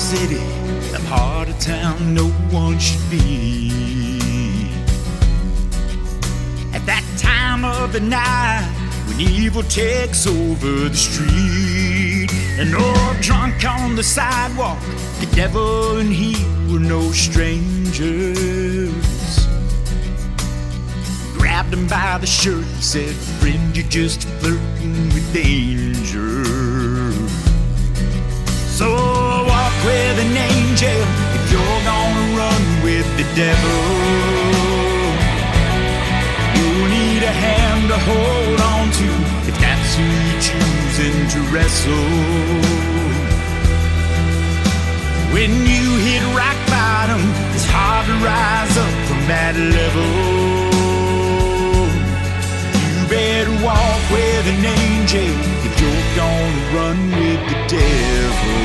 city, the part of town no one should be. At that time of the night, when evil takes over the street, and all drunk on the sidewalk, the devil and he were no strangers. Grabbed him by the shirt and said, "Friend, you're just flirting with danger." So walk with an angel if you're gonna run with the devil. You'll need a hand to hold on to if that's who you're choosing to wrestle. When you hit rock bottom, it's hard to rise up from that level. Better walk with an angel if you're gonna run with the devil.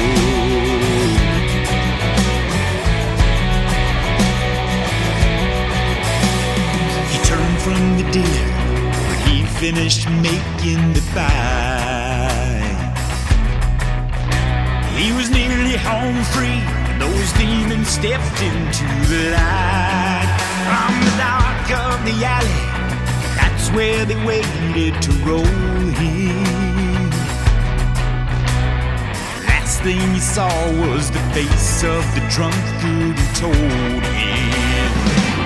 He turned from the dealer when he finished making the buy. He was nearly home free when those demons stepped into the light. From the dark of the alley, that's where they waited to roll him. Last thing he saw was the face of the drunkard who told him,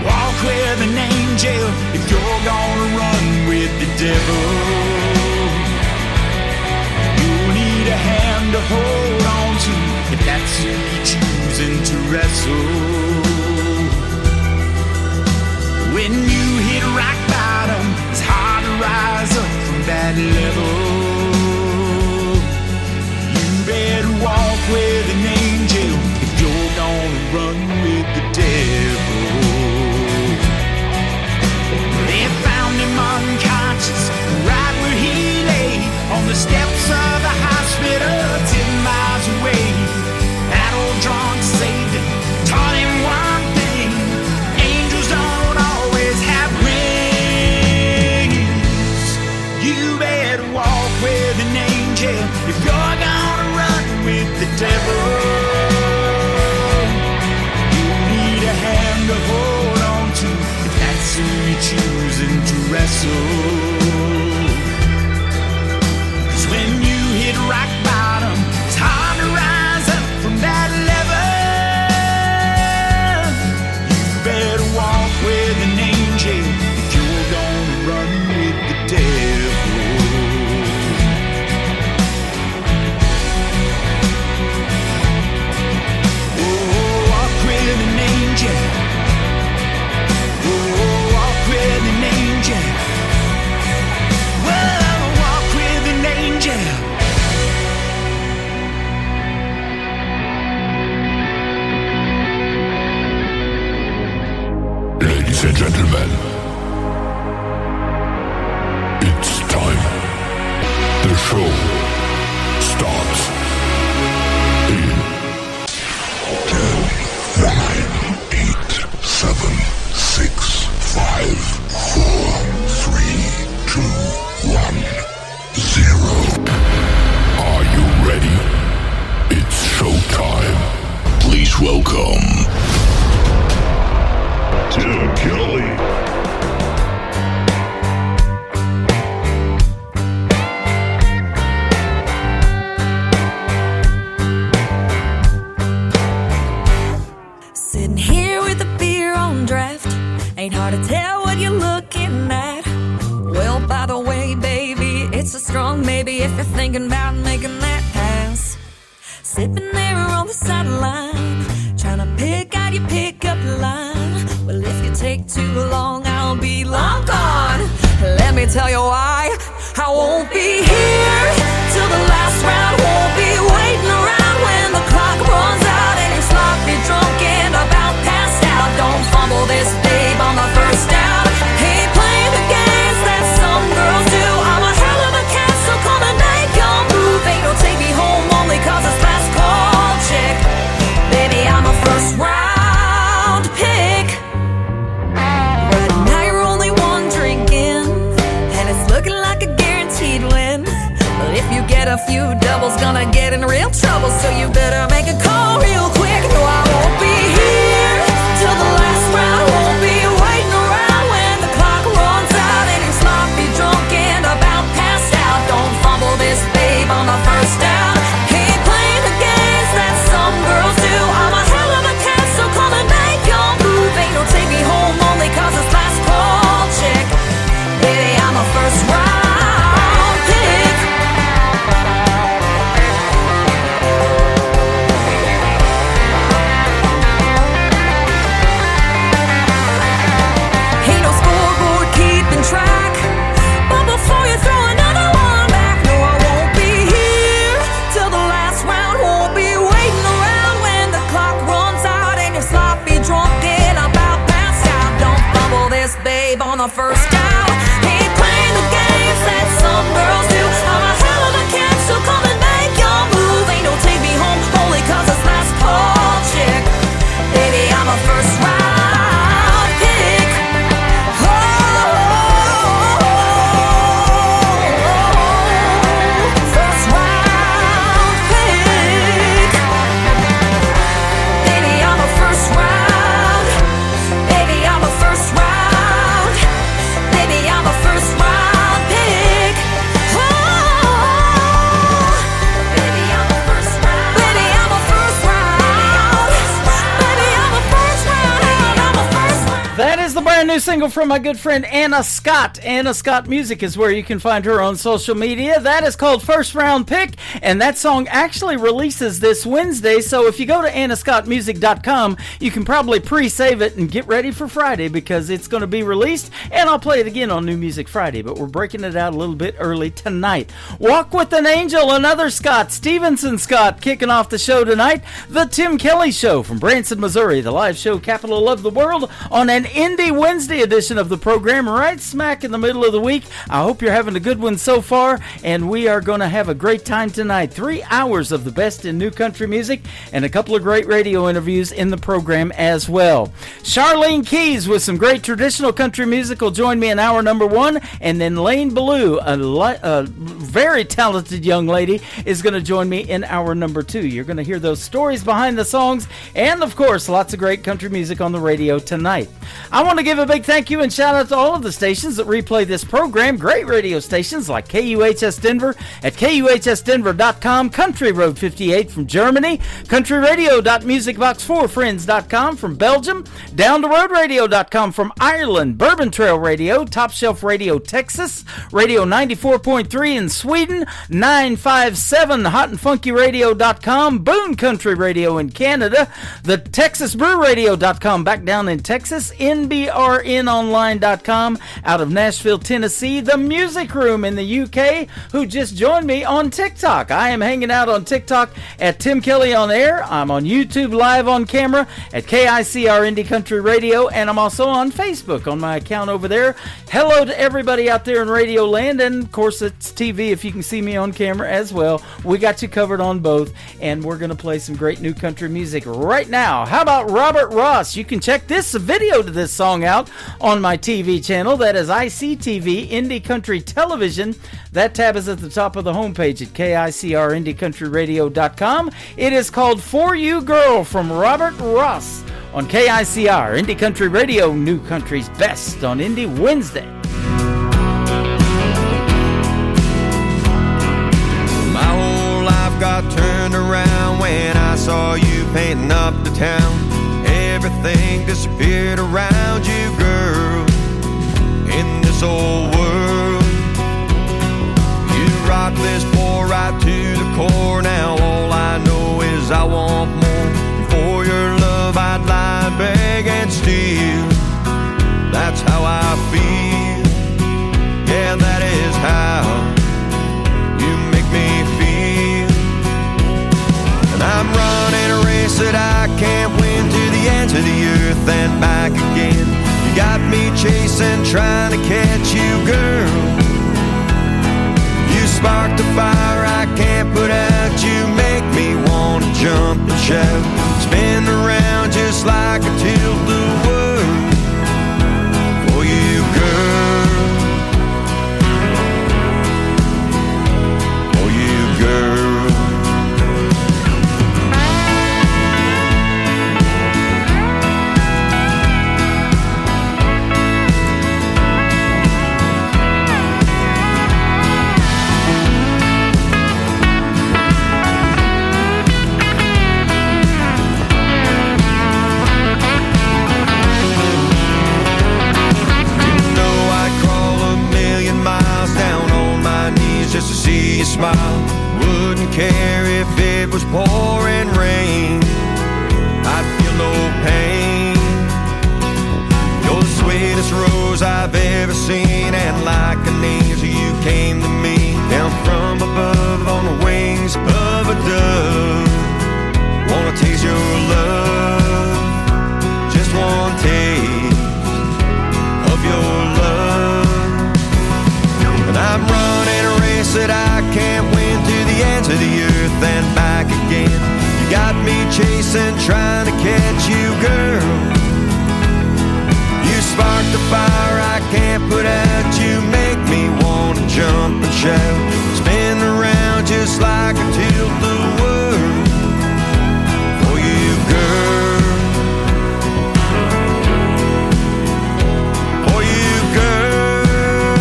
"Walk with an angel if you're gonna run with the devil. You'll need a hand to hold on to if that's who you're choosing to wrestle. When you hit rock bottom, it's hard to rise up from that level. You better walk with an angel if you're gonna run with the devil." They found him unconscious right where he lay on the steps of the hospital 10 miles away. That old drunk saved him, taught him one thing: angels don't always have wings. You better walk with an angel if you're gonna run with the devil. You need a hand to hold on to if that's who you're choosing to wrestle. 'Cause when you hit rock bottom, it's hard to rise up from that level. You better walk with an angel if you're gonna run with the devil. Oh, walk with an angel. Oh, walk with an angel. Whoa, walk with an angel. Ladies and gentlemen, it's time. The show starts in 10, 9, 8, 7, 6, 5, 4, 3, 2, 1, 0. Are you ready? It's showtime. Please welcome Tim Kelly. Sitting here with a beer on draft, ain't hard to tell what you're looking at. Well, by the way, baby, it's a strong maybe if you're thinking about making that pass. Sipping there on the sideline, trying to pick out your pickup line. Well, if you take too long, I'll be long gone. Let me tell you why. I won't be here till the last round. Won't be waiting around when the clock runs out and you're sloppy drunk and about passed out. Don't fumble this, babe, on the first down. Ain't playing the games that some girls do. I'm a hell of a cat, so come and make your move. Ain't no take me home only 'cause it's last call chick. Baby, I'm a first round pick. Right now you're only one drink in, and it's looking like a guaranteed win. if you get a few doubles, gonna get in real trouble. So you better make a call real quick. No, I won't be here till the last round. Won't be waiting around when the clock runs out and you're sloppy drunk and about passed out. Don't fumble this, babe, on the first down. Ain't playing the games that some girls do. I'm a hell of a cat, so come and make your move. Ain't no take me home only cause it's last call chick. Baby, I'm a first round pick. Ain't no scoreboard keeping track, but before you throw another one back, no, I won't be here till the last round. Won't be waiting around when the clock runs out and you're sloppy drunk and about passed out. Don't fumble this, babe, on the first down. Ain't playing the games that some girls do. I'm a hell of a cat, so come and make your move. Ain't no take me home only cause it's last call chick. Baby, I'm a first round pick. Oh, first round pick. Baby, I'm a first round. Baby, I'm a first round. Baby, I'm a first round pick. Oh, baby, I'm a first round. Baby, I'm a first round. Baby, I'm a first round. I'm a first round. That is the brand new single from my good friend Anna Scott. Anna Scott Music is where you can find her on social media. That is called First Round Pick, and that song actually releases this Wednesday. So if you go to AnnaScottMusic.com, you can probably pre-save it and get ready for Friday because it's going to be released, and I'll play it again on New Music Friday, but we're breaking it out a little bit early tonight. Walk with an Angel, another Scott, Stevenson Scott, kicking off the show tonight. The Tim Kelly Show from Branson, Missouri, the live show capital of the world, on an Indie Wednesday edition of the program, right smack in the middle of the week. I hope you're having a good one so far, and we are going to have a great time tonight. 3 hours of the best in new country music and a couple of great radio interviews in the program as well. Charlene Keys with some great traditional country music will join me in hour number 1, and then Lane Ballou, a very talented young lady, is going to join me in hour number 2. You're going to hear those stories behind the songs, and of course lots of great country music on the radio tonight. I want to give a big thank you and shout out to all of the stations that replay this program. Great radio stations like KUHS Denver at KUHSdenver.com, Country Road 58 from Germany, countryradio.musicbox4friends.com from Belgium, downtheroadradio.com from Ireland, Bourbon Trail Radio, Top Shelf Radio Texas, Radio 94.3 in Sweden, 957hotandfunkyradio.com, Boone Country Radio in Canada, the TexasBrewRadio.com back down in Texas, NBRNonline.com out of Nashville, Tennessee, the Music Room in the UK, who just joined me on TikTok. I am hanging out on TikTok at Tim Kelly on Air. I'm on YouTube live on camera at KICR Indie Country Radio, and I'm also on Facebook on my account over there. Hello to everybody out there in Radio Land, and of course it's TV if you can see me on camera as well. We got you covered on both, and we're going to play some great new country music right now. How about Robert Ross? You can check this video to this song out on my TV channel. That is ICTV, Indie Country Television. That tab is at the top of the homepage at KICRIndieCountryRadio.com. It is called For You Girl from Robert Ross on KICR, Indie Country Radio, New Country's Best on Indie Wednesday. My whole life got turned around when I saw you painting up the town. Everything disappeared around you, girl, in this old world. You rock this boy right to the core. Now all I know is I want more. For your love I'd lie, beg and steal. That's how I feel. Yeah, that is how you make me feel. And I'm running a race that I can't win, to the ends of the earth and back again. You got me chasing, trying to catch you, girl. You spark the fire I can't put out. You make me want to jump and shout. Spin around just like a tilt-a-whirl. For you, girl. For wouldn't care if it was pouring rain. I'd feel no pain. You're the sweetest rose I've ever seen, and like an angel you came to me, down from above on the wings of a dove. Wanna taste your love, just one taste of your love. And I'm running a race that I can't win, to the ends of the earth and back again. You got me chasing, trying to catch you, girl. You spark the fire I can't put out. You make me wanna jump and shout, spin around just like a tilt-a-whirl for you, girl. For you, girl.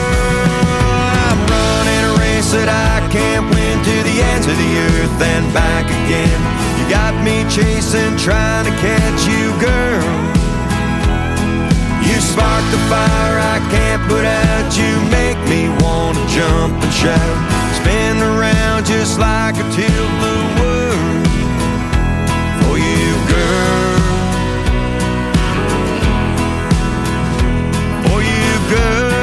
I'm running a race that I can't win, to the ends of the earth and back again. You got me chasing, trying to catch you, girl. You spark the fire I can't put out. You make me wanna jump and shout, spin around just like a tilt-a-whirl for you, girl. For you, girl.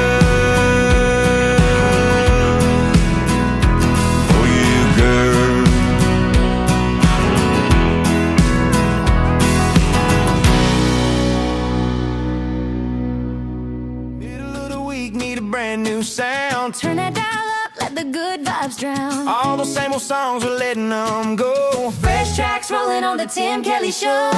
For you, girl. Middle of the week, need a brand new sound. Turn that dial up, let the good vibes drown. All those same old songs, we're letting them go. Fresh tracks rolling on the Tim Kelly Show.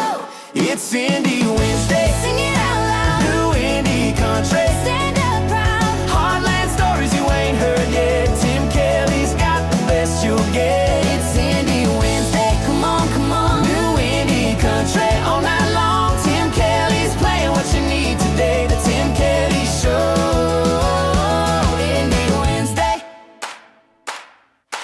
It's Indie Wednesday. Sing it out loud. New indie country. Stand up proud. Heartland stories you ain't heard yet. Tim Kelly's got the best you'll get. It's Indie Wednesday. Come on, come on. New indie country all night long. Tim Kelly's playing what you need today. The Tim Kelly Show. Indie Wednesday.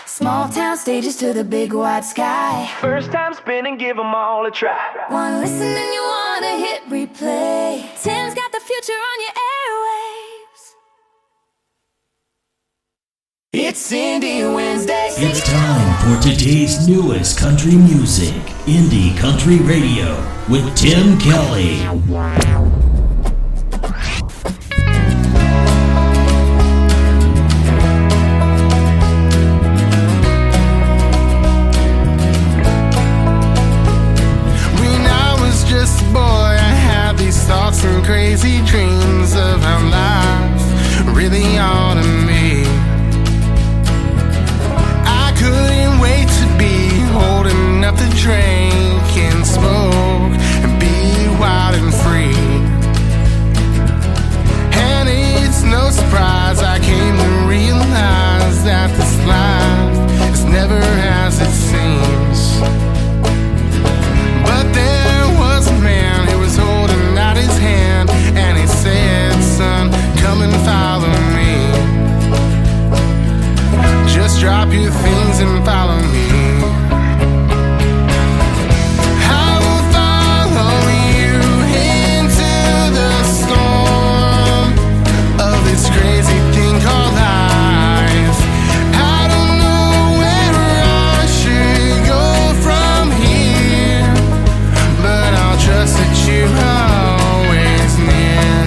Small town stages to the big wide sky. First time spinning, give them all a try. One listen and you wanna hit replay. Tim's got the future on your airwaves. It's Indie Wednesday. It's time for today's newest country music, Indie Country Radio, with Tim Kelly. When I was just a boy, I had these thoughts and crazy dreams of how life really ought to be. I couldn't wait to be old enough to drink and smoke and be wild and free. And it's no surprise I came to realize that this life is never as it seems. But there was a man who was holding out his hand, and he said, son, come and follow me. Just drop your things and follow me. I will follow you into the storm of this crazy thing called life. I don't know where I should go from here, but I'll trust that you're always near.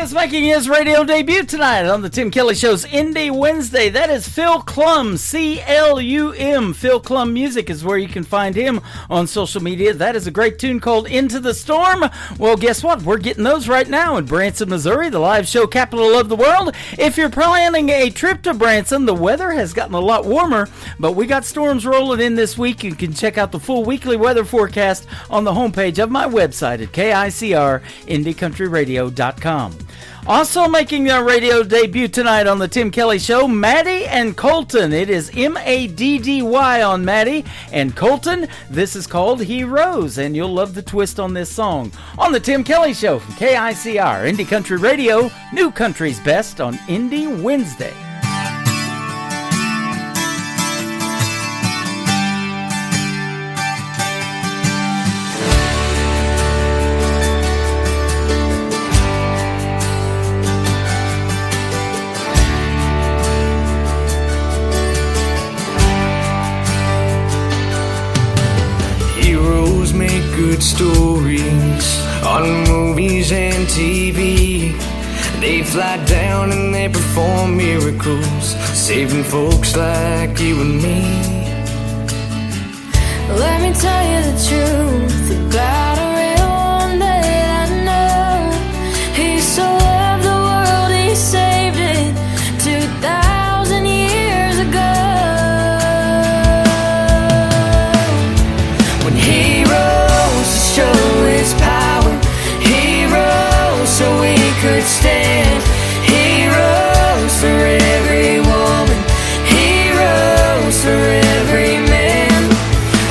is making his radio debut tonight on the Tim Kelly Show's Indie Wednesday. That is Phil Clum, C-L-U-M. Phil Clum Music is where you can find him on social media. That is a great tune called Into the Storm. Well, guess what? We're getting those right now in Branson, Missouri, the live show capital of the world. If you're planning a trip to Branson, the weather has gotten a lot warmer, but we got storms rolling in this week. You can check out the full weekly weather forecast on the homepage of my website at KICRIndieCountryRadio.com. Also making their radio debut tonight on the Tim Kelly Show, Maddie and Colton. It is M-A-D-D-Y on Maddie and Colton. This is called Heroes, and you'll love the twist on this song. On the Tim Kelly Show from KICR, Indie Country Radio, New Country's Best on Indie Wednesday. Good stories on movies and TV. They fly down and they perform miracles, saving folks like you and me. Let me tell you the truth about a real one that I know. He so loved the world, he saved it 2,000 years ago. When he rose to show his power, he rose so we could stand. He rose for every woman, he rose for every man.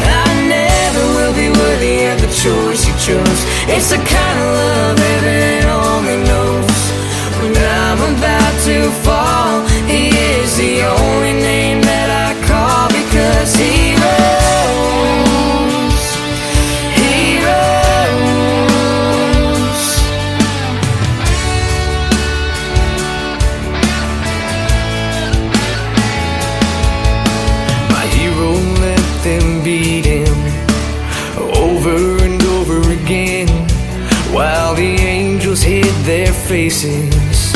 I never will be worthy of the choice he chose. It's the kind of love heaven only knows. When I'm about to fall, he is the only name that I call, because he rose. He rose. My hero let them beat him over and over again, while the angels hid their faces.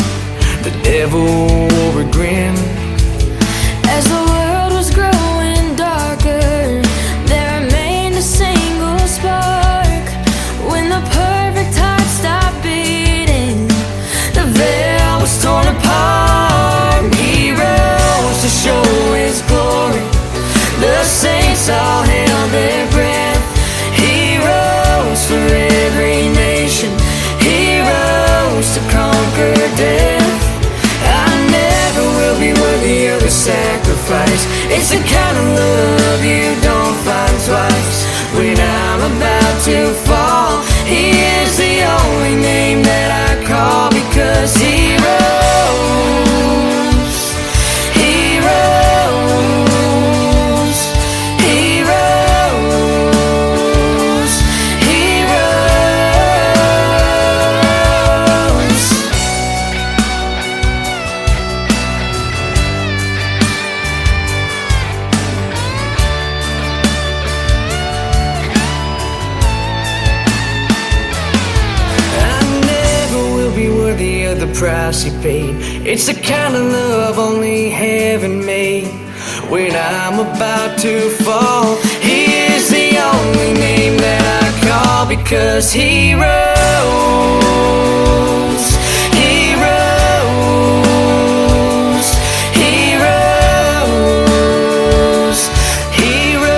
The devil wore a grin. As the world was growing darker, there remained a single spark. When the perfect heart stopped beating, the veil was torn apart. He rose to show his glory. The saints all held their breath. He rose for every nation. He rose to conquer death. I never will be worthy of a sacrifice. It's the kind of love you don't find twice. When I'm about to fall, he is the only name that I call, because he rose. He rose. He rose. He rose. I never will be worthy of the price he paid. It's the kind of love only heaven made. When I'm about to fall, he is the only name that I call, because he rose. He rose. He rose. He rose.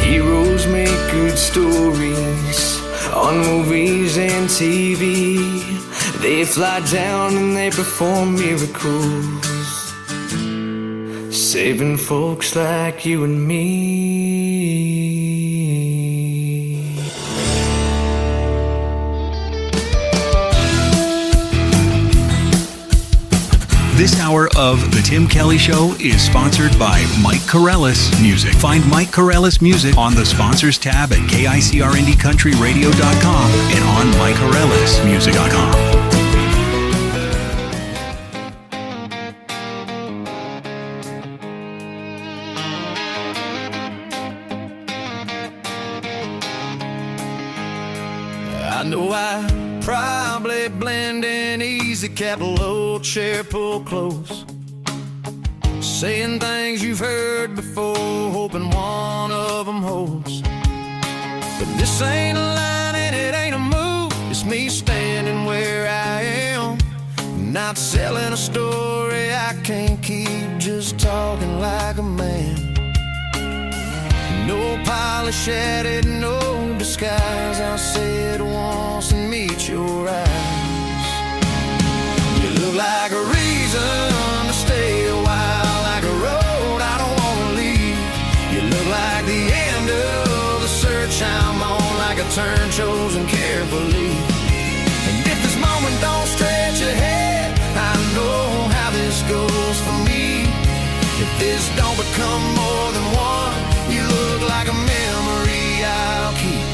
Heroes make good stories on movies and TV. They fly down and they perform miracles, saving folks like you and me. This hour of The Tim Kelly Show is sponsored by Mike Corellis Music. Find Mike Corellis Music on the Sponsors tab at KICRIndieCountryRadio.com and on MikeCorellisMusic.com. I know I probably blend in easy, kept a low chair pulled close, saying things you've heard before, hoping one of them holds. But this ain't a line and it ain't a move, it's me standing where I am, not selling a story I can't keep, just talking like a man. No polish at it, no disguise, I'll say it once and meet your eyes. You look like a reason to stay a while, like a road I don't wanna leave. You look like the end of the search I'm on, like a turn chosen carefully. And if this moment don't stretch ahead, I know how this goes for me. If this don't become more than one, you look like a memory I'll keep.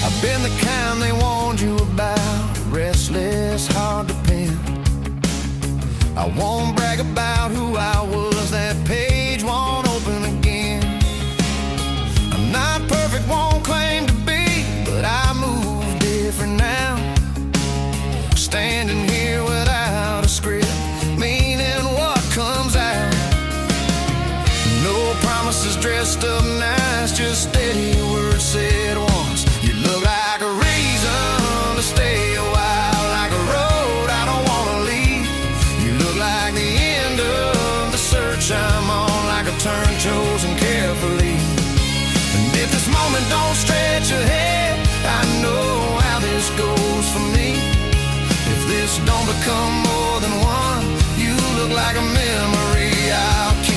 I've been the kind they warned you about, restless, hard to pin. I won't brag about who I was, that page won't open again. I'm not perfect, won't claim to be, but I move different now. Standing here without a script, meaning what comes out. No promises dressed up nice, just steady words said once. You look like a reason to stay a while, like a road I don't wanna leave. You look like the end of the search I'm on, like a turn chosen carefully. And if this moment don't stretch ahead, I know how this goes for me. If this don't become more than one, you look like a memory I'll keep.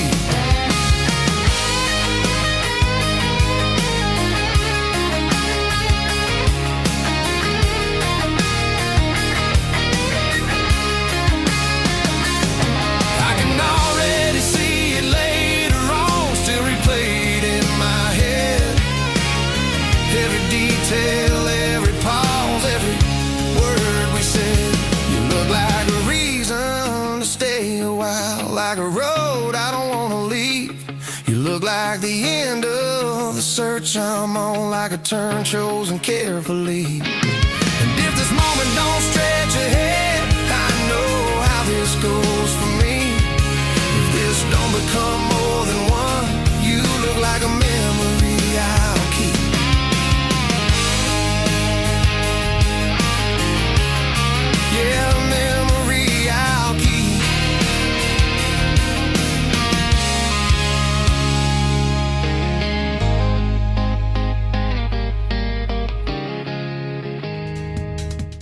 I can already see it later on, still replayed in my head. Every detail, every pause, every word we said. You look like a reason to stay a while, like a road I don't wanna leave. You look like the end of the search I'm on, like a turn chosen carefully. And if this moment don't stretch ahead, I know how this goes for me. If this don't become more than one, you look like a memory I'll keep. Yeah, a memory I'll keep.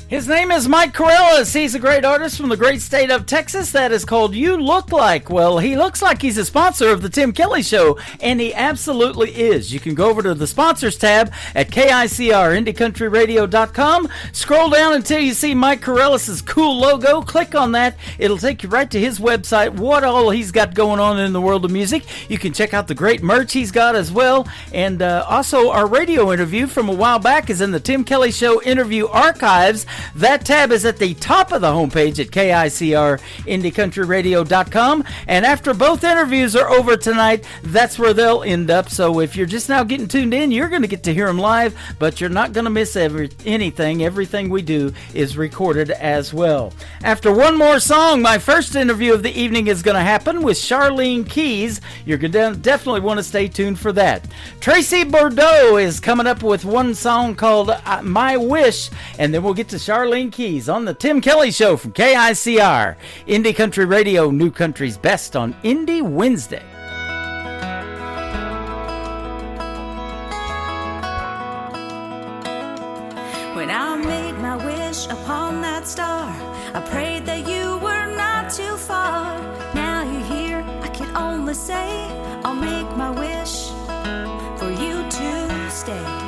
His name is Mike Corellis. He's a great artist from the great state of Texas. That is called You Look Like. Well, he looks like he's a sponsor of the Tim Kelly Show, and he absolutely is. You can go over to the sponsors tab at KICR, IndieCountryRadio.com. Scroll down until you see Mike Corellis' cool logo. Click on that. It'll take you right to his website, what all he's got going on in the world of music. You can check out the great merch he's got as well. And also, our radio interview from a while back is in the Tim Kelly Show interview archives. That tab is at the top of the homepage at KICR, IndieCountryRadio.com. And after both interviews are over tonight, that's where they'll end up. So if you're just now getting tuned in, you're going to get to hear them live, but you're not going to miss anything. Everything we do is recorded as well. After one more song, my first interview of the evening is going to happen with Charlene Keys. You're going to definitely want to stay tuned for that. Tracy Bordeaux is coming up with one song called My Wish, and then we'll get to Charlene Keys on the Tim Kelly Show from KICR, Indie Country Radio, New Country's best on Indie Wednesday. When I made my wish upon that star, I prayed that you were not too far. Now you're here, I can only say I'll make my wish for you to stay.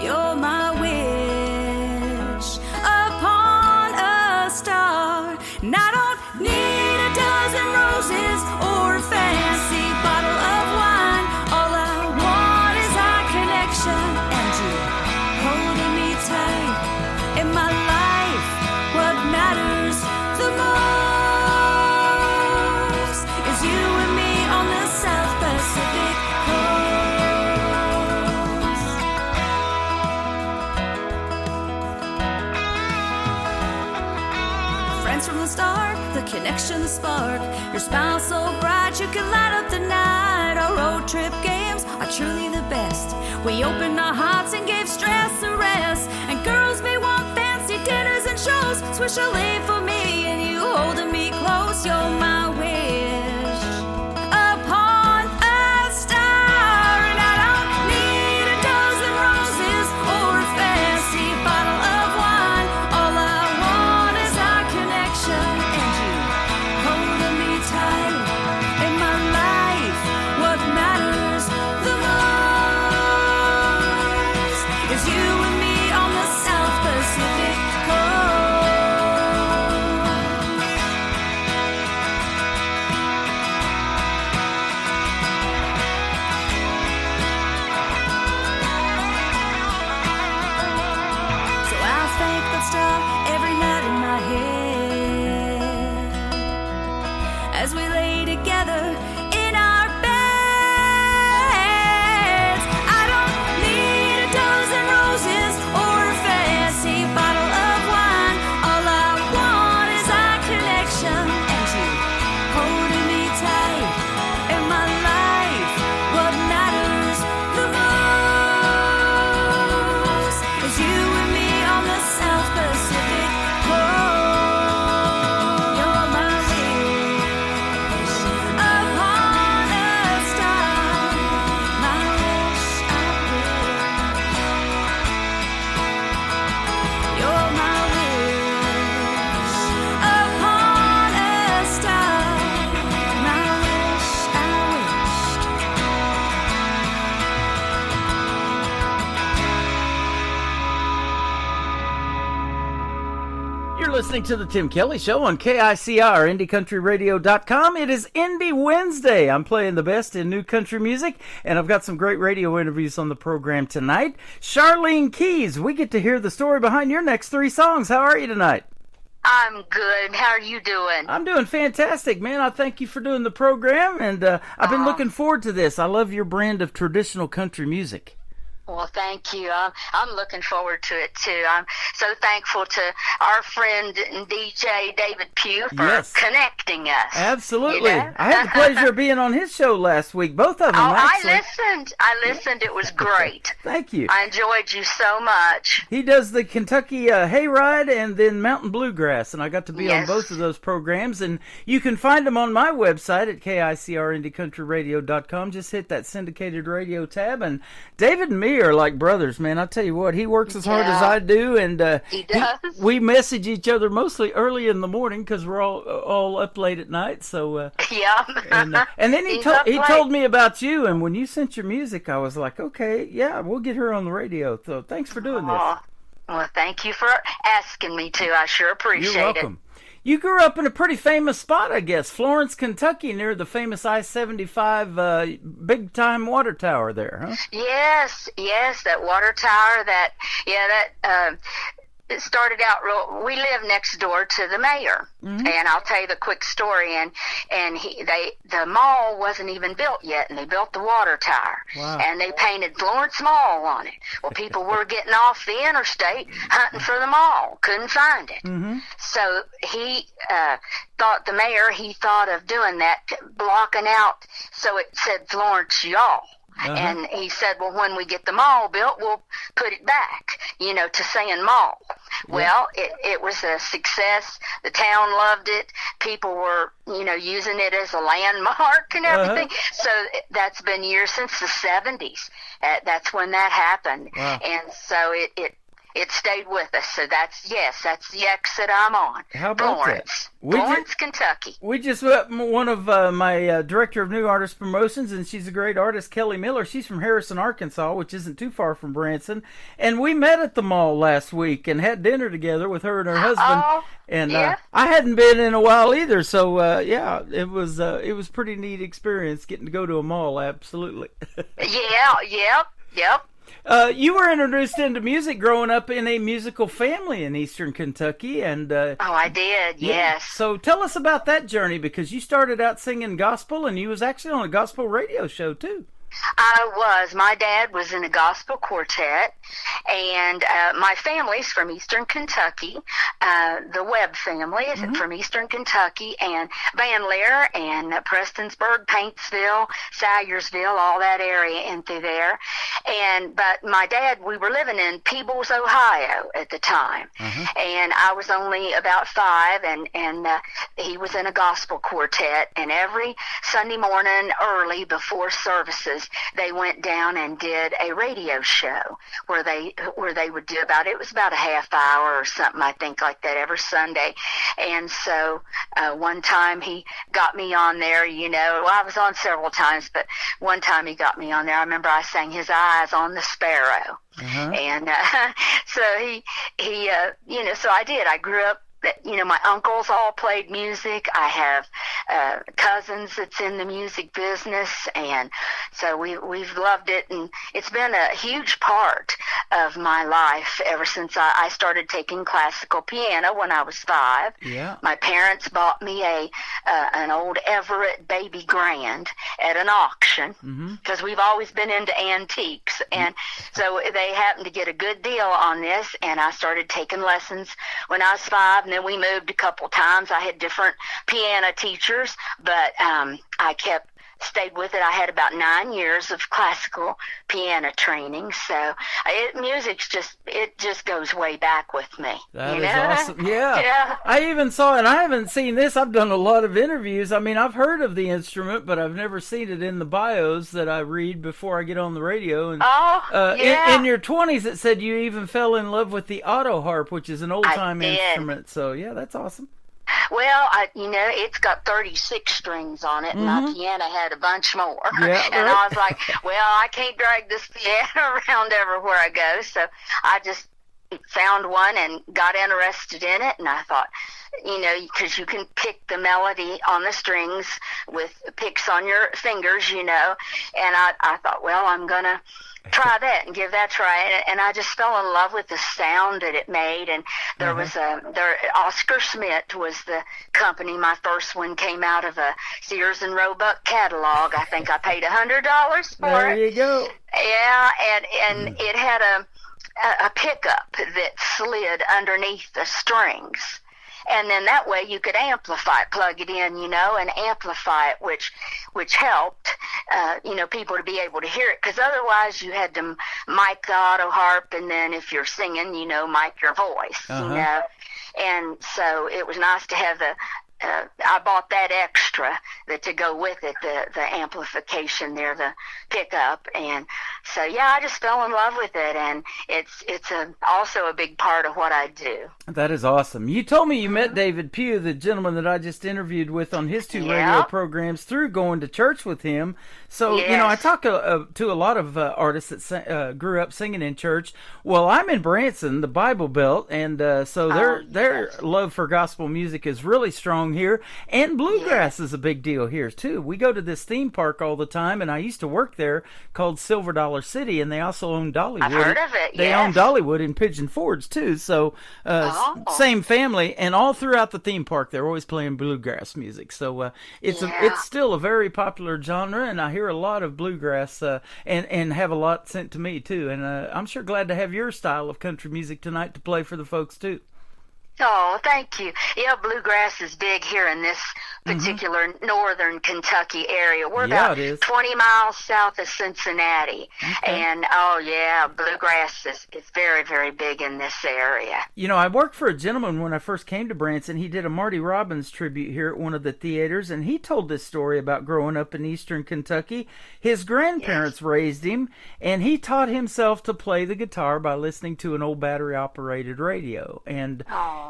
You're my wish upon a star. And I don't need a dozen roses or a fancy bottle of wine. All I want is our connection and you holding me tight. In my life, what matters the most start, the connection, the spark. Your smile so bright you can light up the night. Our road trip games are truly the best. We opened our hearts and gave stress a rest. And girls may want fancy dinners and shows. Swish a lane for me and you holding me close. You're my wish upon a star. And I don't need a dozen roses or a fancy bottle of wine. All I want is our connection and you holding me tight. In my life, what matters the most is you and me on the South Pacific coast. So I'll thank that star every night in my head as we lay together in our beds. I don't need a dozen roses or a fancy bottle of wine. All I want is our connection and you holding me tight. In my life, what matters the most is you and me on the South Pacific coast. You're my wish upon a star. My wish I will. You're my wish upon a star. My wish I wished. You're listening to the Tim Kelly Show on KICR, IndieCountryRadio.com. It is Indie Wednesday. I'm playing the best in new country music, and I've got some great radio interviews on the program tonight. Charlene Keys, we get to hear the story behind your next 3 songs. How are you tonight? I'm good. How are you doing? I'm doing fantastic, man. I thank you for doing the program, and I've been looking forward to this. I love your brand of traditional country music. Well, thank you. I'm looking forward to it, too. I'm so thankful to our friend and DJ David Pugh for Yes. connecting us. Absolutely. You know? I had the pleasure of being on his show last week, both of them, Oh, actually. I listened. It was great. Thank you. I enjoyed you so much. He does the Kentucky Hayride and then Mountain Bluegrass, and I got to be on Yes. both of those programs. And you can find them on my website at KICRIndieCountryRadio.com. Just hit that syndicated radio tab. And David and me are like brothers, man. I tell you what, he works as hard as Yeah. I do, and He does. we message each other mostly early in the morning because we're all up late at night. So Yeah. and then He's up he late. told me about you, and when you sent your music, I was like, okay, yeah, we'll get her on the radio. So thanks for doing this. Aw. Well, thank you for asking me to. I sure appreciate You're welcome. You grew up in a pretty famous spot, I guess, Florence, Kentucky, near the famous I-75 big-time water tower there, huh? Yes, that water tower. It started out we live next door to the mayor, and I'll tell you the quick story. And the mall wasn't even built yet, and they built the water tower. Wow. And they painted Florence Mall on it. Well, people were getting off the interstate hunting for the mall, couldn't find it. So he thought of doing that, blocking out so it said Florence Y'all. And he said, well, when we get the mall built, we'll put it back, to saying mall. Well, it was a success. The town loved it. People were, using it as a landmark and everything. So that's been years since the 70s. That's when that happened. Wow. And so it stayed with us. So that's the exit I'm on. How about Florence. that? Florence, Kentucky. We just met one of my director of new artist promotions, and she's a great artist, Kelly Miller. She's from Harrison, Arkansas, which isn't too far from Branson. And we met at the mall last week and had dinner together with her and her husband. And yeah. I hadn't been in a while either, so it was pretty neat experience getting to go to a mall. Absolutely. Yep. You were introduced into music growing up in a musical family in Eastern Kentucky, and I did. Yes. So tell us about that journey, because you started out singing gospel, and you was actually on a gospel radio show too. I was. My dad was in a gospel quartet, and my family's from Eastern Kentucky. The Webb family is from Eastern Kentucky, and Van Leer and Prestonsburg, Paintsville, Salyersville, all that area in through there. But my dad, we were living in Peebles, Ohio at the time, and I was only about 5, and he was in a gospel quartet, and every Sunday morning early before services, they went down and did a radio show where they would do it was about a half hour or something, I think, like that every Sunday. And so one time he got me on there, well, I was on several times, but one time he got me on there. I remember I sang His Eyes on the Sparrow. And so he so I did. I grew up, my uncles all played music. I have cousins that's in the music business, and so we've loved it, and it's been a huge part of my life ever since I started taking classical piano when I was 5. Yeah. My parents bought me an old Everett Baby Grand at an auction, because we've always been into antiques, and so they happened to get a good deal on this, and I started taking lessons when I was 5, and then we moved a couple times. I had different piano teachers, but I stayed with it. I had about 9 years of classical piano training, so music's just goes way back with me. That is awesome. Yeah. I even saw, and I haven't seen this. I've done a lot of interviews. I mean, I've heard of the instrument, but I've never seen it in the bios that I read before I get on the radio. And in your 20s, it said you even fell in love with the auto harp, which is an old-time instrument. So yeah, that's awesome. Well, it's got 36 strings on it, and my piano had a bunch more. Yeah, and I was like, well, I can't drag this piano around everywhere I go, so I just found one and got interested in it, and I thought, because you can pick the melody on the strings with picks on your fingers, and I thought, well, I'm going to try that and give that a try, and I just fell in love with the sound that it made. And there was Oscar Smith was the company. My first one came out of a Sears and Roebuck catalog. I think I paid $100 for there it. You go. Yeah, and it had a pickup that slid underneath the strings. And then that way you could amplify it, plug it in, and amplify it, which helped, people to be able to hear it. Because otherwise you had to mic the auto harp, and then if you're singing, mic your voice, And so it was nice to have I bought that extra to go with it, the amplification there, the pickup, and so I just fell in love with it, and it's also a big part of what I do. That is awesome. You told me you met David Pugh, the gentleman that I just interviewed with on his 2 radio programs, through going to church with him. So I talk to a lot of artists that grew up singing in church. Well, I'm in Branson, the Bible Belt, and so their love for gospel music is really strong here, and bluegrass is a big deal here too. We go to this theme park all the time, and I used to work there, called Silver Dollar City, and they also own Dollywood. I've heard of it. They own Dollywood in Pigeon Forge too, so same family, and all throughout the theme park they're always playing bluegrass music. So it's still a very popular genre, and I hear a lot of bluegrass and have a lot sent to me too, and I'm sure glad to have your style of country music tonight to play for the folks too. Oh, thank you. Yeah, bluegrass is big here in this particular northern Kentucky area. We're about 20 miles south of Cincinnati. And, bluegrass is very, very big in this area. I worked for a gentleman when I first came to Branson. He did a Marty Robbins tribute here at one of the theaters, and he told this story about growing up in eastern Kentucky. His grandparents raised him, and he taught himself to play the guitar by listening to an old battery-operated radio. And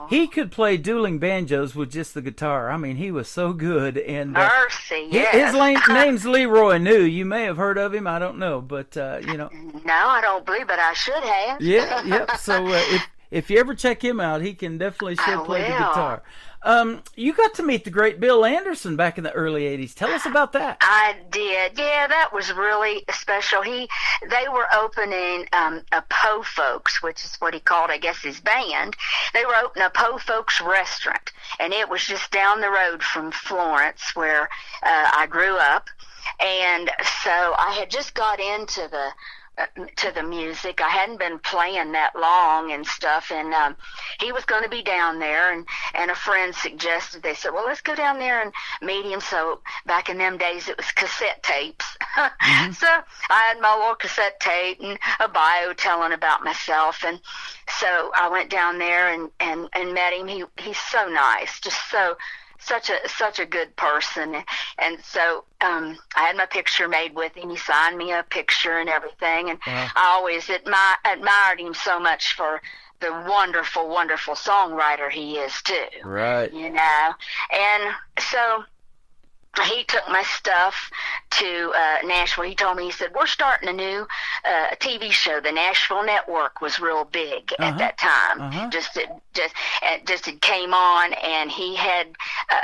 he could play dueling banjos with just the guitar. I mean, he was so good. And Mercy, his name's Leroy New. You may have heard of him. I don't know, but No, I don't believe, but I should have. Yep. So if you ever check him out, he can definitely play the guitar. You got to meet the great Bill Anderson back in the early 80s. Tell us about that. I did. Yeah, that was really special. They were opening a Po Folks, which is what he called, I guess, his band. They were opening a Po Folks restaurant, and it was just down the road from Florence, where I grew up. And so I had just got into the music. I hadn't been playing that long and stuff, and he was going to be down there, and a friend suggested, they said, well, let's go down there and meet him. So back in them days it was cassette tapes. So I had my little cassette tape and a bio telling about myself, and so I went down there and met him. He's so nice, just such a good person. And so I had my picture made with him. He signed me a picture and everything, and I always admired him so much for the wonderful, wonderful songwriter he is too. Right. You know, and so he took my stuff to Nashville. He told me, he said, we're starting a new TV show. The Nashville Network was real big at that time. Just it came on, and he had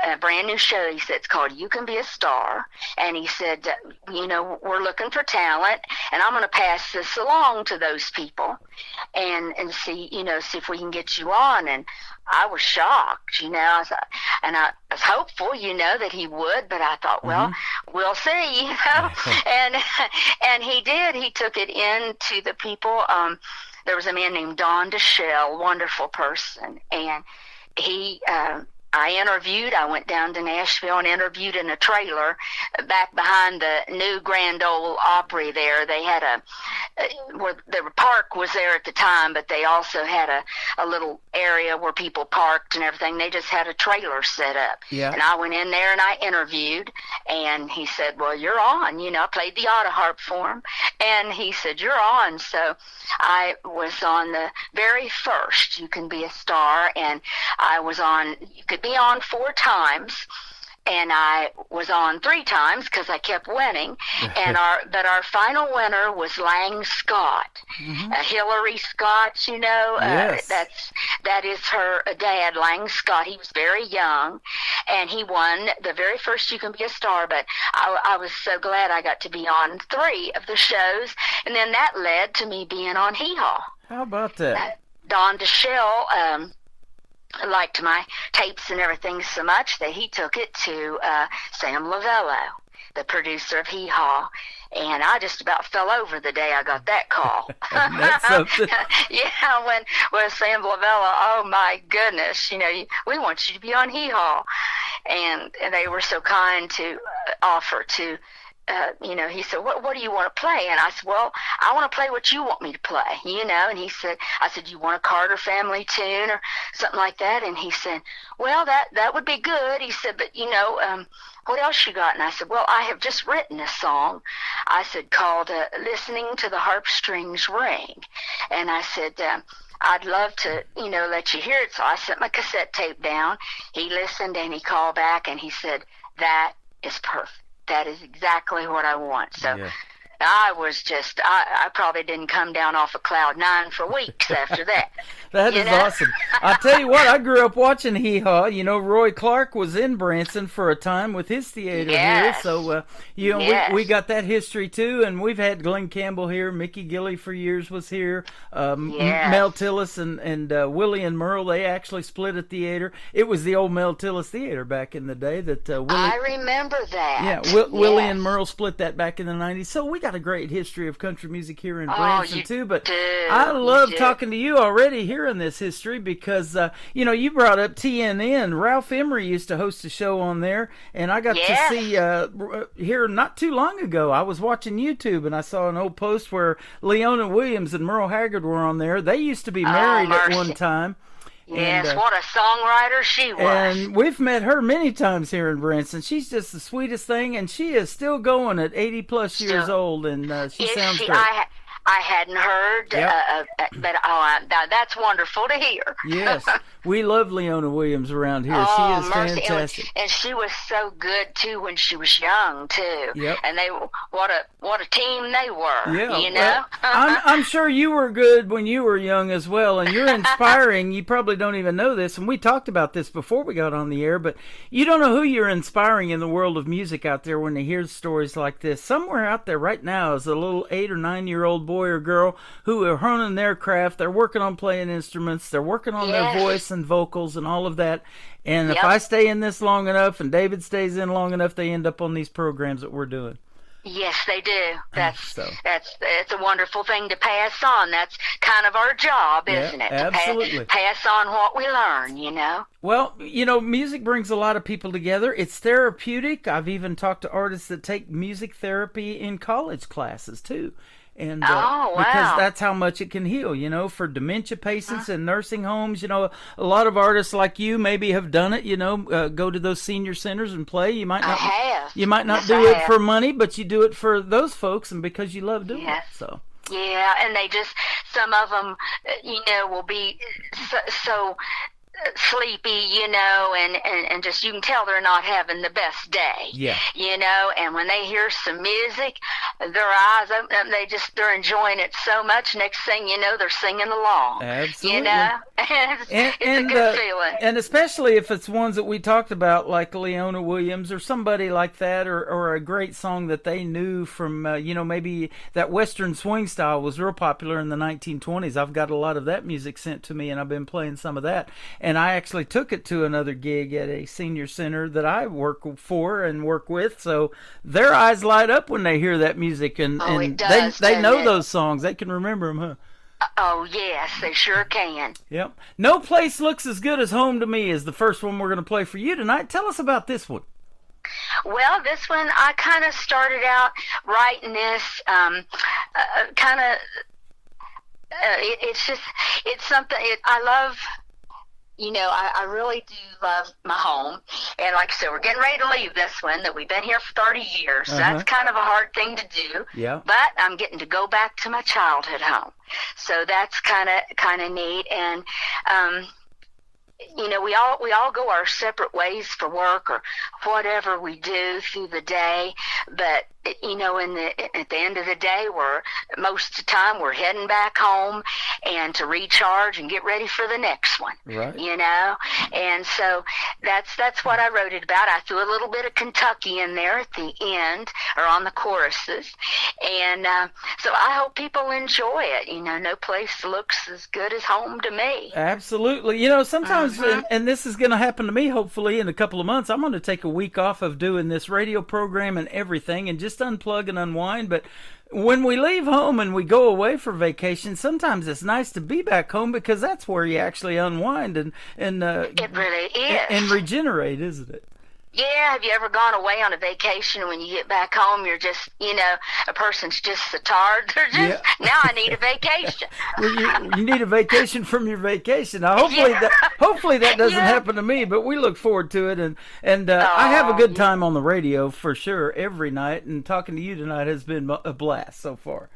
a brand new show. He said, it's called You Can Be a Star. And he said, you know, we're looking for talent, and I'm going to pass this along to those people and see if we can get you on. And I was shocked, you know, and I was hopeful, you know, that he would, but I thought, well, we'll see, you know, and he did. He took it in to the people. There was a man named Don DeShell, wonderful person, and I went down to Nashville and interviewed in a trailer back behind the new Grand Ole Opry there. They had the park was there at the time, but they also had a little area where people parked and everything. They just had a trailer set up. Yeah. And I went in there and I interviewed, and he said, well, you're on. You know, I played the auto harp for him, and he said, you're on. So I was on the very first You Can Be a Star, and I was on, you could be on 4 times, and I was on 3 times because I kept winning. And but our final winner was Lang Scott, Hillary Scott. You know, that is her dad, Lang Scott. He was very young, and he won the very first You Can Be a Star. But I was so glad I got to be on 3 of the shows, and then that led to me being on Hee Haw. How about that? Don DeShell liked my tapes and everything so much that he took it to Sam Lavello, the producer of Hee Haw, and I just about fell over the day I got that call. That's something. Yeah, when Sam Lavello, oh my goodness, you know, we want you to be on Hee Haw, and they were so kind to offer to. You know, he said, what do you want to play? And I said, well, I want to play what you want me to play, you know. And I said, you want a Carter Family tune or something like that? And he said, well, that would be good. He said, but, you know, what else you got? And I said, well, I have just written a song, I said, called Listening to the Harp Strings Ring. And I said, I'd love to, you know, let you hear it. So I sent my cassette tape down. He listened, and he called back, and he said, that is perfect. That is exactly what I want. So I was just, I probably didn't come down off of cloud 9 for weeks after that. That is awesome. I tell you what, I grew up watching Hee Haw. You know, Roy Clark was in Branson for a time with his theater here. So, you know, we got that history too. And we've had Glenn Campbell here. Mickey Gilley for years was here. Mel Tillis and Willie and Merle, they actually split a theater. It was the old Mel Tillis Theater back in the day that Willie. I remember that. Yeah, Willie and Merle split that back in the 90s. So we got a great history of country music here in Branson too. But I love talking to you already hearing this history because, you know, you brought up TNN. Ralph Emery used to host a show on there, and I got to see here not too long ago. I was watching YouTube, and I saw an old post where Leona Williams and Merle Haggard were on there. They used to be married at one time. Yes, and, what a songwriter she was. And we've met her many times here in Branson. She's just the sweetest thing, and she is still going at 80-plus years old, and she sounds great. I hadn't heard, but that's wonderful to hear. Yes, we love Leona Williams around here. She is fantastic, and she was so good too when she was young too. Yep. And what a team they were. Yeah, you know. Well, I'm sure you were good when you were young as well, and you're inspiring. You probably don't even know this, and we talked about this before we got on the air. But you don't know who you're inspiring in the world of music out there when they hear stories like this. Somewhere out there right now is a little 8 or 9-year-old boy or girl who are honing their craft. They're working on playing instruments. They're working on their voice and vocals and all of that. And if I stay in this long enough and David stays in long enough, they end up on these programs that we're doing. Yes, they do. That's So. it's a wonderful thing to pass on. That's kind of our job, isn't it? Absolutely. To pass on what we learn, you know. Well, you know, music brings a lot of people together. It's therapeutic. I've even talked to artists that take music therapy in college classes too. And Oh, wow. because that's how much it can heal, you know, for dementia patients in nursing homes. You know, a lot of artists like you maybe have done it, you know, go to those senior centers and play. You might I not have. You might not Yes, do I it have. for money, but you do it for those folks and because you love doing Yes. it. So Yeah, and they just, some of them, you know, will be so sleepy, you know, and just, you can tell they're not having the best day. Yeah. You know, and when they hear some music, their eyes open up, they're enjoying it so much. Next thing you know, they're singing along. Absolutely. You know, it's a good feeling. And especially if it's ones that we talked about, like Leona Williams or somebody like that, or a great song that they knew from, you know, maybe that Western swing style was real popular in the 1920s. I've got a lot of that music sent to me, and I've been playing some of that. And I actually took it to another gig at a senior center that I work for and work with. So their eyes light up when they hear that music, and, Oh, and it does, they know doesn't it? those songs. They can remember them, huh? Oh, yes, they sure can. Yep. No Place Looks as Good as Home to Me is the first one we're going to play for you tonight. Tell us about this one. Well, this one, I kind of started out writing this it's something, I love, you know, I really do love my home. And like I said, we're getting ready to leave this one that we've been here for 30 years. So that's kind of a hard thing to do. Yeah. But I'm getting to go back to my childhood home. So that's kind of neat. And, you know, we all go our separate ways for work or whatever we do through the day. But, you know, at the end of the day, most of the time we're heading back home and to recharge and get ready for the next one. Right. You know, and so that's what I wrote it about. I threw a little bit of Kentucky in there at the end or on the choruses, and so I hope people enjoy it. You know, no place looks as good as home to me. Absolutely. You know, sometimes, and this is going to happen to me hopefully in a couple of months, I'm going to take a week off of doing this radio program and everything and just unplug and unwind. But when we leave home and we go away for vacation, sometimes it's nice to be back home because that's where you actually unwind and It really is. and regenerate, isn't it? Yeah, have you ever gone away on a vacation and when you get back home, you're just, you know, a person's just so tired. They're just, now I need a vacation. Well, you need a vacation from your vacation. Now, hopefully that doesn't happen to me, but we look forward to it. And I have a good time on the radio for sure every night, and talking to you tonight has been a blast so far.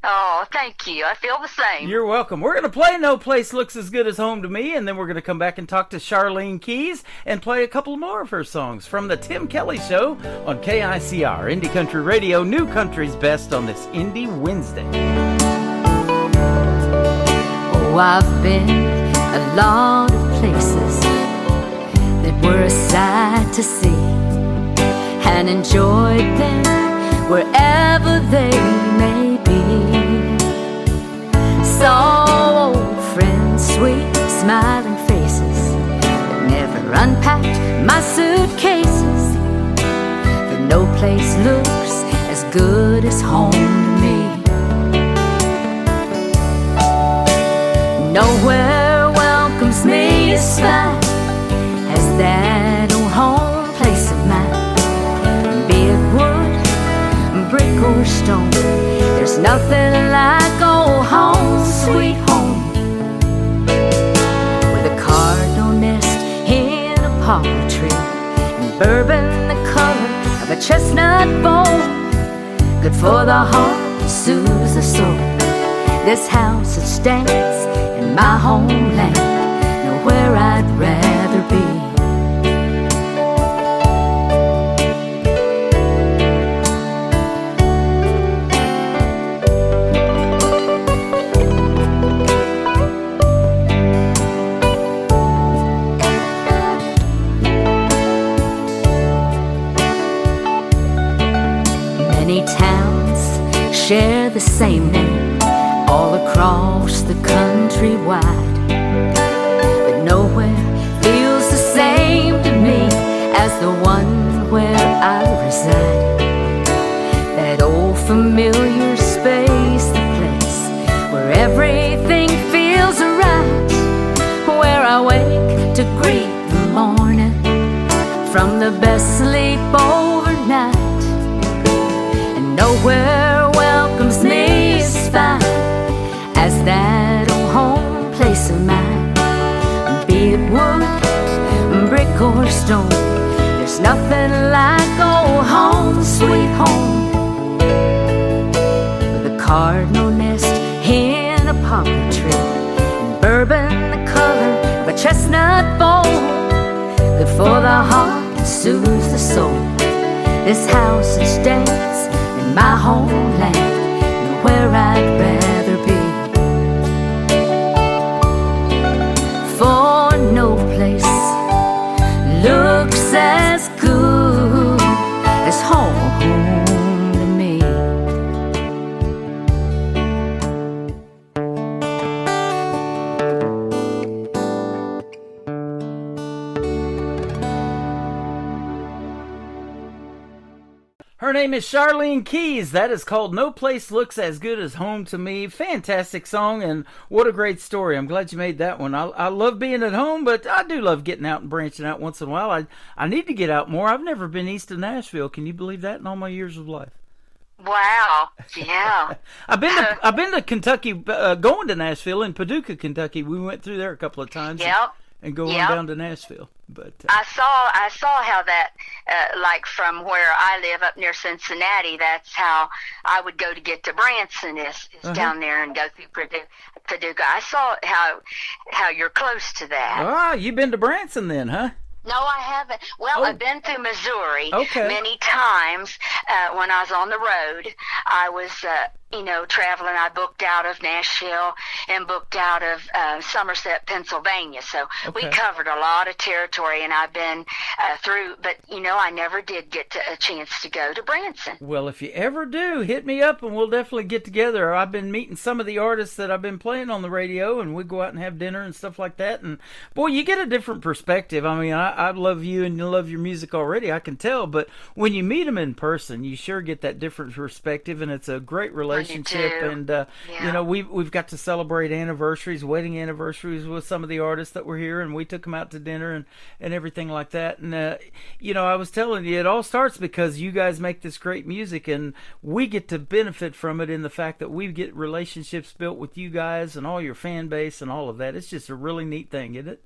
Oh, thank you. I feel the same. You're welcome. We're going to play No Place Looks as Good as Home to Me, and then we're going to come back and talk to Charlene Keys and play a couple more of her songs from The Tim Kelly Show on KICR, Indie Country Radio, New Country's Best on this Indie Wednesday. Oh, I've been a lot of places that were a sight to see and enjoyed them wherever they may be. Saw old friends, sweet smiling faces, but never unpacked my suitcases. For no place looks as good as home to me. Nowhere welcomes me as fine as that old home place of mine. Be it wood, brick or stone, there's nothing like old home, sweet home. With a cardinal nest in a poplar tree, and bourbon the color of a chestnut bone. Good for the heart, soothes the soul. This house that stands in my homeland, nowhere I'd rather be. Many towns share the same name all across the country wide, but nowhere feels the same to me as the one where I reside. That familiar space, the place where everything feels right, where I wake to greet the morning from the best sleep overnight, and nowhere welcomes me as fine as that old home place of mine. Be it wood, brick or stone, there's nothing like old home, sweet home. With a cardinal nest in a poplar tree, and bourbon the color of a chestnut bowl, good for the heart and soothes the soul. This house is dance in my homeland, and where I'd rather be. For no place looks as good as home to me. Her name is Charlene Keys. That is called No Place Looks As Good As Home to Me. Fantastic song, and what a great story. I'm glad you made that one. I love being at home, but I do love getting out and branching out once in a while. I need to get out more. I've never been east of Nashville. Can you believe that in all my years of life? Wow. Yeah. I've been to Kentucky, going to Nashville in Paducah, Kentucky. We went through there a couple of times. Yep. And going down to Nashville. But I saw how that, like from where I live up near Cincinnati, that's how I would go to get to Branson is down there and go through Paducah. I saw how you're close to that. Ah, you've been to Branson then, huh? No, I haven't. Well, I've been through Missouri many times when I was on the road. I was, traveling. I booked out of Nashville and booked out of Somerset, Pennsylvania. So we covered a lot of territory, and I've been through. But, I never did get a chance to go to Branson. Well, if you ever do, hit me up, and we'll definitely get together. I've been meeting some of the artists that I've been playing on the radio, and we go out and have dinner and stuff like that. And, boy, you get a different perspective. I mean, I love you, and you love your music already, I can tell. But when you meet them in person, you sure get that different perspective, and it's a great relationship. And we've got to celebrate anniversaries, wedding anniversaries with some of the artists that were here, and we took them out to dinner and everything like that. And I was telling you, it all starts because you guys make this great music, and we get to benefit from it in the fact that we get relationships built with you guys and all your fan base and all of that. It's just a really neat thing, isn't it?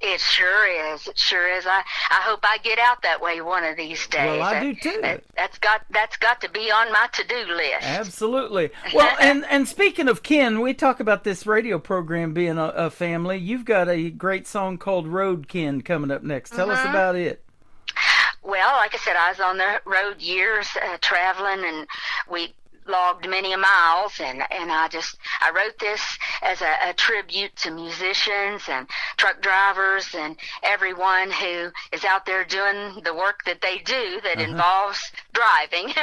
It sure is. It sure is. I hope I get out that way one of these days. Well, I do too. That's got to be on my to-do list. Absolutely. Well, and speaking of kin, we talk about this radio program being a family. You've got a great song called Road Kin coming up next. Tell us about it. Well, like I said, I was on the road years traveling, and we logged many miles, and I wrote this as a tribute to musicians and truck drivers and everyone who is out there doing the work that they do that involves driving.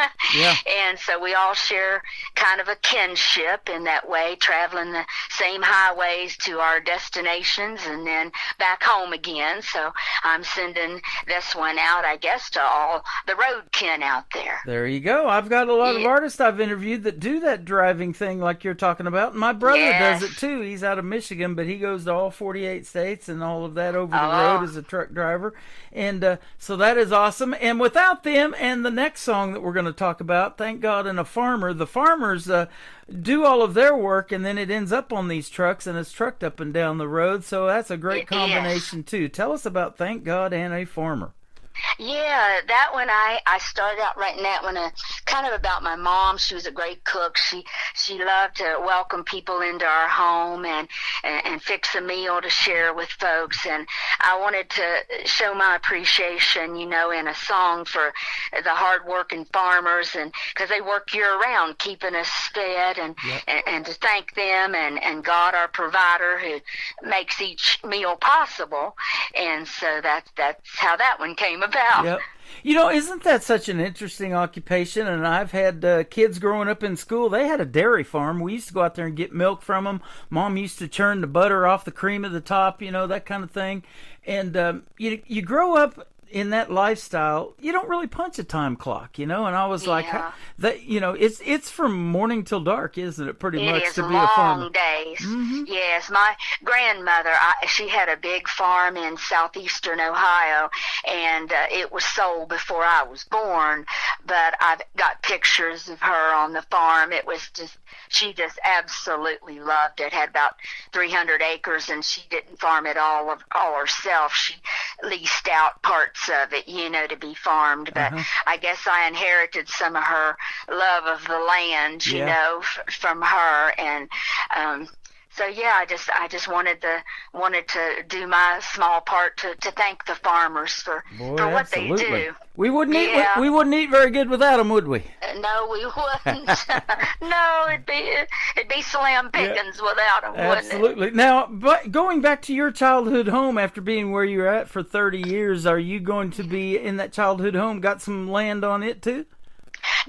And so we all share kind of a kinship in that way, traveling the same highways to our destinations and then back home again. So I'm sending this one out, I guess, to all the road kin out there. There you go. I've got a lot of artists I've interviewed that do that driving thing like you're talking about. My brother does it too. He's out of Michigan, but he goes to all 48 states and all of that over the road as a truck driver. And so that is awesome. And without them and the next song that we're going to talk about, Thank God and a Farmer, the farmers do all of their work, and then it ends up on these trucks and it's trucked up and down the road. So that's a great combination too. Tell us about Thank God and a Farmer. Yeah, that one I started out writing that one kind of about my mom. She was a great cook. She loved to welcome people into our home and fix a meal to share with folks. And I wanted to show my appreciation, in a song for the hardworking farmers, and because they work year round keeping us fed, and to thank them and God, our provider, who makes each meal possible. And so that's how that one came about. Yep. Isn't that such an interesting occupation? And I've had kids growing up in school. They had a dairy farm. We used to go out there and get milk from them. Mom used to churn the butter off the cream at the top, that kind of thing. And you grow up in that lifestyle, you don't really punch a time clock, And I was like, that, it's from morning till dark, isn't it? Pretty much to be a farmer. It is long days. Yes, my grandmother, she had a big farm in southeastern Ohio, and it was sold before I was born. But I've got pictures of her on the farm. It was she just absolutely loved it. Had about 300 acres, and she didn't farm it all herself. She leased out parts of it, to be farmed. But I guess I inherited some of her love of the land, from her. And so I just wanted to do my small part to thank the farmers for what they do. We wouldn't eat very good without them, would we? No, we wouldn't. No, it'd be slim pickings without them, wouldn't it? Absolutely. Now, but going back to your childhood home after being where you're at for 30 years, are you going to be in that childhood home? Got some land on it too?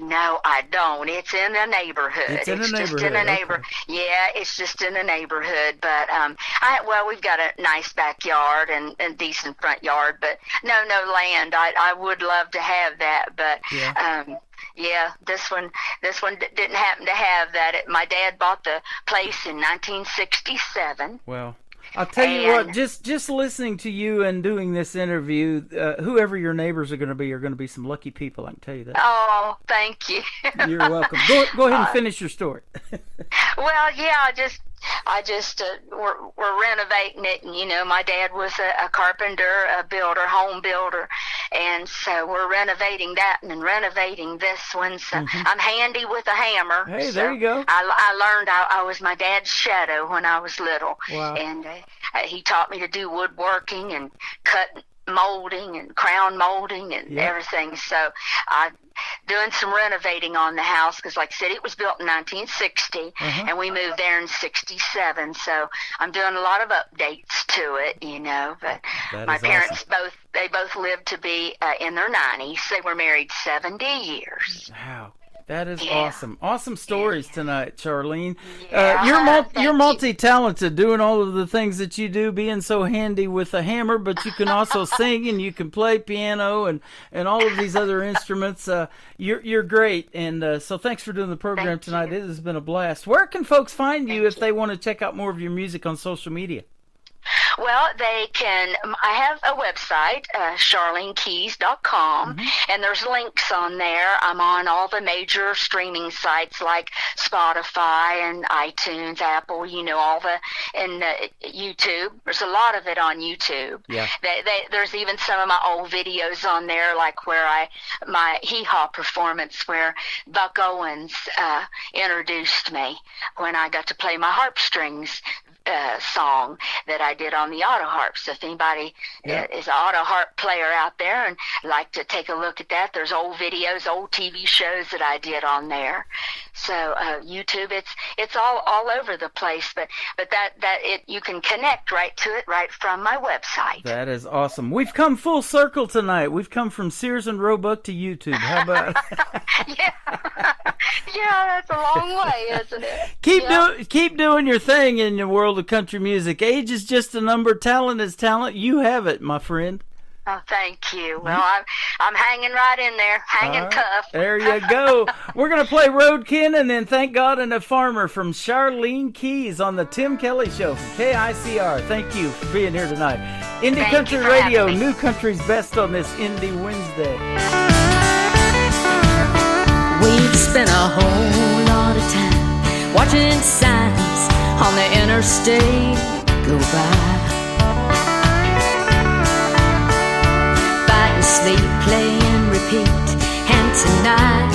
No, I don't. It's in a neighborhood. It's just in a neighborhood. Yeah, it's just in a neighborhood. But we've got a nice backyard and a decent front yard, but no land. I would love to have that, but this one didn't happen to have that. My dad bought the place in 1967. Well, I'll tell you what, just listening to you and doing this interview, whoever your neighbors are going to be some lucky people, I can tell you that. Oh, thank you. You're welcome. Go ahead and finish your story. Well, I just we're renovating it, and my dad was a carpenter, a builder, home builder, and so we're renovating that and renovating this one. So I'm handy with a hammer. Hey, there you go. I learned I was my dad's shadow when I was little, and he taught me to do woodworking and cut molding and crown molding and everything. So I'm doing some renovating on the house because, like I said, it was built in 1960 and we moved there in 67. So I'm doing a lot of updates to it, But my parents both lived to be in their 90s. They were married 70 years. Wow. That is awesome. Awesome stories tonight, Charlene. You're multi-talented, doing all of the things that you do, being so handy with a hammer, but you can also sing and you can play piano and all of these other instruments. You're great, and so thanks for doing the program tonight. It has been a blast. Where can folks find you if they want to check out more of your music on social media? Well, I have a website, charlenekeys.com, and there's links on there. I'm on all the major streaming sites like Spotify and iTunes, Apple, and YouTube. There's a lot of it on YouTube. Yeah. There's even some of my old videos on there, like my hee-haw performance where Buck Owens introduced me when I got to play my harp strings song that I did on the auto harp. So if anybody is an auto harp player out there and like to take a look at that, there's old videos, old TV shows that I did on there. So YouTube, it's all over the place, but you can connect right to it right from my website. That is awesome. We've come full circle tonight. We've come from Sears and Roebuck to YouTube. How about? Yeah, that's a long way, isn't it? Keep doing your thing in the world of country music. Age is just a number. Talent is talent. You have it, my friend. Oh, thank you. Well, I'm hanging right in there, hanging tough. There you go. We're going to play Roadkin and then Thank God and a Farmer from Charlene Keys on the Tim Kelly Show from KICR. Thank you for being here tonight. Indie Country Radio, New Country's Best on this Indie Wednesday. We've spent a whole lot of time watching signs on the interstate go by. Fight and sleep, play and repeat, and tonight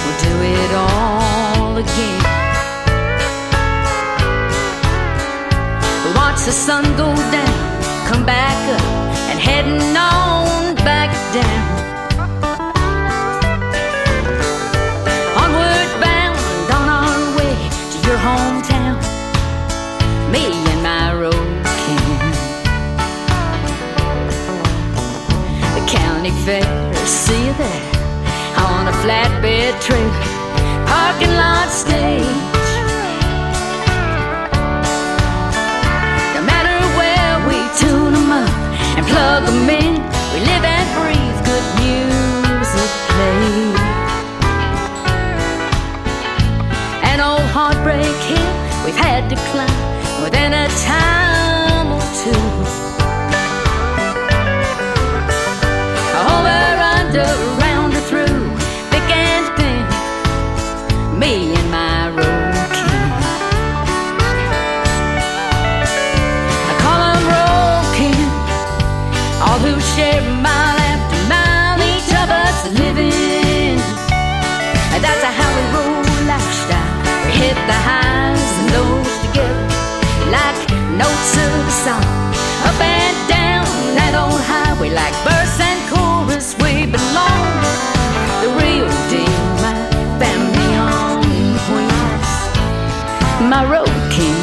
we'll do it all again. We'll watch the sun go down, come back up, and heading on back down. Your hometown, me and my Roadkin. The county fair, see you there on a flatbed trailer, parking lot stage. No matter where we tune them up and plug them in, we live at loved her round her through, thick and thin, me and my road king. I call him road king, all who share mile after mile, each of us living. That's how we roll lifestyle. We hit the highs and lows together like notes of a song. Up and down that old highway like verse and chorus we belong. The real deal, my family on wheels, my road king.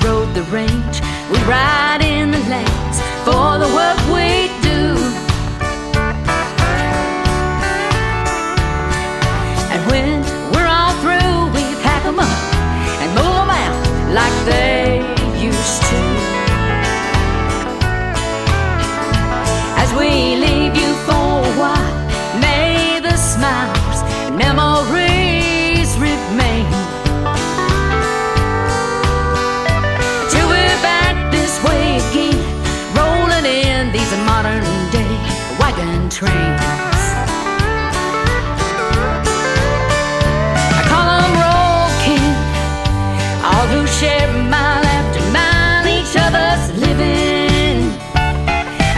Rode the range, we ride in the lanes for the work we do. And when we're all through, we pack them up and move them out like they used to. As we leave you for a while, may the smiles and memories remain. These modern day wagon trains, I call them road king, all who share mile after mile, each of us living.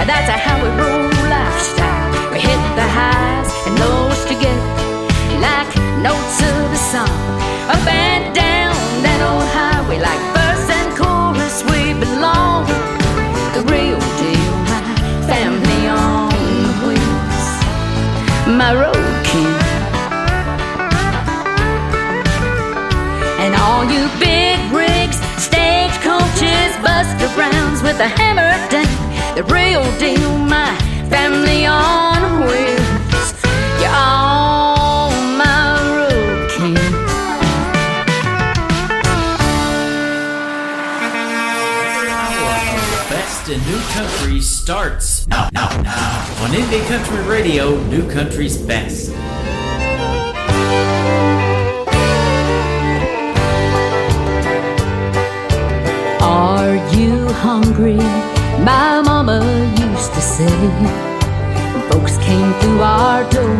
That's how we roll lifestyle. We hit the highs and lows together like notes of a song. Up and down that old highway like verse and chorus we belong. The real deal, family on wheels, my road king. And all you big rigs, stagecoaches, Buster Browns with a hammer down, the real deal, my family on wheels. You're all my road king. Best in New Country starts now on Indie Country Radio, New Country's Best. Are you hungry? My mama used to say. When folks came through our door,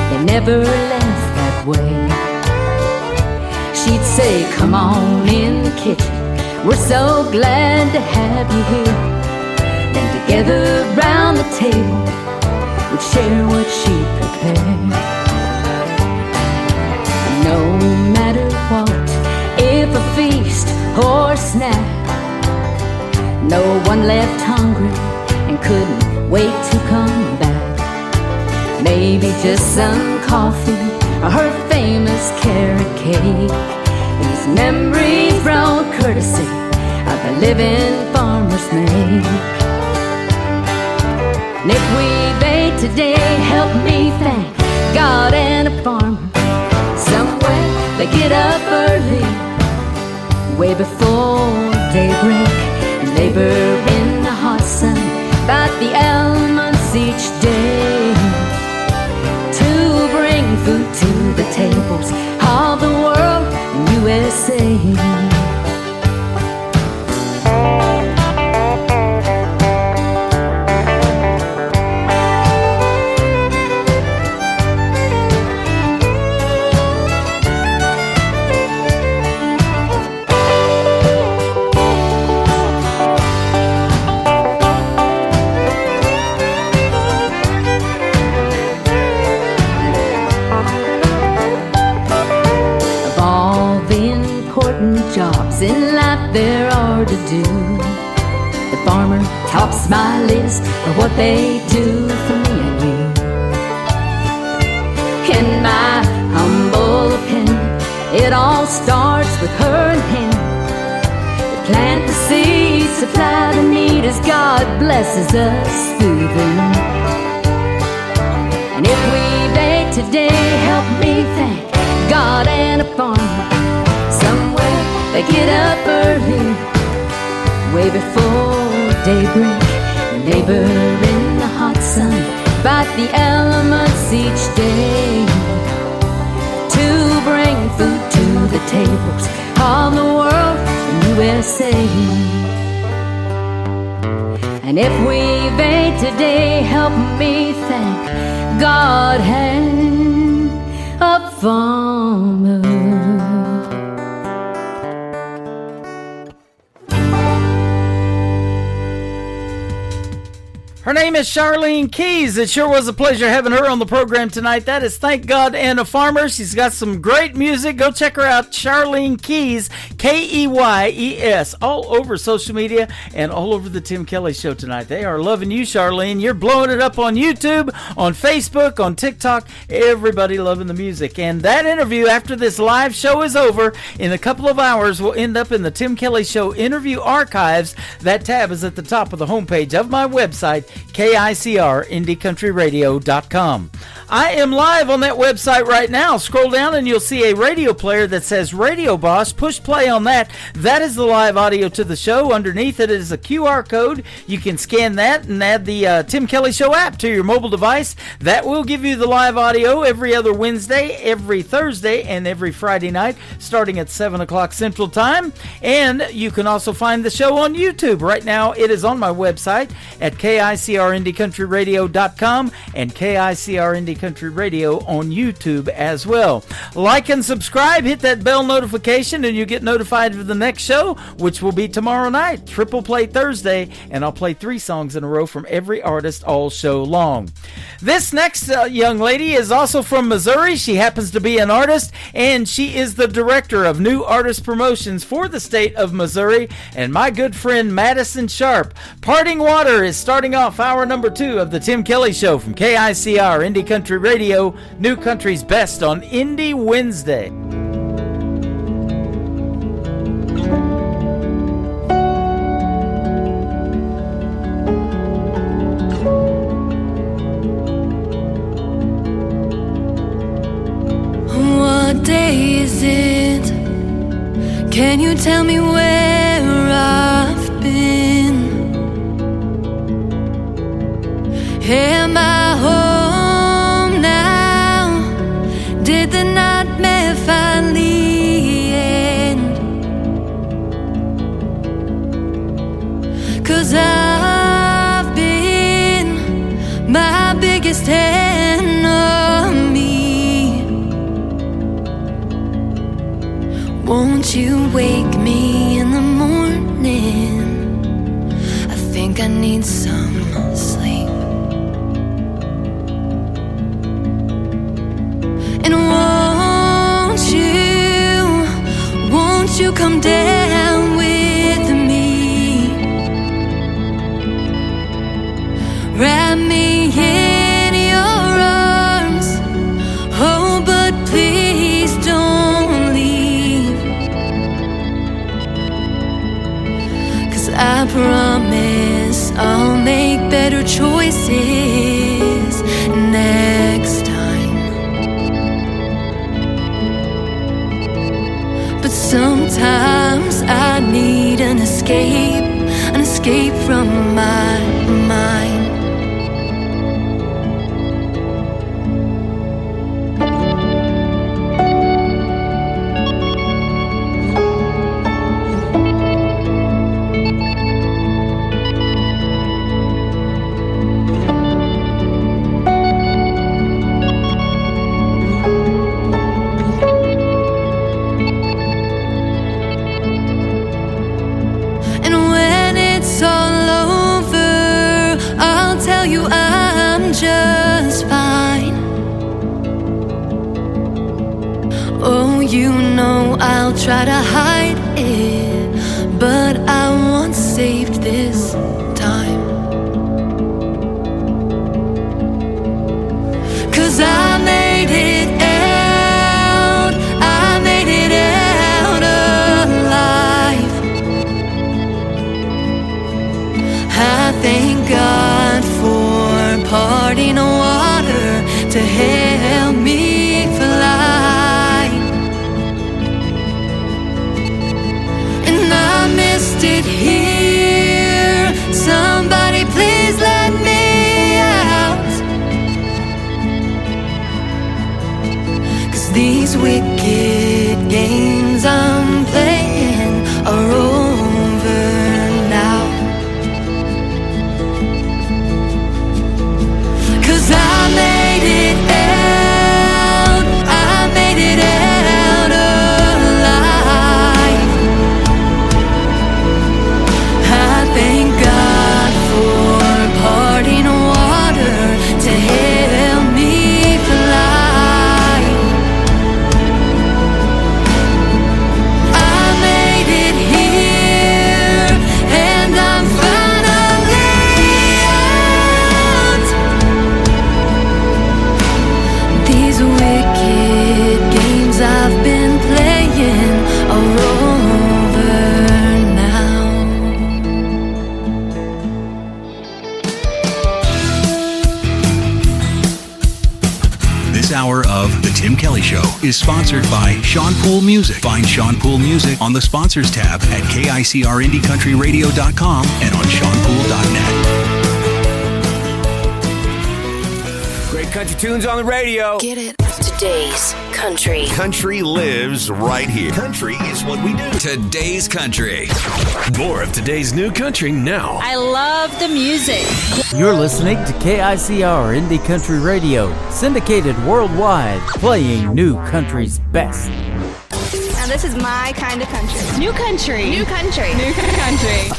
they never left that way. She'd say, come on in the kitchen, we're so glad to have you here. Then together round the table, we'd share what she prepared. No matter what, if a feast or a snack, no one left hungry and couldn't wait to come back. Maybe just some coffee or her famous carrot cake. These memories brought courtesy of the living farmer's make. And if we ate today, help me thank God and a farmer. Somewhere they get up early, way before daybreak, and labor in the hot sun, about the elements each day, to bring food to the tables of the world in USA. Jobs in life there are to do. The farmer tops my list of what they do for me and you. In my humble opinion, it all starts with her and him. They plant the seeds, supply the need as God blesses us through them. And if we beg today, help me thank God and they get up early, way before daybreak. Neighbor in the hot sun, fight the elements each day to bring food to the tables of the world, USA. And if we've ate today, help me thank God and a farmer. Her name is Charlene Keys. It sure was a pleasure having her on the program tonight. That is Thank God and a Farmer. She's got some great music. Go check her out, Charlene Keys, Keyes, all over social media and all over the Tim Kelly Show tonight. They are loving you, Charlene. You're blowing it up on YouTube, on Facebook, on TikTok. Everybody loving the music. And that interview after this live show is over in a couple of hours will end up in the Tim Kelly Show interview archives. That tab is at the top of the homepage of my website, KICRIndieCountryRadio.com. I am live on that website right now. Scroll down and you'll see a radio player that says Radio Boss. Push play on that. That is the live audio to the show. Underneath it is a QR code. You can scan that and add the Tim Kelly Show app to your mobile device. That will give you the live audio every other Wednesday, every Thursday, and every Friday night starting at 7 o'clock Central Time. And you can also find the show on YouTube. Right now it is on my website at KICRIndieCountryRadio.com and KICRIndieCountryRadio on YouTube as well. Like and subscribe, hit that bell notification, and you get notified of the next show, which will be tomorrow night, Triple Play Thursday, and I'll play 3 songs in a row from every artist all show long. This next young lady is also from Missouri. She happens to be an artist, and she is the director of new artist promotions for the state of Missouri, and my good friend Madison Sharp. Parting Water is starting off hour number 2 of the Tim Kelly Show from KICR Indie Country Radio, New Country's Best on Indie Wednesday. What day is it? Can you tell me where I've been? Am I home now? Did the nightmare finally end? 'Cause I've been my biggest enemy. Won't you wake me in the morning? I think I need some sleep. And won't you come down with me? Wrap me in your arms. Oh, but please don't leave. 'Cause I promise I'll make better choices next time. Sometimes I need an escape from my mind. Just fine. Oh, you know I'll try to hide it, but I want saved this time. 'Cause I made it out alive. I thank God for parting water to help me fly. wicked games I'm playing are over now. 'Cause I made it out, I made it out alive. I thank God for parting water to help me fly. I made it here, and I'm finally out. These wicked games I've been playing are over now. This hour of The Tim Kelly Show is sponsored by Sean Poole Music. Find Sean Poole Music on the Sponsors tab at KICRIndieCountryRadio.com and on SeanPoole.net. Great country tunes on the radio. Get it? Today's country. Country lives right here. Country is what we do. Today's country. More of today's new country now. I love the music. You're listening to KICR Indie Country Radio, syndicated worldwide, playing new country's best. Now this is my kind of country. New country. New country. New country.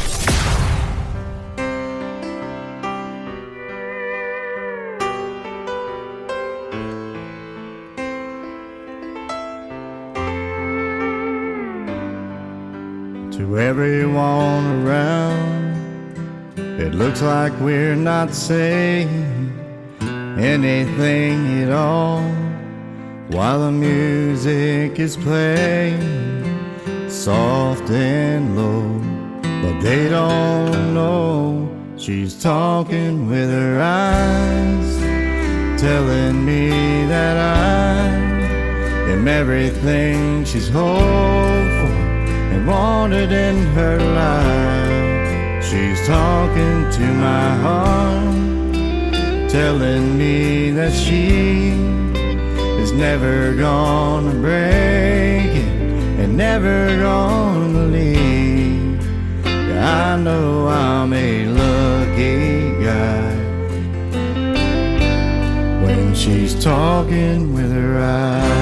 To everyone around, it looks like we're not saying anything at all while the music is playing soft and low. But they don't know she's talking with her eyes, telling me that I am everything she's hoped for and wanted in her life. She's talking to my heart, telling me that she is never gonna break it and never gonna leave. Yeah, I know I'm a lucky guy when she's talking with her eyes.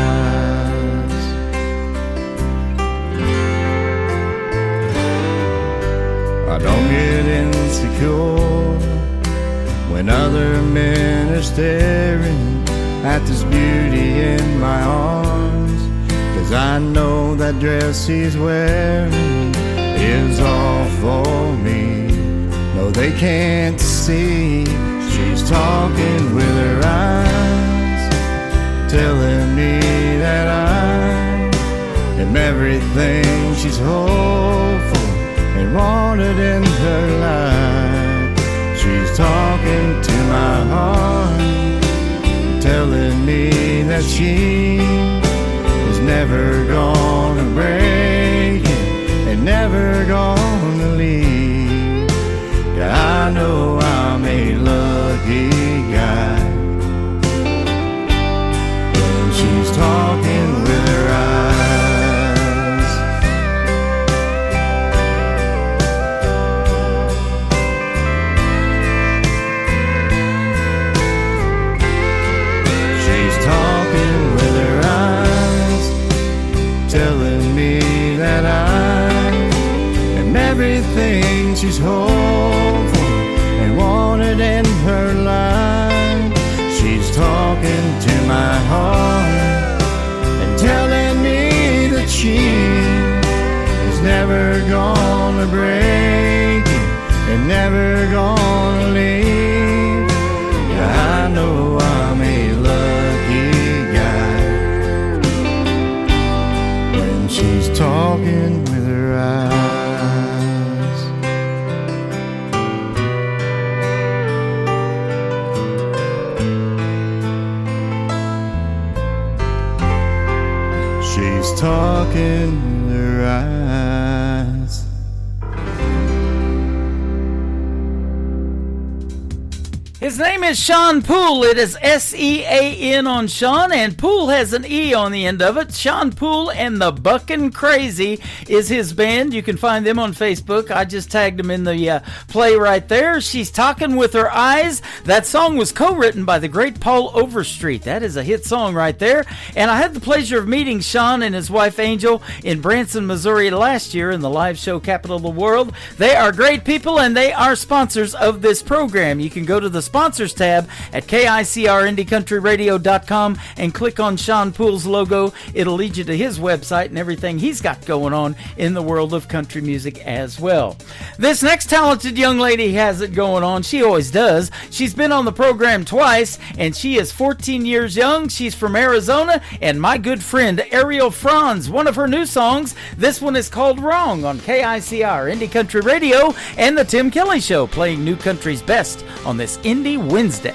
I don't get insecure when other men are staring at this beauty in my arms, 'cause I know that dress she's wearing is all for me. No, they can't see she's talking with her eyes, telling me that I am everything she's hoped for and wanted in her life. She's talking to my heart, telling me that she is never gonna break it and never gonna leave. Yeah, I know I'm a lucky guy when she's talking with her eyes. She's talking with her eyes, telling me that I am everything she's hoped for and wanted in her life. She's talking to my heart and telling me that she is never gonna break it and never gonna leave. Yeah, I know I'm a lucky guy when she's talking with her eyes. She's talking with her eyes. His name is Sean Poole. It is S-E-A-N on Sean, and Poole has an E on the end of it. Sean Poole and the Buckin' Crazy is his band. You can find them on Facebook. I just tagged them in the play right there. She's Talking With Her Eyes. That song was co-written by the great Paul Overstreet. That is a hit song right there. And I had the pleasure of meeting Sean and his wife Angel in Branson, Missouri last year in the live show Capital of the World. They are great people, and they are sponsors of this program. You can go to the sponsors tab at KICRIndieCountryRadio.com and click on Sean Poole's logo. It'll lead you to his website and everything he's got going on in the world of country music as well. This next talented young lady has it going on. She always does. She's been on the program twice, and she is 14 years young. She's from Arizona, and my good friend Ariel Franz, one of her new songs, this one is called Wrong on KICR Indie Country Radio and the Tim Kelly Show, playing new country's best on this Indie Wednesday.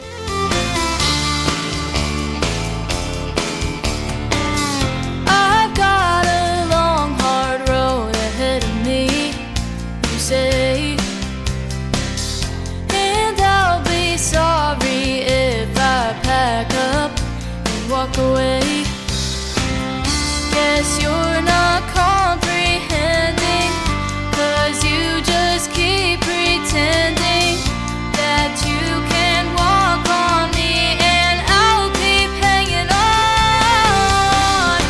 I've got a long, hard road ahead of me, you say, and I'll be sorry if I pack up and walk away. Guess you're not comprehending, 'cause you just keep pretending that you can walk on me, and I'll keep hanging on.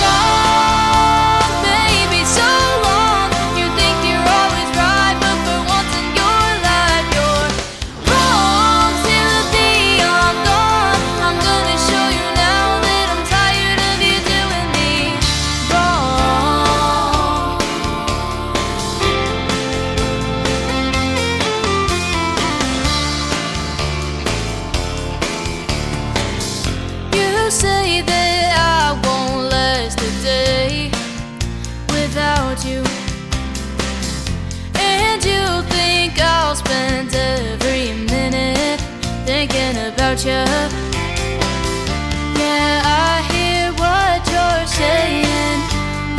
Wrong, baby, so long. You think you're always right, but for once in your life you're wrong. Till the day I'm gone, I'm gonna show you now that I'm tired of you doing me wrong. You say that I won't last a day without you, and you think I'll spend every minute thinking about you. Yeah, I hear what you're saying.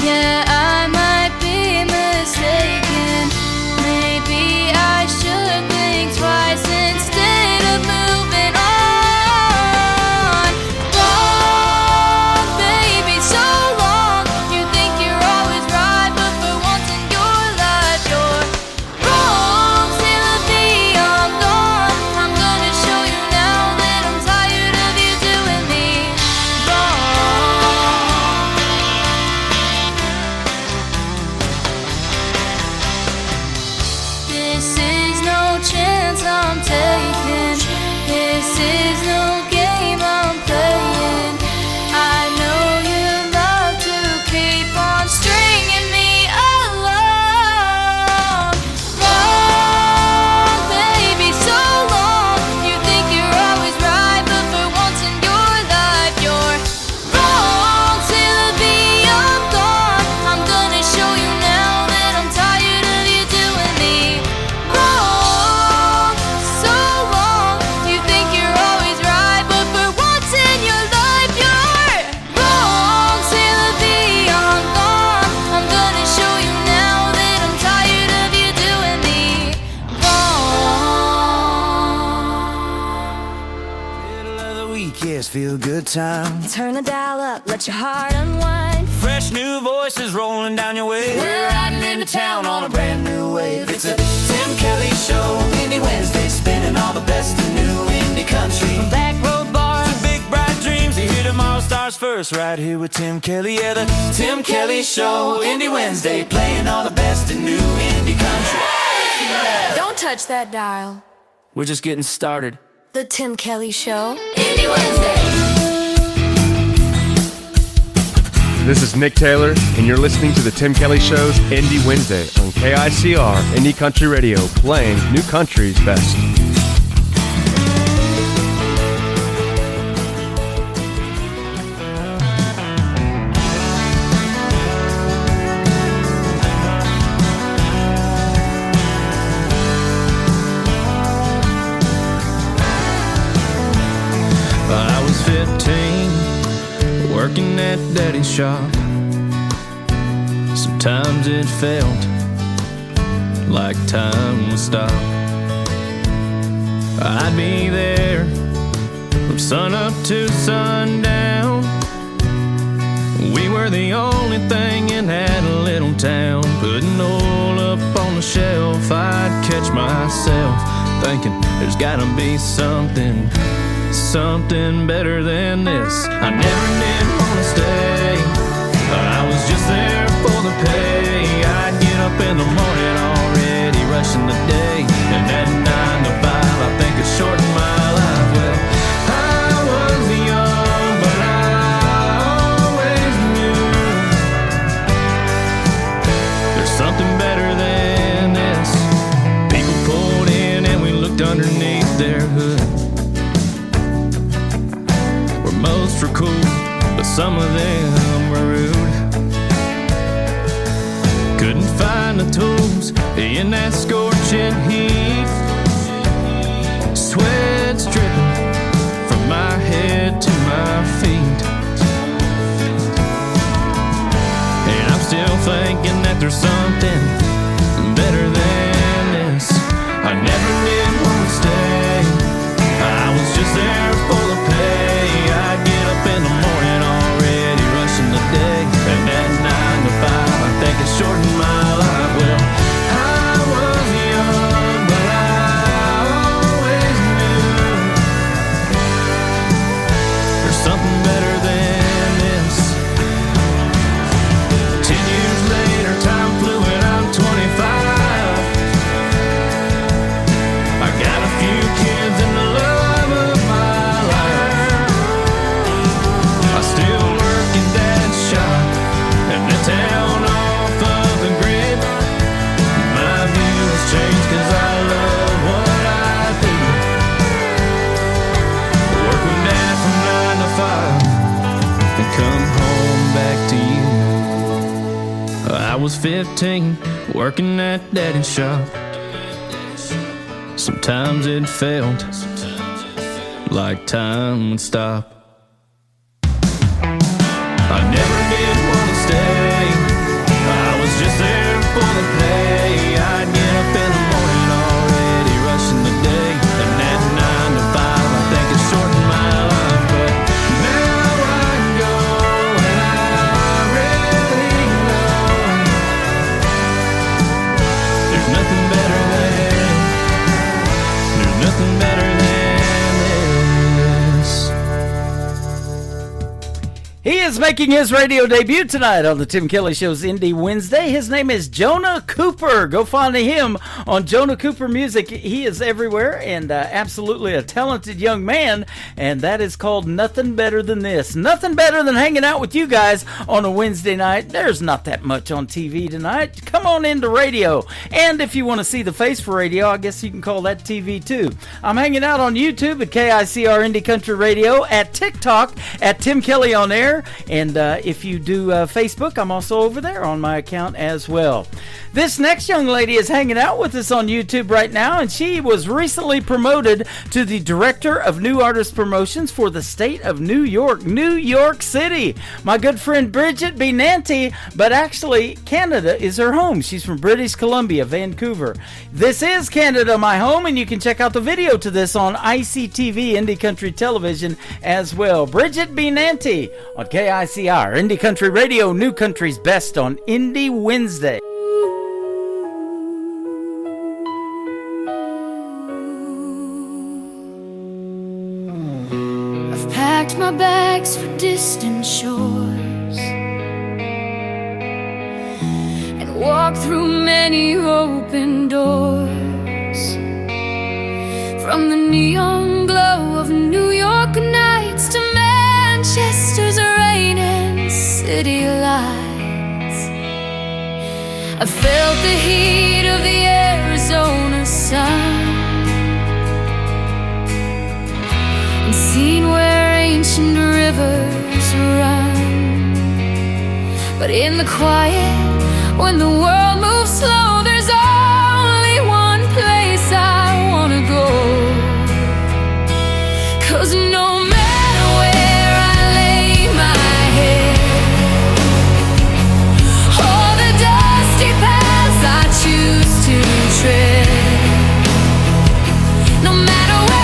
Yeah, I might be mistaken. Maybe I should think twice instead of moving on. Wrong, baby, so long. You think you're always right, but for once in your life you're wrong. Till the day I'm gone, I'm gonna show you now that I'm tired of you doing me wrong. This is no chance I'm taking. This is no game I'm playing. I know you love to keep on stringing me along. Wrong, baby, so long. You think you're always right, but for once in your life you're wrong. Till the day I'm gone, I'm gonna show you now that I'm tired of you doing me wrong. So long. You think you're always right, but for once in your life you're wrong. Till the day I'm gone, I'm gonna show you now that I'm tired of you doing me wrong. Middle of the week, yes, feel good time. Turn the dial up, let your heart unwind. Fresh new voices rolling down your way. We're riding into town on a brand new wave. It's a Tim Kelly Show, Indie Wednesday, spinning all the best in new indie country. From back road bars to big bright dreams, you hear tomorrow stars first, right here with Tim Kelly. Yeah, the Tim Kelly Show, Indie Wednesday, playing all the best in new indie country. Don't touch that dial. We're just getting started. The Tim Kelly Show, Indie Wednesday. This is Nick Taylor, and you're listening to the Tim Kelly Show's Indie Wednesday on KICR Indie Country Radio, playing new country's best. I was 15, working at Daddy's shop. Sometimes it felt like time would stop. I'd be there from sun up to sundown. We were the only thing in that little town. Putting oil up on the shelf, I'd catch myself thinking there's gotta be something better than this. I never did wanna stay, I was just there for the pay. I'd get up in the morning already rushing the day, and at 9 to 5 I think it shortened my life. Well, I was young, but I always knew there's something better than this. People pulled in and we looked underneath their hood. Where most were cool, but some of them were rude. Couldn't find the tools in that scorching heat. Sweat's dripping from my head to my feet. And I'm still thinking that there's something better than this. I never did want to stay, I was just there for the pay. I'd get up in the morning already rushing the day, and at 9 to 5 I think it shortened my life. Well, I was young, but I always knew there's something better than this. 10 years later, time flew and I'm 25. I got a few kids and the love of my life. I still work in Dad's shop in the town off of the grid. My view has changed 'cause I love what I do. Work with Dad from 9 to 5 and come home back to you. I was 15 working at Daddy's shop. Sometimes it felt like time would stop. I never did want to stay, I was just there for the pay. I'd get up in the morning already rushing the day, and at 9 to 5 I think it shortened my life. But now I go and I really know there's nothing better than, there's nothing better than this. He is making his radio debut tonight on the Tim Kelly Show's Indie Wednesday. His name is Jonah Cooper. Go find him on Jonah Cooper Music. He is everywhere and absolutely a talented young man, and that is called Nothing Better Than This. Nothing better than hanging out with you guys on a Wednesday night. There's not that much on TV tonight. Come on into radio. And if you want to see the face for radio, I guess you can call that TV too. I'm hanging out on YouTube at KICR Indie Country Radio, at TikTok at Tim Kelly On Air, and if you do Facebook, I'm also over there on my account as well. This next young lady is hanging out with us on YouTube right now, and she was recently promoted to the Director of New Artist Promotions for the state of New York, New York City. My good friend Bridget B. Nanty, but actually Canada is her home. She's from British Columbia, Vancouver. This is Canada, my home, and you can check out the video to this on ICTV, Indie Country Television, as well. Bridget B. Nanty on KICR, Indie Country Radio, New Country's Best on Indie Wednesday. I've packed my bags for distant shores and walked through many open doors. From the neon glow of New York nights to Manchester's rain and city lights, I felt the heat of the Arizona sun and seen where ancient rivers run. But in the quiet, when the world moves slow, there's only one place I wanna go. 'Cause no matter where I lay my head, all the dusty paths I choose to tread, no matter where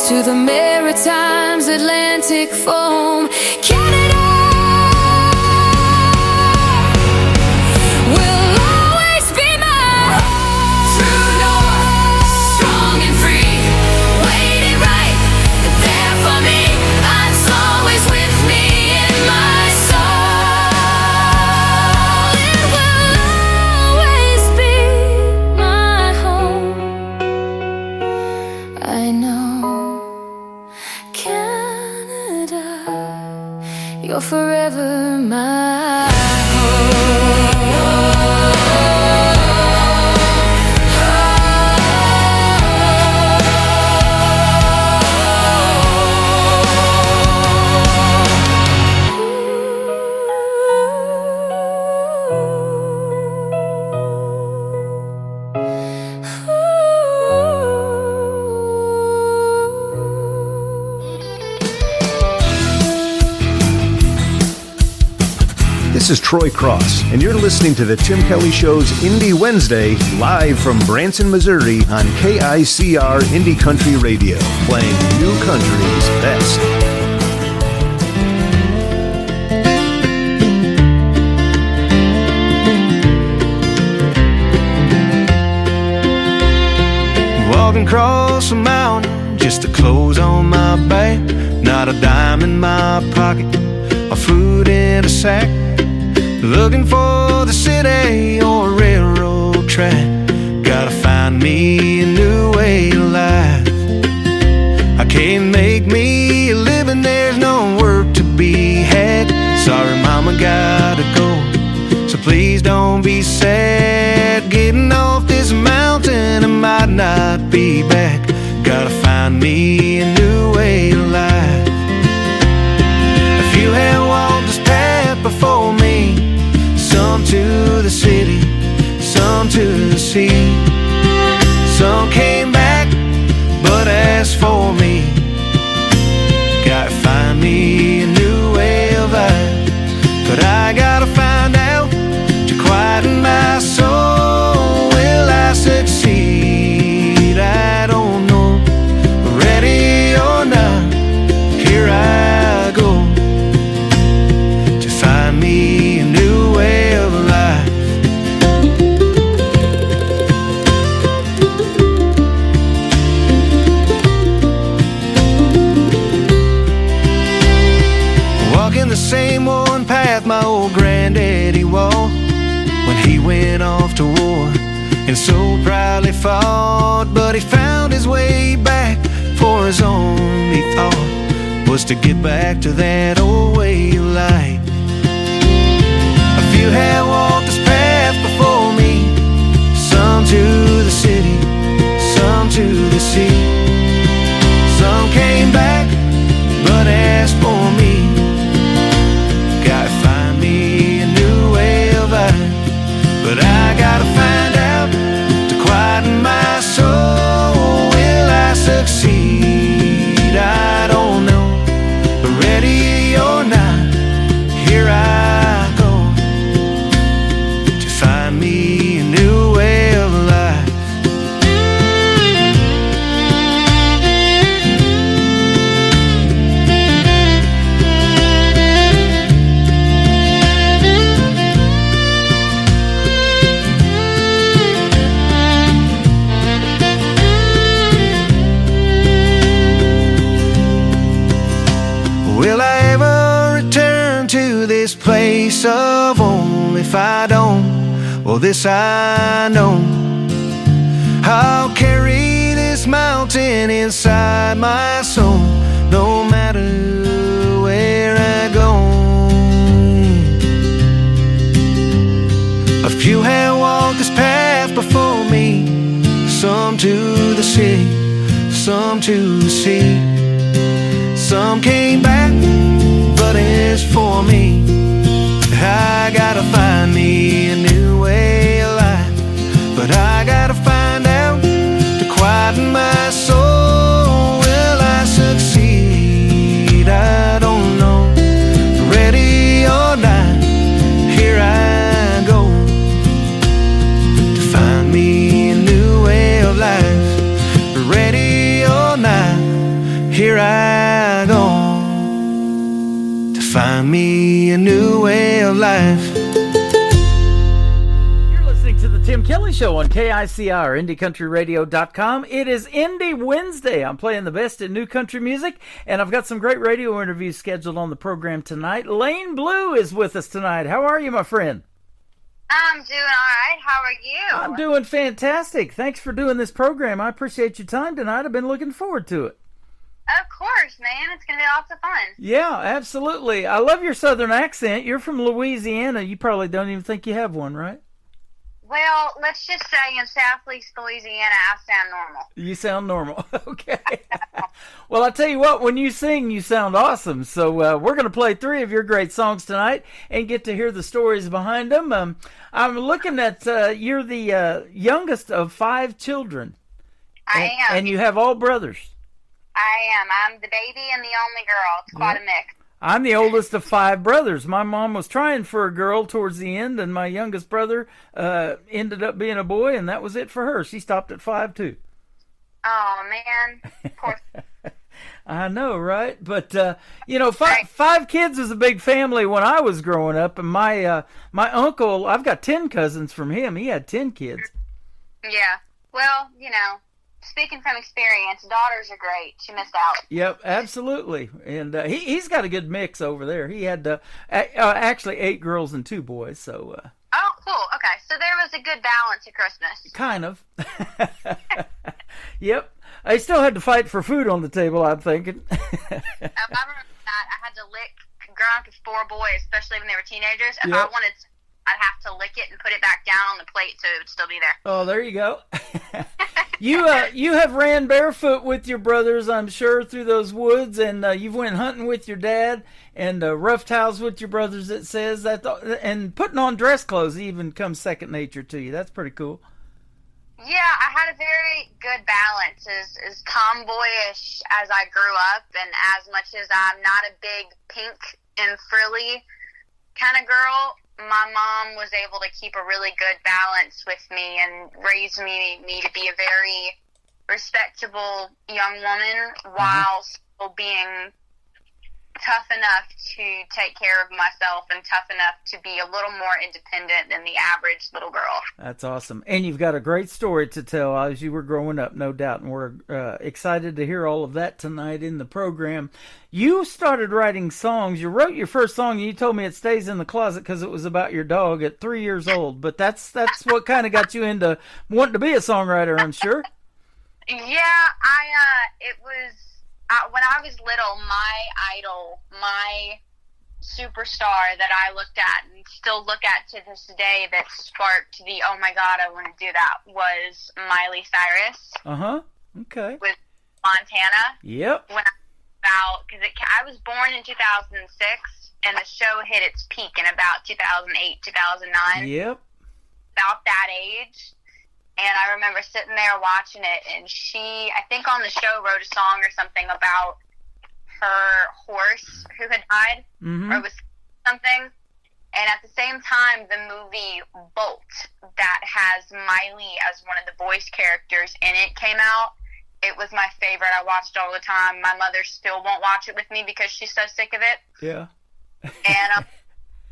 Here's to the Maritimes, Atlantic foam, Canada. You're forever my This is Troy Cross, and you're listening to the Tim Kelly Show's Indie Wednesday, live from Branson, Missouri on KICR Indie Country Radio, playing new country's best. Walking across a mountain, just the clothes on my back, not a dime in my pocket, or food in a sack. Looking for the city or railroad track. Gotta find me a new way of life. I can't make me a living, there's no work to be had. Sorry mama, gotta go, so please don't be sad. Getting off this mountain, I might not be back. Gotta find me a new way of life. If you had walked this path before me, some to the city, some to the sea. Some came back, but as for me, gotta find me a new way of life. But I gotta find out to quieten my soul. Will I succeed? I don't know. Ready or not, here I go to find me a new way of life. Walking the same one path my old granddaddy walked when he went off to war and so proudly fought. But he found his way back, for his only thought was to get back to that old way of life. A few had walked this path before me, some to the city, some to the sea. Some came back, but as for me, gotta find me a new way of life. But I gotta find out to quieten my soul. Will I succeed? I don't know. But ready or not, here I go to find me a new way of life. Will I ever return to this place of home? If I don't, well, this I know, I'll carry this mountain inside my soul, no matter where I go. A few have walked this path before me, some to the city, some to the sea. Some came back, but as for me, I gotta find me a new way of life. But I gotta find out to quieten my soul. Will I succeed? I don't know. Ready or not, here I go to find me a new way of life. Ready or not, me a new way of life. You're listening to the Tim Kelly Show on KICR, IndieCountryRadio.com. It is Indie Wednesday. I'm playing the best in new country music, and I've got some great radio interviews scheduled on the program tonight. Lane Blue is with us tonight. How are you, my friend? I'm doing all right. How are you? I'm doing fantastic. Thanks for doing this program. I appreciate your time tonight. I've been looking forward to it. Of course, man. It's going to be lots of fun. Yeah, absolutely. I love your southern accent. You're from Louisiana. You probably don't even think you have one, right? Well, let's just say in Southeast Louisiana, I sound normal. You sound normal. Okay. Well, I tell you what, when you sing, you sound awesome. So we're going to play 3 of your great songs tonight and get to hear the stories behind them. I'm looking at you're the youngest of 5 children. I am. And you have all brothers. I am. I'm the baby and the only girl. It's quite a mix. I'm the oldest of 5 brothers. My mom was trying for a girl towards the end, and my youngest brother ended up being a boy, and that was it for her. She stopped at 5 too. Oh, man. Poor. I know, right? But, you know, 5 kids was a big family when I was growing up, and my uncle, I've got 10 cousins from him. He had 10 kids. Yeah. Well, you know, speaking from experience, daughters are great. She missed out. Yep, absolutely. And he's got a good mix over there. He had actually 8 girls and 2 boys. So. Oh, cool. Okay, so there was a good balance at Christmas. Kind of. Yep. I still had to fight for food on the table, I'm thinking. I remember that. I had to lick, growing up with 4 boys, especially when they were teenagers. If I wanted, I'd have to lick it and put it back down on the plate so it would still be there. Oh, there you go. You have ran barefoot with your brothers, I'm sure, through those woods, and you've went hunting with your dad, and rough towels with your brothers, it says. And putting on dress clothes even comes second nature to you. That's pretty cool. Yeah, I had a very good balance. As tomboyish as I grew up, and as much as I'm not a big pink and frilly kind of girl, my mom was able to keep a really good balance with me and raise me to be a very respectable young woman while still being tough enough to take care of myself and tough enough to be a little more independent than the average little girl. That's awesome. And you've got a great story to tell as you were growing up, no doubt. And we're excited to hear all of that tonight in the program. You started writing songs. You wrote your first song, and you told me it stays in the closet because it was about your dog at 3 years old. But that's what kind of got you into wanting to be a songwriter, I'm sure. Yeah, it was... when I was little, my idol, my superstar that I looked at and still look at to this day that sparked the, oh my God, I want to do that, was Miley Cyrus. Uh-huh. Okay. With Montana. Yep. When I was born in 2006, and the show hit its peak in about 2008, 2009. Yep. About that age. And I remember sitting there watching it, and she, I think on the show, wrote a song or something about her horse who had died, or it was something. And at the same time, the movie Bolt, that has Miley as one of the voice characters in it, came out. It was my favorite. I watched all the time. My mother still won't watch it with me because she's so sick of it. Yeah. And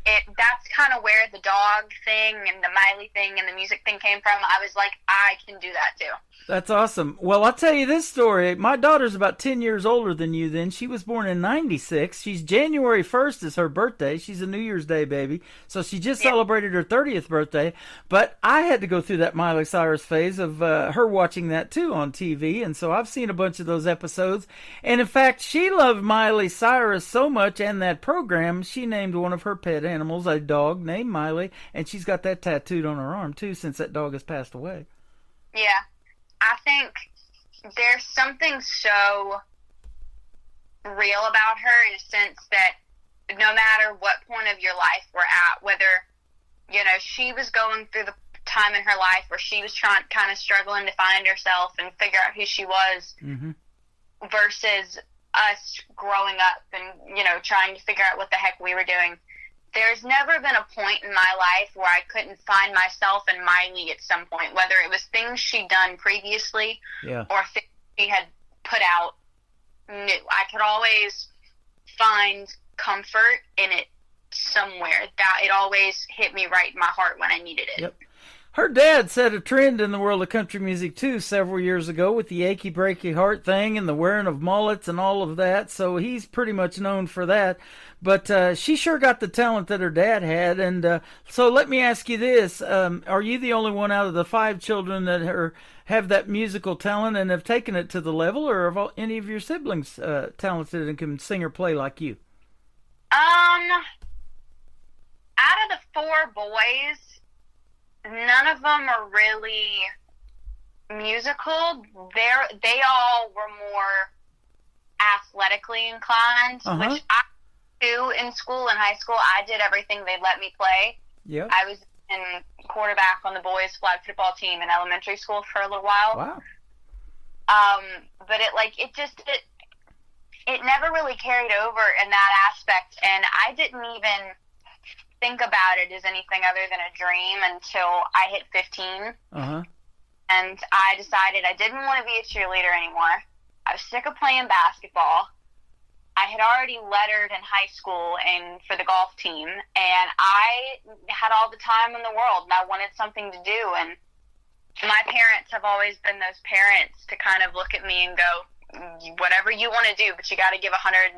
that's kind of where the dog thing and the Miley thing and the music thing came from. I was like, I can do that too. That's awesome. Well, I'll tell you this story. My daughter's about 10 years older than you then. She was born in 96. She's January 1st is her birthday. She's a New Year's Day baby. So she just celebrated her 30th birthday. But I had to go through that Miley Cyrus phase of her watching that too on TV. And so I've seen a bunch of those episodes. And in fact, she loved Miley Cyrus so much and that program, she named one of her pet animals a dog named Miley. And she's got that tattooed on her arm too since that dog has passed away. Yeah. I think there's something so real about her in a sense that no matter what point of your life we're at, whether, you know, she was going through the time in her life where she was kind of struggling to find herself and figure out who she was, versus us growing up and, you know, trying to figure out what the heck we were doing. There's never been a point in my life where I couldn't find myself and Miley at some point, whether it was things she'd done previously or things she had put out new. I could always find comfort in it it always hit me right in my heart when I needed it. Yep. Her dad set a trend in the world of country music, too, several years ago with the achy breaky heart thing and the wearing of mullets and all of that. So he's pretty much known for that. But she sure got the talent that her dad had. And so let me ask you this. Are you the only one out of the 5 children that have that musical talent and have taken it to the level? Or have any of your siblings talented and can sing or play like you? Out of the 4 boys, none of them are really musical. They all were more athletically inclined, which I do in school and high school. I did everything they'd let me play. Yeah. I was in quarterback on the boys' flag football team in elementary school for a little while. Wow. But it never really carried over in that aspect, and I didn't even think about it as anything other than a dream until I hit 15. And I decided I didn't want to be a cheerleader anymore. I was sick of playing basketball. I had already lettered in high school and for the golf team, and I had all the time in the world, and I wanted something to do. And my parents have always been those parents to kind of look at me and go, whatever you want to do, but you got to give 110%.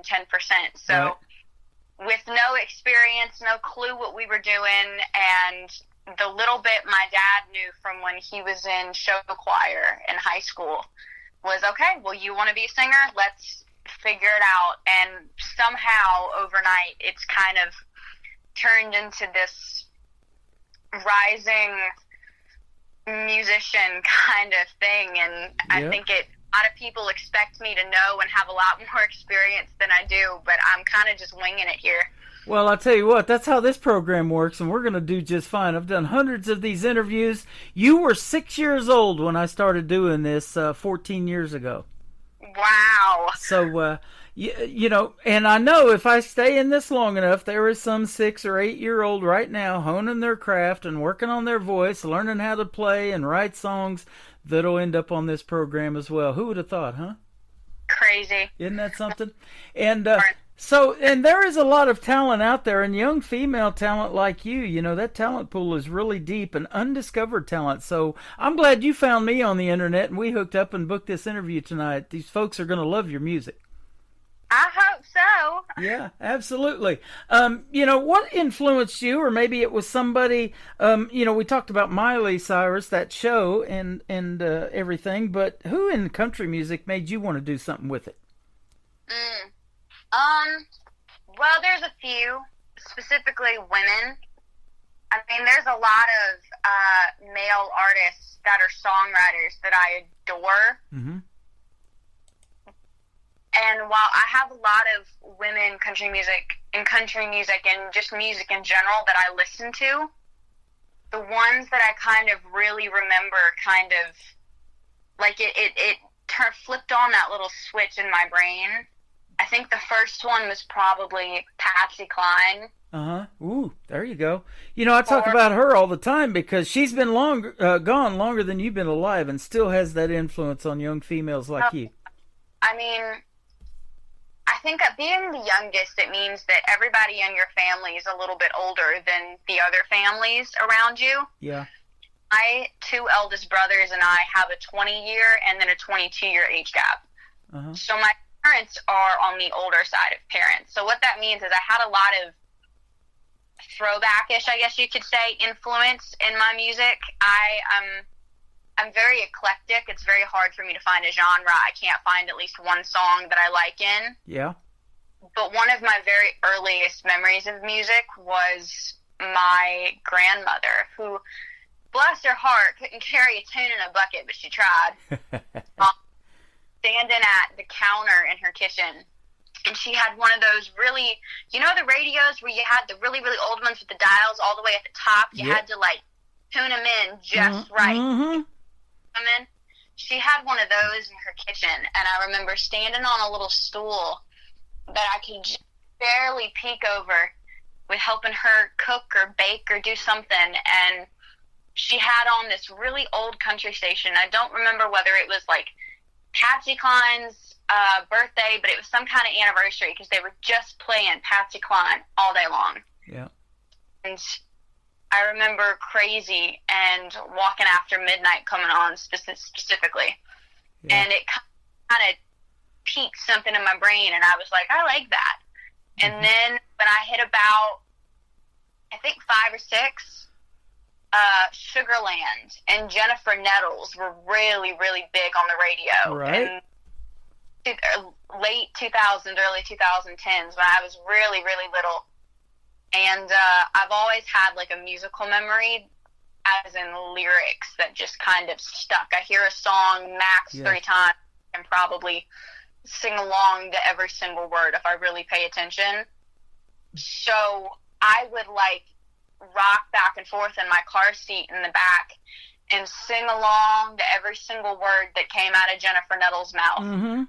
So with no experience, no clue what we were doing, and the little bit my dad knew from when he was in show choir in high school was, okay, well, you want to be a singer? Let's figure it out. And somehow overnight it's kind of turned into this rising musician kind of thing, and I think a lot of people expect me to know and have a lot more experience than I do, but I'm kind of just winging it here. Well, I'll tell you what, that's how this program works, and we're going to do just fine. I've done hundreds of these interviews. You were 6 years old when I started doing this 14 years ago. Wow. So, you know, and I know if I stay in this long enough, there is some 6 or 8 year old right now honing their craft and working on their voice, learning how to play and write songs that'll end up on this program as well. Who would have thought, huh? Crazy. Isn't that something? And and there is a lot of talent out there, and young female talent like you know, that talent pool is really deep and undiscovered talent. So I'm glad you found me on the internet and we hooked up and booked this interview tonight. These folks are going to love your music. I hope so. Yeah, absolutely. You know, what influenced you, or maybe it was somebody, you know, we talked about Miley Cyrus, that show and everything, but who in country music made you want to do something with it? Well, there's a few, specifically women. I mean, there's a lot of male artists that are songwriters that I adore. And while I have a lot of women country music and just music in general that I listen to, the ones that I kind of really remember kind of, like it flipped on that little switch in my brain. I think the first one was probably Patsy Cline. Ooh, there you go. You know, I talk about her all the time because she's been gone longer than you've been alive and still has that influence on young females like you. I mean, I think that being the youngest, it means that everybody in your family is a little bit older than the other families around you. Yeah. My 2 eldest brothers and I have a 20-year and then a 22-year age gap. So my parents are on the older side of parents. So what that means is I had a lot of throwback-ish, I guess you could say, influence in my music. I'm very eclectic. It's very hard for me to find a genre. I can't find at least one song that I like in. Yeah. But one of my very earliest memories of music was my grandmother, who, bless her heart, couldn't carry a tune in a bucket, but she tried. Standing at the counter in her kitchen, and she had one of those really, you know, the radios where you had the really, really old ones with the dials all the way at the top? You had to, like, tune them in just right. She had one of those in her kitchen, and I remember standing on a little stool that I could just barely peek over with helping her cook or bake or do something, and she had on this really old country station. I don't remember whether it was like Patsy Cline's birthday, but it was some kind of anniversary because they were just playing Patsy Cline all day long. Yeah. And I remember Crazy and Walking After Midnight coming on specifically. Yeah. And it kind of piqued something in my brain, and I was like, I like that. And then when I hit about, I think 5 or 6, Sugarland and Jennifer Nettles were really, really big on the radio. Right. And late 2000s, early 2010s, when I was really, really little. And I've always had like a musical memory, as in lyrics that just kind of stuck. I hear a song max 3 times and probably sing along to every single word if I really pay attention. So I would like rock back and forth in my car seat in the back and sing along to every single word that came out of Jennifer Nettles' mouth. Mm-hmm.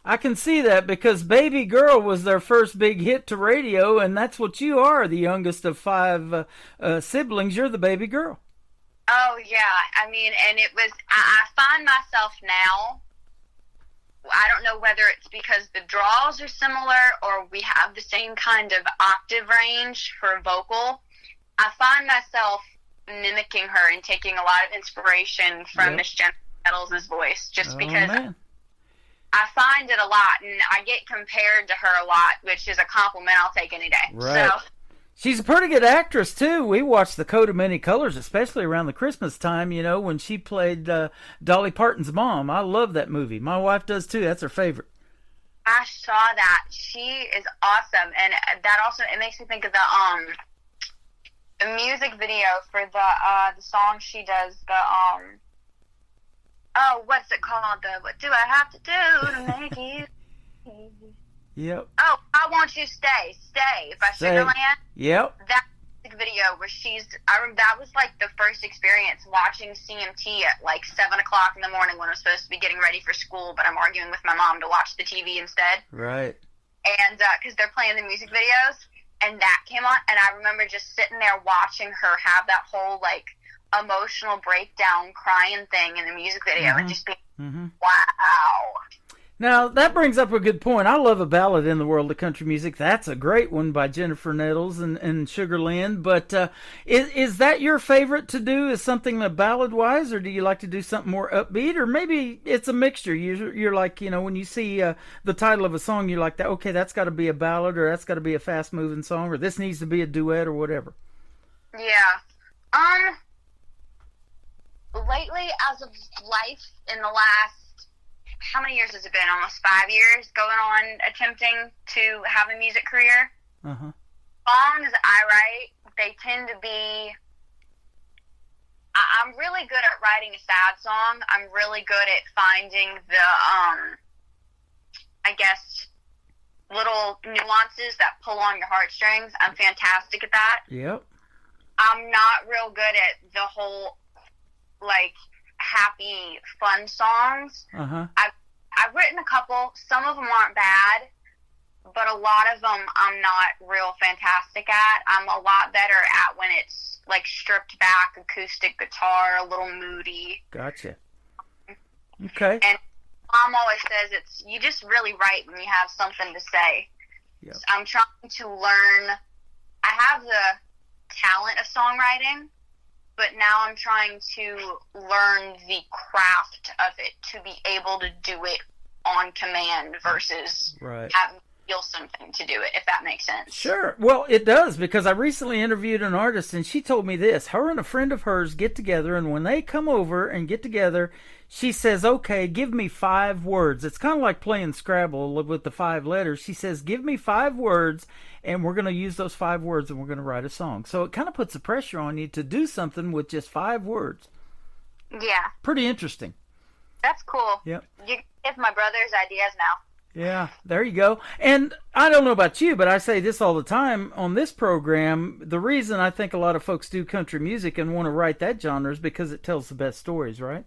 I can see that because Baby Girl was their first big hit to radio, and that's what you are, the youngest of 5 siblings. You're the baby girl. Oh, yeah. I mean, and it was, I find myself now, I don't know whether it's because the draws are similar or we have the same kind of octave range for vocal. I find myself mimicking her and taking a lot of inspiration from Miss Jennifer Nettles' voice just because I find it a lot, and I get compared to her a lot, which is a compliment I'll take any day. Right. So, she's a pretty good actress, too. We watched The Coat of Many Colors, especially around the Christmas time, you know, when she played Dolly Parton's mom. I love that movie. My wife does, too. That's her favorite. I saw that. She is awesome. And that also, it makes me think of the music video for the song she does, what's it called? What do I have to do to make you? Yep. Oh, I Want You Stay by Sugarland. Yep. That music video where that was like the first experience watching CMT at like 7 o'clock in the morning when I'm supposed to be getting ready for school, but I'm arguing with my mom to watch the TV instead. Right. And because they're playing the music videos, and that came on, and I remember just sitting there watching her have that whole like emotional breakdown crying thing in the music video and just being, wow. Now, that brings up a good point. I love a ballad in the world of country music. That's a great one by Jennifer Nettles and Sugarland. But is that your favorite to do? Is something ballad-wise, or do you like to do something more upbeat? Or maybe it's a mixture. You're like, you know, when you see the title of a song, you're like, okay, that's got to be a ballad, or that's got to be a fast-moving song, or this needs to be a duet, or whatever. Yeah. Lately, as of life, in the last, how many years has it been? Almost 5 years going on attempting to have a music career. Songs I write, they tend to be, I'm really good at writing a sad song. I'm really good at finding the, I guess, little nuances that pull on your heartstrings. I'm fantastic at that. Yep. I'm not real good at the whole, like, happy, fun songs. I've written a couple. Some of them aren't bad, but a lot of them I'm not real fantastic at. I'm a lot better at when it's, like, stripped back, acoustic guitar, a little moody. Gotcha. Okay. And Mom always says you just really write when you have something to say. Yep. I'm trying to learn. I have the talent of songwriting, but now I'm trying to learn the craft of it to be able to do it on command versus having to feel something to do it, if that makes sense. Sure. Well, it does, because I recently interviewed an artist, and she told me this. Her and a friend of hers get together, and when they come over and get together, she says, okay, give me 5 words. It's kind of like playing Scrabble with the 5 letters. She says, give me 5 words, and we're going to use those 5 words, and we're going to write a song. So it kind of puts the pressure on you to do something with just 5 words. Yeah. Pretty interesting. That's cool. Yep. You give my brothers ideas now. Yeah, there you go. And I don't know about you, but I say this all the time on this program. The reason I think a lot of folks do country music and want to write that genre is because it tells the best stories, right?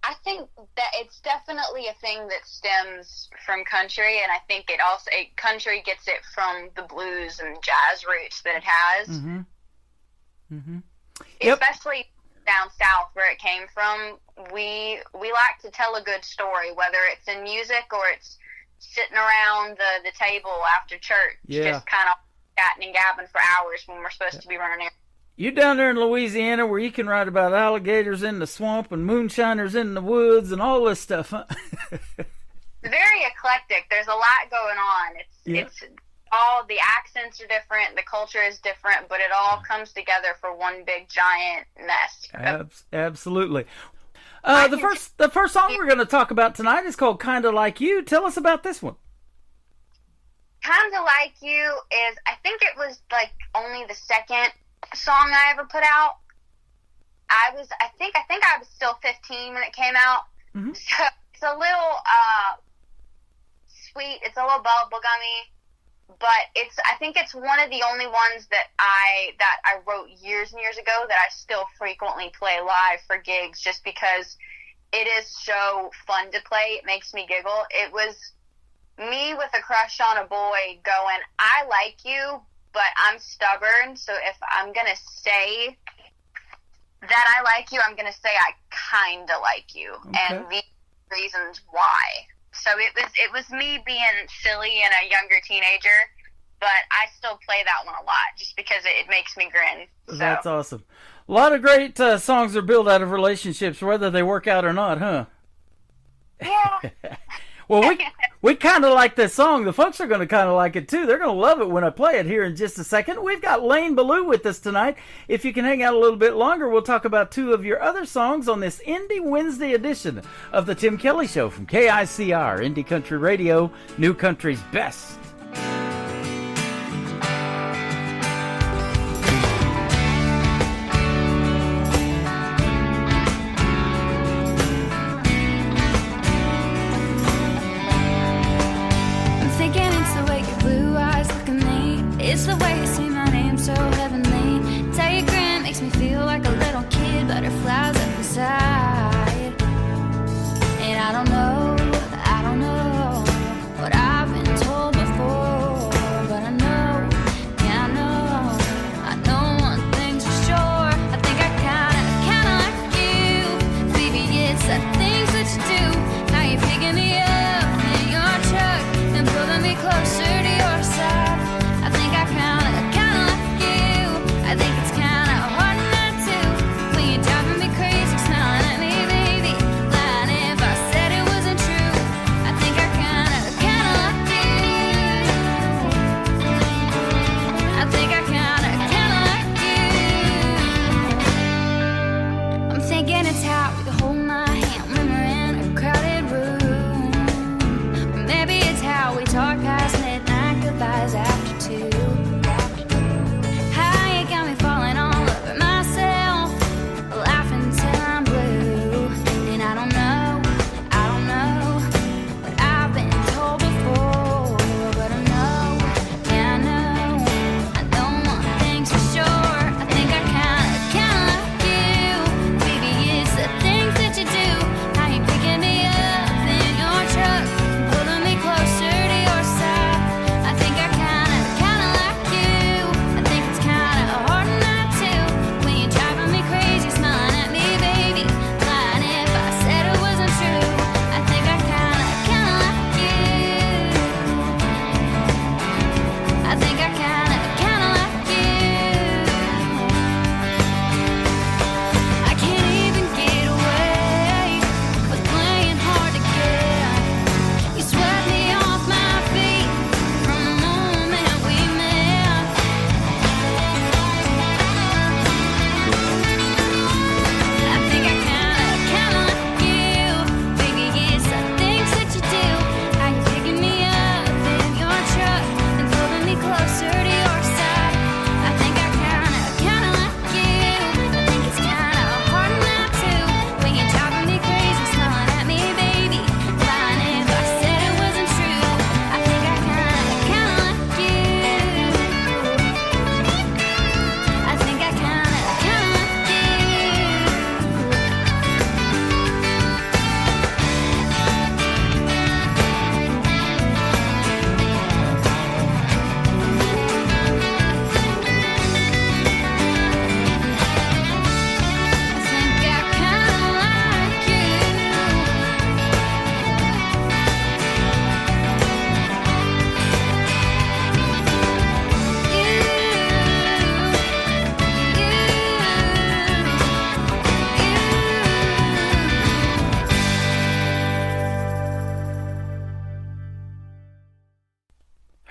I think that it's definitely a thing that stems from country, and I think country gets it from the blues and jazz roots that it has. Especially down south where it came from, we like to tell a good story, whether it's in music or it's sitting around the table after church, just kind of chatting and gabbing for hours when we're supposed to be running errands. You down there in Louisiana where you can write about alligators in the swamp and moonshiners in the woods and all this stuff, huh? Very eclectic. There's a lot going on. It's all the accents are different, the culture is different, but it all comes together for one big giant mess. Absolutely. The first song we're going to talk about tonight is called "Kinda Like You." Tell us about this one. "Kinda Like You" is, I think it was like only the second song I ever put out. I think I was still 15 when it came out. Mm-hmm. So it's a little sweet. It's a little bubblegummy, but I think it's one of the only ones that I wrote years and years ago that I still frequently play live for gigs, just because it is so fun to play. It makes me giggle. It was me with a crush on a boy going, "I like you, but I'm stubborn, so if I'm going to say that I like you, I'm going to say I kind of like you." Okay. And the reasons why. So it was me being silly and a younger teenager, but I still play that one a lot just because it makes me grin. So. That's awesome. A lot of great songs are built out of relationships, whether they work out or not, huh? Yeah. Well, we kind of like this song. The folks are going to kind of like it, too. They're going to love it when I play it here in just a second. We've got Lane Ballou with us tonight. If you can hang out a little bit longer, we'll talk about two of your other songs on this Indie Wednesday edition of The Tim Kelly Show from KICR, Indie Country Radio, New Country's Best. It's the way you say my name so heavenly. Tell your grin makes me feel like a little kid. Butterflies up inside. And I don't know what I've been told before.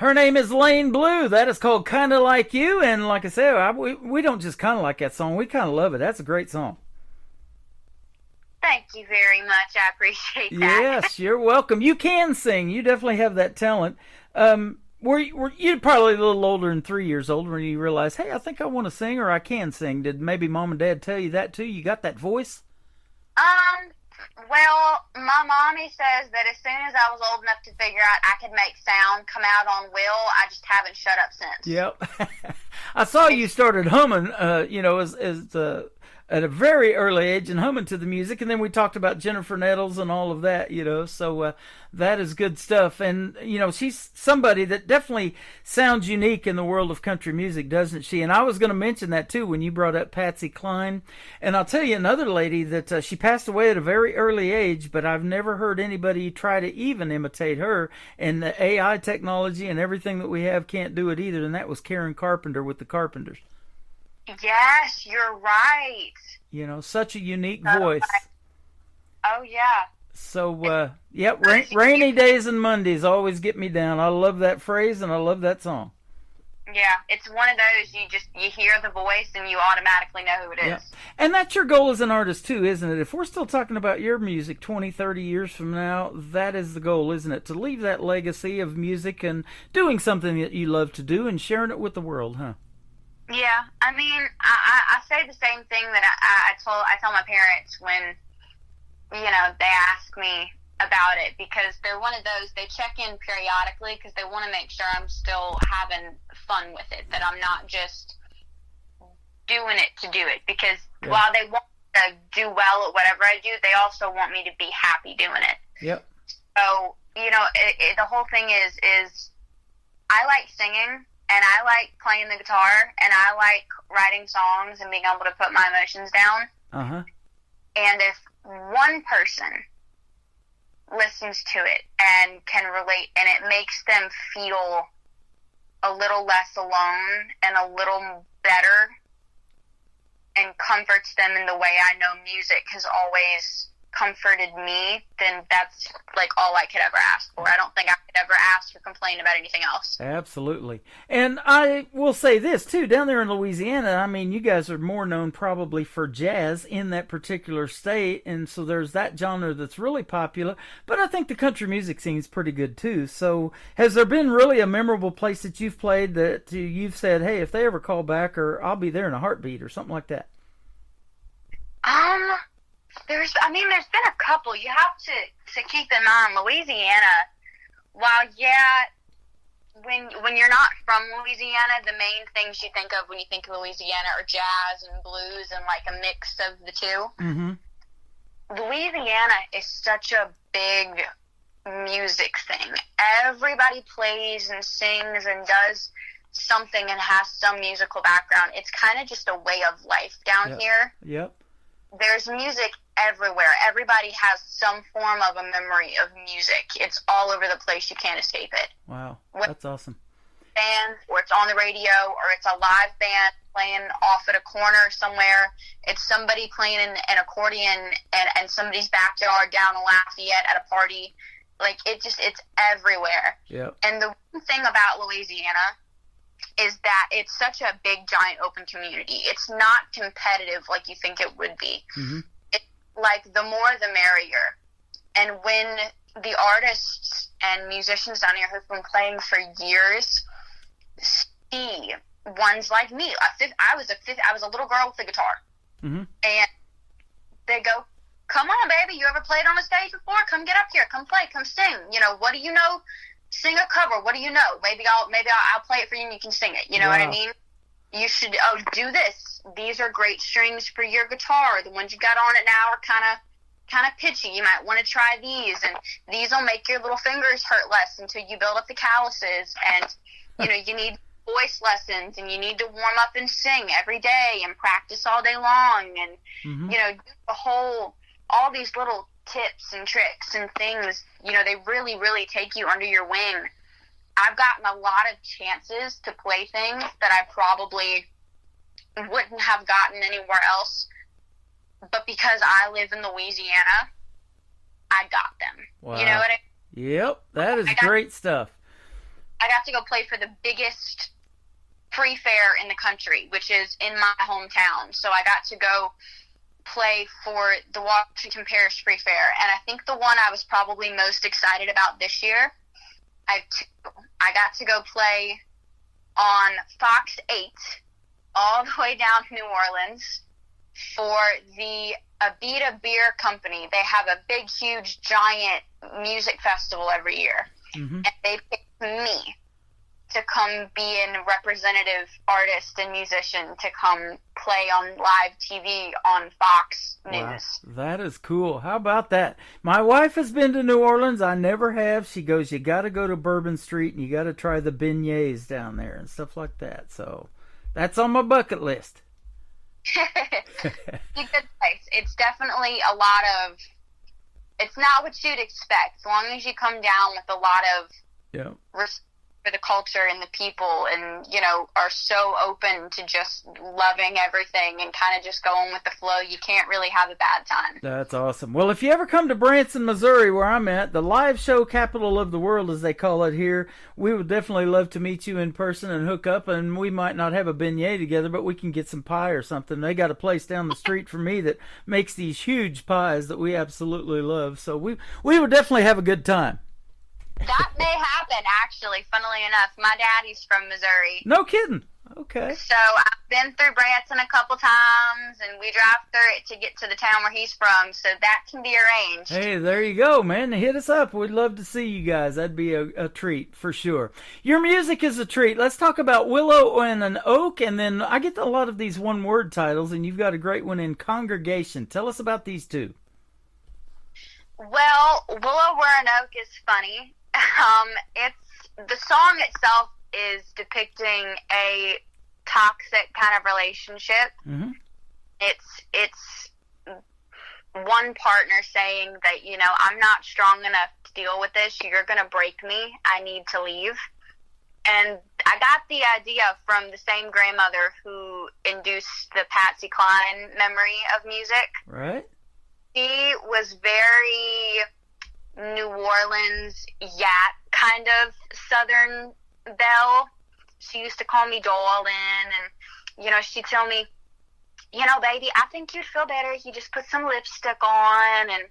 Her name is Lane Blue. That is called Kinda Like You. And like I said, we don't just kind of like that song. We kind of love it. That's a great song. Thank you very much. I appreciate that. Yes, you're welcome. You can sing. You definitely have that talent. Were you probably a little older than 3 years old when you realized, hey, I think I want to sing or I can sing? Did maybe mom and dad tell you that too? You got that voice? Well, my mommy says that as soon as I was old enough to figure out I could make sound come out on will, I just haven't shut up since. Yep. I saw you started humming, at a very early age and humming to the music, and then we talked about Jennifer Nettles and all of that, so that is good stuff. And she's somebody that definitely sounds unique in the world of country music, doesn't she? And I was going to mention that too when you brought up Patsy Cline. And I'll tell you another lady that she passed away at a very early age, but I've never heard anybody try to even imitate her, and the AI technology and everything that we have can't do it either, and that was Karen Carpenter with the Carpenters. Yes, you're right. Such a unique voice. Oh, yeah. So, rainy days and Mondays always get me down. I love that phrase, and I love that song. Yeah, it's one of those, you hear the voice, and you automatically know who it is. Yeah. And that's your goal as an artist, too, isn't it? If we're still talking about your music 20, 30 years from now, that is the goal, isn't it? To leave that legacy of music and doing something that you love to do and sharing it with the world, huh? Yeah, I mean, I say the same thing that I tell my parents when, they ask me about it, because they're one of those, they check in periodically because they want to make sure I'm still having fun with it, that I'm not just doing it to do it, because while they want to do well at whatever I do, they also want me to be happy doing it. Yep. So, the whole thing is I like singing, and I like playing the guitar, and I like writing songs and being able to put my emotions down. Uh-huh. And if one person listens to it and can relate, and it makes them feel a little less alone and a little better and comforts them in the way I know music has always comforted me, then that's like all I could ever ask for. I don't think I could ever ask or complain about anything else. Absolutely. And I will say this too, down there in Louisiana, I mean, you guys are more known probably for jazz in that particular state, and so there's that genre that's really popular, but I think the country music scene is pretty good too. So has there been really a memorable place that you've played that you've said, hey, if they ever call back, or I'll be there in a heartbeat, or something like that? There's been a couple. You have to keep in mind, Louisiana, while, when you're not from Louisiana, the main things you think of when you think of Louisiana are jazz and blues and like a mix of the two. Mm-hmm. Louisiana is such a big music thing. Everybody plays and sings and does something and has some musical background. It's kind of just a way of life down here. Yep. There's music everywhere. Everybody has some form of a memory of music. It's all over the place. You can't escape it. Wow, that's awesome. Band, or it's on the radio, or it's a live band playing off at a corner somewhere. It's somebody playing an accordion and somebody's backyard down in Lafayette at a party. Like, it's everywhere. Yep. And the one thing about Louisiana is that it's such a big, giant, open community. It's not competitive like you think it would be. Mm-hmm. It's like the more the merrier. And when the artists and musicians down here who've been playing for years see ones like me, I was a little girl with a guitar, mm-hmm. and they go, "Come on, baby, you ever played on a stage before? Come get up here, come play, come sing. What do you know? Sing a cover. What do you know? Maybe I'll play it for you and you can sing it. You know what I mean? You should do this. These are great strings for your guitar. The ones you got on it now are kind of pitchy. You might want to try these, and these will make your little fingers hurt less until you build up the calluses. And you need voice lessons, and you need to warm up and sing every day and practice all day long, and mm-hmm. Do all these little tips and tricks and things, they really, really take you under your wing. I've gotten a lot of chances to play things that I probably wouldn't have gotten anywhere else, but because I live in Louisiana, I got them. Wow. You know what I mean? Yep, that is great stuff. I got to go play for the biggest free fair in the country, which is in my hometown. So I got to go play for the Washington Parish Free Fair, and I think the one I was probably most excited about this year, I got to go play on Fox 8 all the way down to New Orleans for the Abita Beer Company. They have a big, huge, giant music festival every year, and they picked me to come be a representative artist and musician to come play on live TV on Fox News. Wow, that is cool. How about that? My wife has been to New Orleans. I never have. She goes, you got to go to Bourbon Street and you got to try the beignets down there and stuff like that. So that's on my bucket list. It's a good place. It's definitely a lot of, it's not what you'd expect. As long as you come down with a lot of respect for the culture and the people, and are so open to just loving everything and kind of just going with the flow, you can't really have a bad time. That's awesome. Well, if you ever come to Branson, Missouri, where I'm at, the live show capital of the world, as they call it here, we would definitely love to meet you in person and hook up, and we might not have a beignet together, but we can get some pie or something. They got a place down the street from me that makes these huge pies that we absolutely love, so we would definitely have a good time. That may happen, actually, funnily enough. My daddy's from Missouri. No kidding. Okay. So I've been through Branson a couple times, and we drive through it to get to the town where he's from, so that can be arranged. Hey, there you go, man. Hit us up. We'd love to see you guys. That'd be a treat for sure. Your music is a treat. Let's talk about Willow and an Oak, and then I get a lot of these one-word titles, and you've got a great one in Congregation. Tell us about these two. Well, Willow Where an Oak is funny. It's the song itself is depicting a toxic kind of relationship. Mm-hmm. It's one partner saying that, I'm not strong enough to deal with this. You're going to break me. I need to leave. And I got the idea from the same grandmother who induced the Patsy Cline memory of music. Right. She was very New Orleans Yat kind of Southern belle. She used to call me darling, and she'd tell me, baby, I think you'd feel better if you just put some lipstick on, and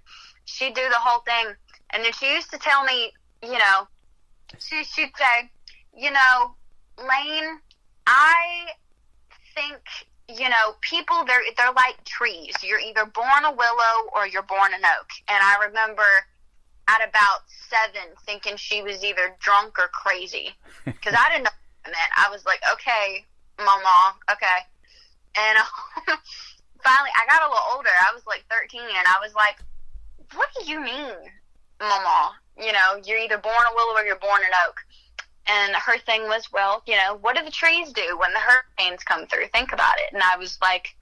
she'd do the whole thing. And then she used to tell me, she'd say, Lane, I think people, they're like trees. You're either born a willow or you're born an oak. And I remember at about 7 thinking she was either drunk or crazy, because I didn't know what it meant. I was like, okay, mama, okay. And finally, I got a little older. I was like 13, and I was like, what do you mean, mama? You're either born a willow or you're born an oak. And her thing was, well, what do the trees do when the hurricanes come through? Think about it. And I was like,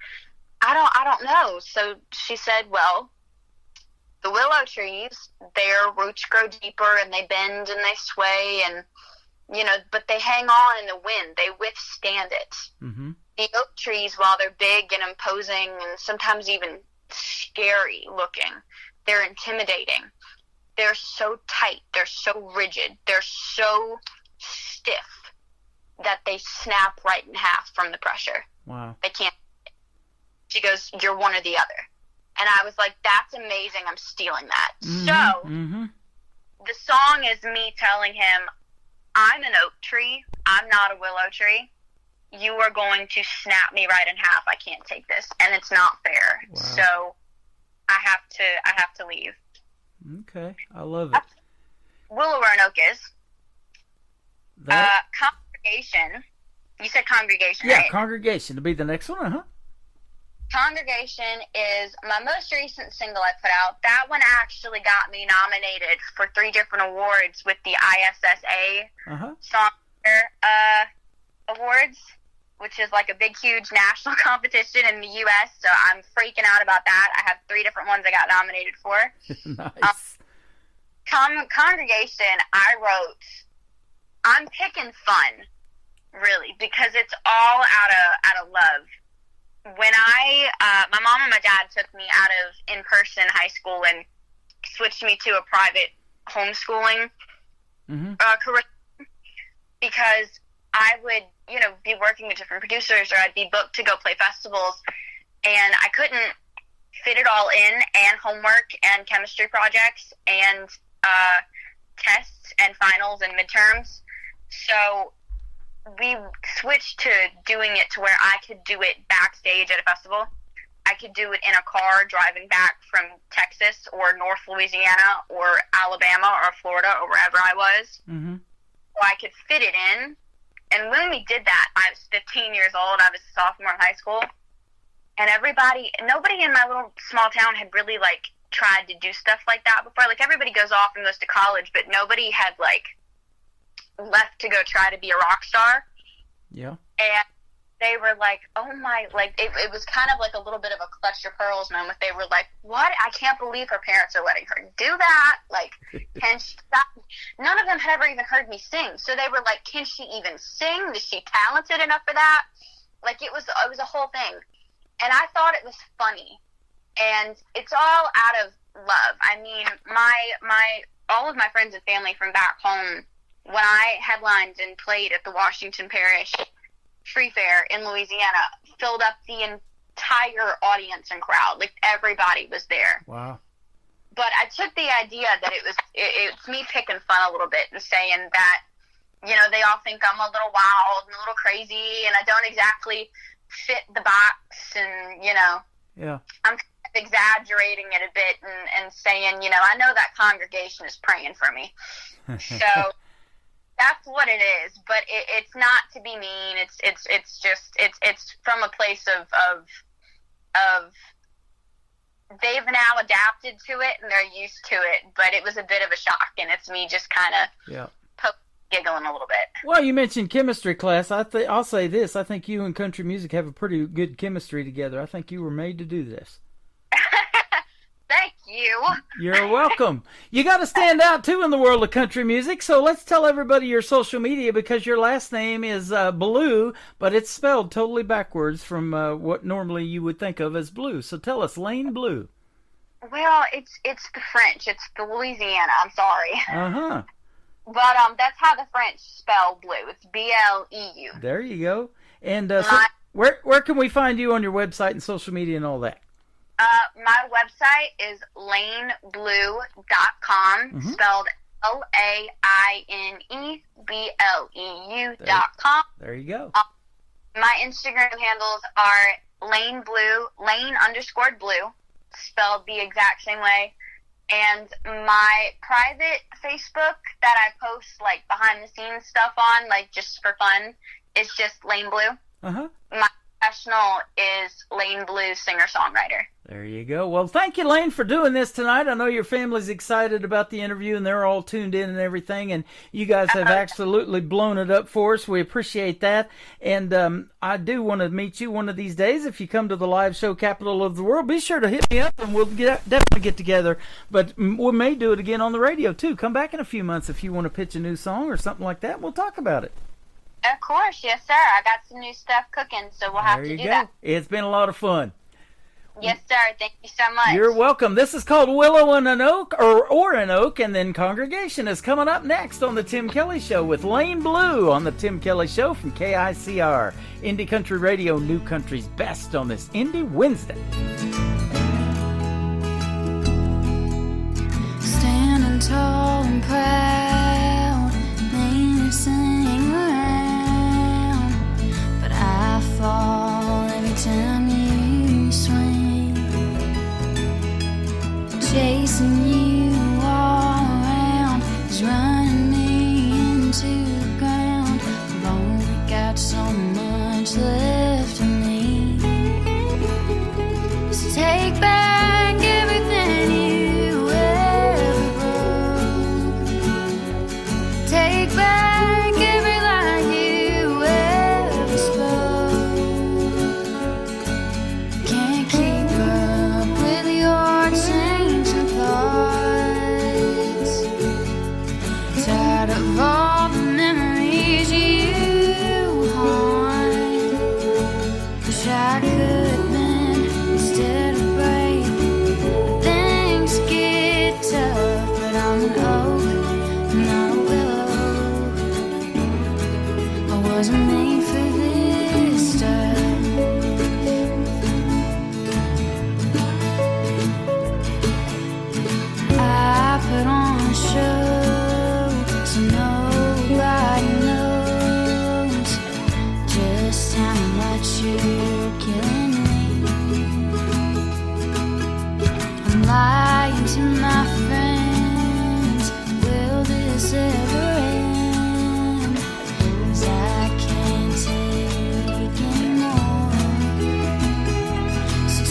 I don't know. So she said, well, the willow trees, their roots grow deeper and they bend and they sway, and but they hang on in the wind. They withstand it. Mm-hmm. The oak trees, while they're big and imposing and sometimes even scary looking, they're intimidating. They're so tight. They're so rigid. They're so stiff that they snap right in half from the pressure. Wow. They can't. She goes, you're one or the other. And I was like, that's amazing. I'm stealing that. Mm-hmm. So the song is me telling him, I'm an oak tree. I'm not a willow tree. You are going to snap me right in half. I can't take this. And it's not fair. Wow. So I have to leave. Okay. I love it. Willow Where an Oak is. Congregation. You said Congregation, yeah, right? Congregation to be the next one, uh-huh. Congregation is my most recent single I put out. That one actually got me nominated for 3 different awards with the ISSA Song Awards, which is like a big, huge national competition in the U.S., so I'm freaking out about that. I have 3 different ones I got nominated for. Nice. Congregation, I'm picking fun, really, because it's all out of love. When my mom and my dad took me out of in-person high school and switched me to a private homeschooling curriculum, because I would, be working with different producers, or I'd be booked to go play festivals, and I couldn't fit it all in, and homework and chemistry projects and tests and finals and midterms. So we switched to doing it to where I could do it backstage at a festival. I could do it in a car driving back from Texas or North Louisiana or Alabama or Florida or wherever I was. Mm-hmm. So I could fit it in. And when we did that, I was 15 years old. I was a sophomore in high school. And nobody in my little small town had really, tried to do stuff like that before. Everybody goes off and goes to college, but nobody had, left to go try to be a rock star. Yeah. And they were like, oh my, it was kind of like a little bit of a clutch your pearls moment. They were like, what? I can't believe her parents are letting her do that. Can she stop? None of them had ever even heard me sing. So they were like, can she even sing? Is she talented enough for that? It was a whole thing. And I thought it was funny. And it's all out of love. I mean, all of my friends and family from back home, when I headlined and played at the Washington Parish Free Fair in Louisiana, filled up the entire audience and crowd. Everybody was there. Wow. But I took the idea that it's me picking fun a little bit and saying that, they all think I'm a little wild and a little crazy and I don't exactly fit the box and, Yeah. I'm exaggerating it a bit and saying, I know that congregation is praying for me. So that's what it is, but it's not to be mean. It's just from a place of they've now adapted to it and they're used to it, but it was a bit of a shock, and it's me just kind of giggling a little bit. Well, you mentioned chemistry class. I'll say this. I think you and country music have a pretty good chemistry together. I think you were made to do this. Thank you. You're welcome. You got to stand out, too, in the world of country music. So let's tell everybody your social media, because your last name is Blue, but it's spelled totally backwards from what normally you would think of as blue. So tell us, Lane Blue. Well, it's the French. It's the Louisiana. I'm sorry. Uh-huh. But that's how the French spell blue. It's B-L-E-U. There you go. And so where can we find you on your website and social media and all that? My website is laneblue.com, spelled LAINEBLEU.com. There you go. My Instagram handles are Lane_Blue, spelled the exact same way. And my private Facebook that I post behind the scenes stuff on, just for fun, is just Lane Blue. Uh-huh. My professional is Lane Blue singer-songwriter. There you go. Well, thank you, Lane, for doing this tonight. I know your family's excited about the interview, and they're all tuned in and everything, and you guys have absolutely blown it up for us. We appreciate that, and I do want to meet you one of these days. If you come to the live show capital of the world, be sure to hit me up, and we'll definitely get together, but we may do it again on the radio, too. Come back in a few months if you want to pitch a new song or something like that. We'll talk about it. Of course, yes, sir. I got some new stuff cooking, so we'll have to do that. It's been a lot of fun. Yes, sir. Thank you so much. You're welcome. This is called Willow and an Oak, or an Oak, and then Congregation is coming up next on The Tim Kelly Show with Lane Blue on The Tim Kelly Show from KICR. Indie Country Radio, New Country's best on this Indie Wednesday. Standing tall and proud, they sing around, but I fall every time you swing. Chasing you all around is running me into the ground. I've only got so much left of me. So take back everything you ever broke.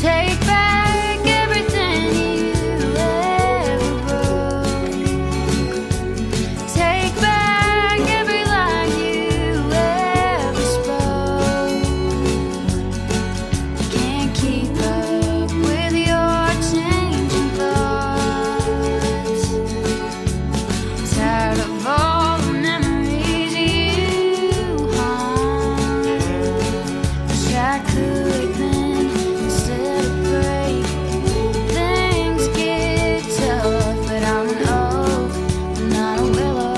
Take back everything you ever broke. Take back every lie you ever spoke. Can't keep up with your changing thoughts. Tired of all the memories you haunt. Wish I could bend instead of break. Things get tough, but I'm an oak, not a willow.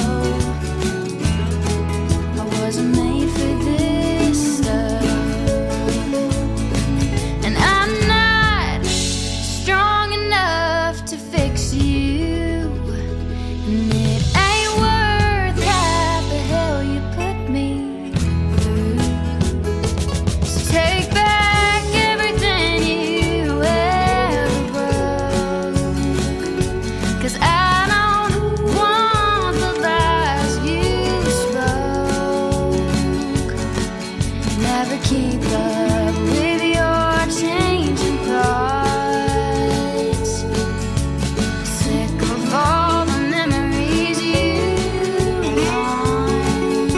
I wasn't made for this stuff, and I'm not strong enough to fix you. And it ain't worth half the hell you put me through. So take back everything you ever broke. 'Cause I don't want the lies you spoke. Never keep up with your changing thoughts. Sick of all the memories you haunt.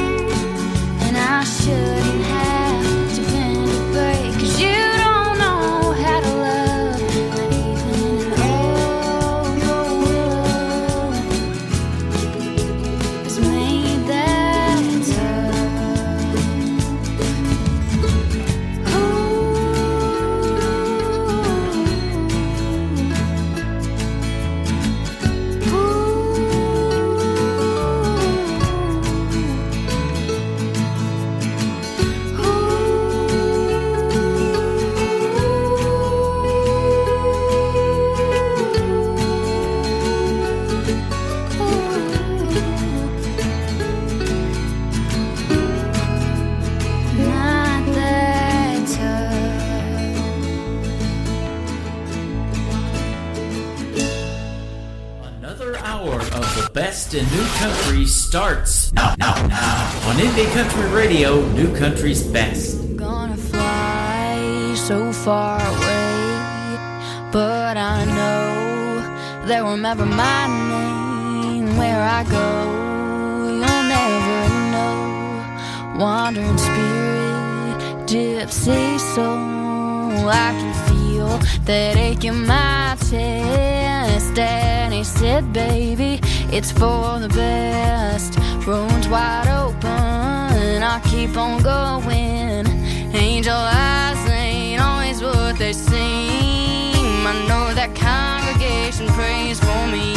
And I shouldn't have to bend a break. 'Cause you don't know how to love, not even an old willow is made that tough. Not that tough. Another hour of the best in new country starts now on Indie Country Radio, New Country's best. Gonna fly so far away, but I know they'll remember my name where I go. You'll never know. Wandering spirit, gypsy soul, I can feel that ache in my chest. And he said, baby, it's for the best. Roads wide open, I keep on going. Angel eyes ain't always what they seem. I know that congregation prays for me.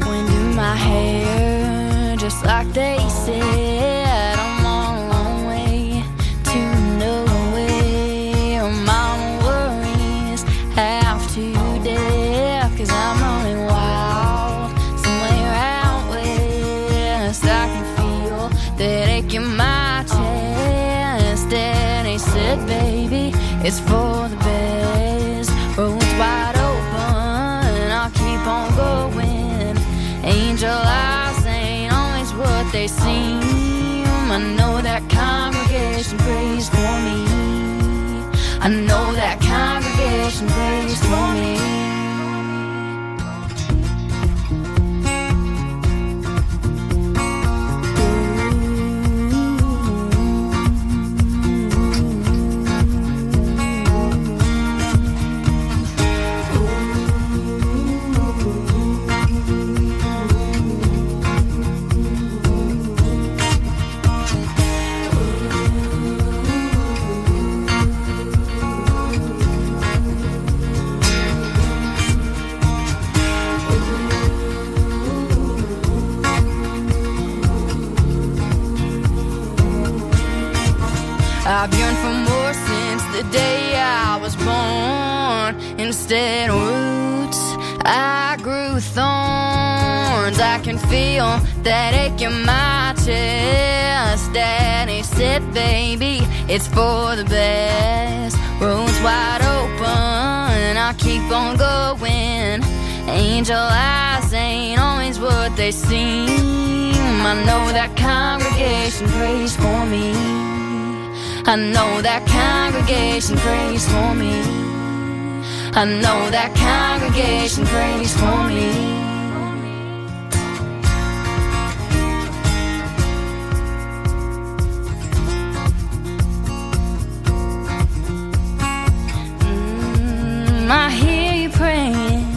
Wind in my hair, just like they said. I'm on a long way to nowhere. My worries half to death, 'cause I'm running wild somewhere out west. I can feel that ache in my chest. And he said, baby, it's for the best. Roads wide open, I'll keep on going. Angel eyes ain't always what they seem. I know that congregation prays for me. I know that congregation prays for me. I've yearned for more since the day I was born. Instead of roots, I grew thorns. I can feel that ache in my chest. Daddy said, baby, it's for the best. Roads wide open, I keep on going. Angel eyes ain't always what they seem. I know that congregation prays for me. I know that congregation prays for me. I know that congregation prays for me. I hear you praying.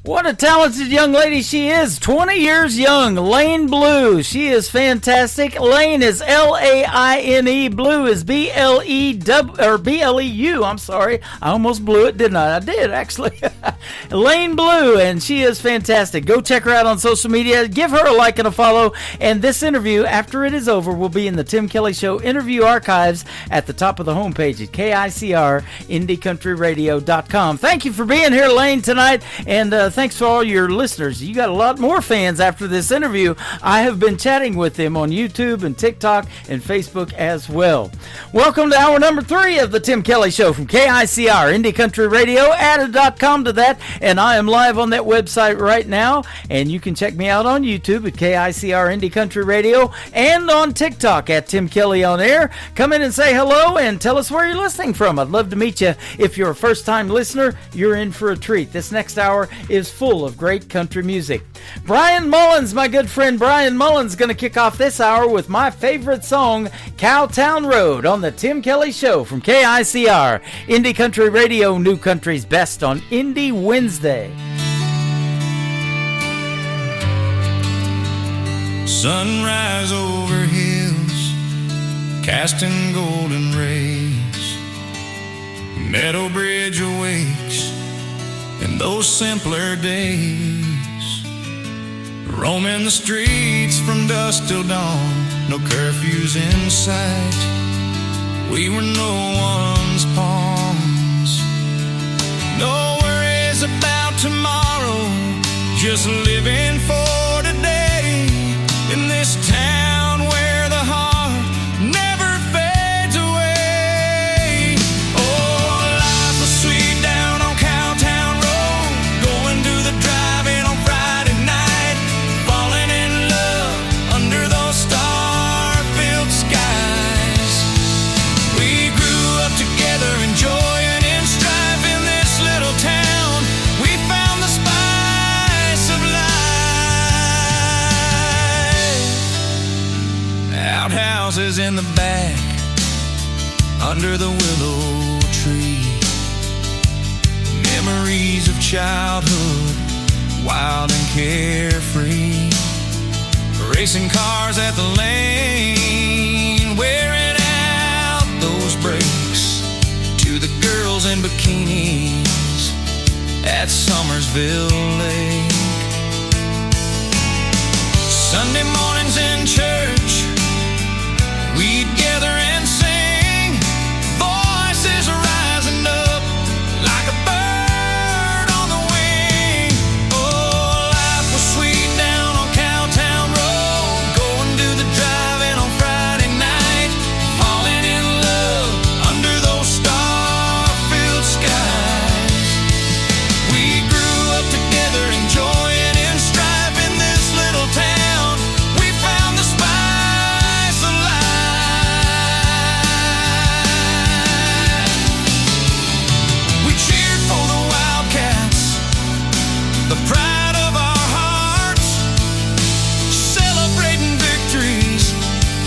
What a talented young lady she is. 20 years young. Lane Blue. She is fantastic. Lane is L-A-I-N-E. Blue is B-L-E-U. I'm sorry. I almost blew it, didn't I? I did, actually. Lane Blue, and she is fantastic. Go check her out on social media. Give her a like and a follow. And this interview, after it is over, will be in the Tim Kelly Show interview archives at the top of the homepage at KICR-IndieCountryRadio.com. Thank you for being here, Lane, tonight. And thanks to all your listeners. You got a lot more fans after this interview. I have been chatting with them on YouTube and TikTok and Facebook as well. Welcome to hour number 3 of the Tim Kelly Show from KICR, Indie Country Radio. Added.com to that, and I am live on that website right now. And you can check me out on YouTube at KICR Indie Country Radio and on TikTok at Tim Kelly On Air. Come in and say hello and tell us where you're listening from. I'd love to meet you. If you're a first-time listener, you're in for a treat. This next hour is full of great country music. Brian Mullins, my good friend Brian Mullins, going to kick off this hour with my favorite song, Cowtown Road, on the Tim Kelly Show from KICR, Indie Country Radio, New Country's best on Indie Wednesday. Sunrise over hills, casting golden rays. Meadow Bridge awakes in those simpler days. Roaming the streets from dusk till dawn, no curfews in sight. We were no one's pawns. No worries about tomorrow, just living for today. In this town where the heart never fades away. Oh, life was sweet down on Cowtown Road, going to the drive-in on Friday night, falling in love under those star-filled skies. We grew up together, enjoying in strife in this little town. We found the spice of life. Outhouses in the back, under the willow tree. Memories of childhood, wild and carefree. Racing cars at the lane, wearing out those brakes. To the girls in bikinis at Summersville Lake. Sunday mornings in church, we'd gather and sing, voices rising up like a bird on the wing. Oh, life was sweet down on Cowtown Road, going to the drive-in on Friday night, falling in love under those star-filled skies. We grew up together, enjoying in strife in this little town. We found the spice of life. The pride of our hearts, celebrating victories,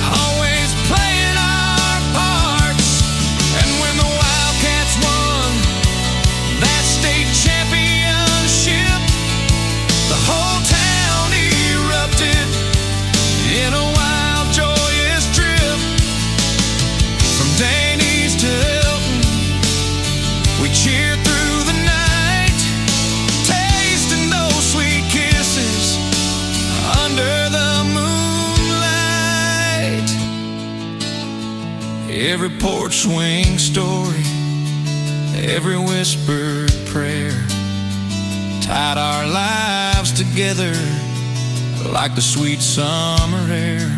always playing our parts. And when the Wildcats won that state championship, the whole town erupted in a wild, joyous trip. From Danny's to Hilton, we cheered through the night, tasting those sweet kisses under the moonlight. Every porch swing story, every whispered prayer tied our lives together like the sweet summer air.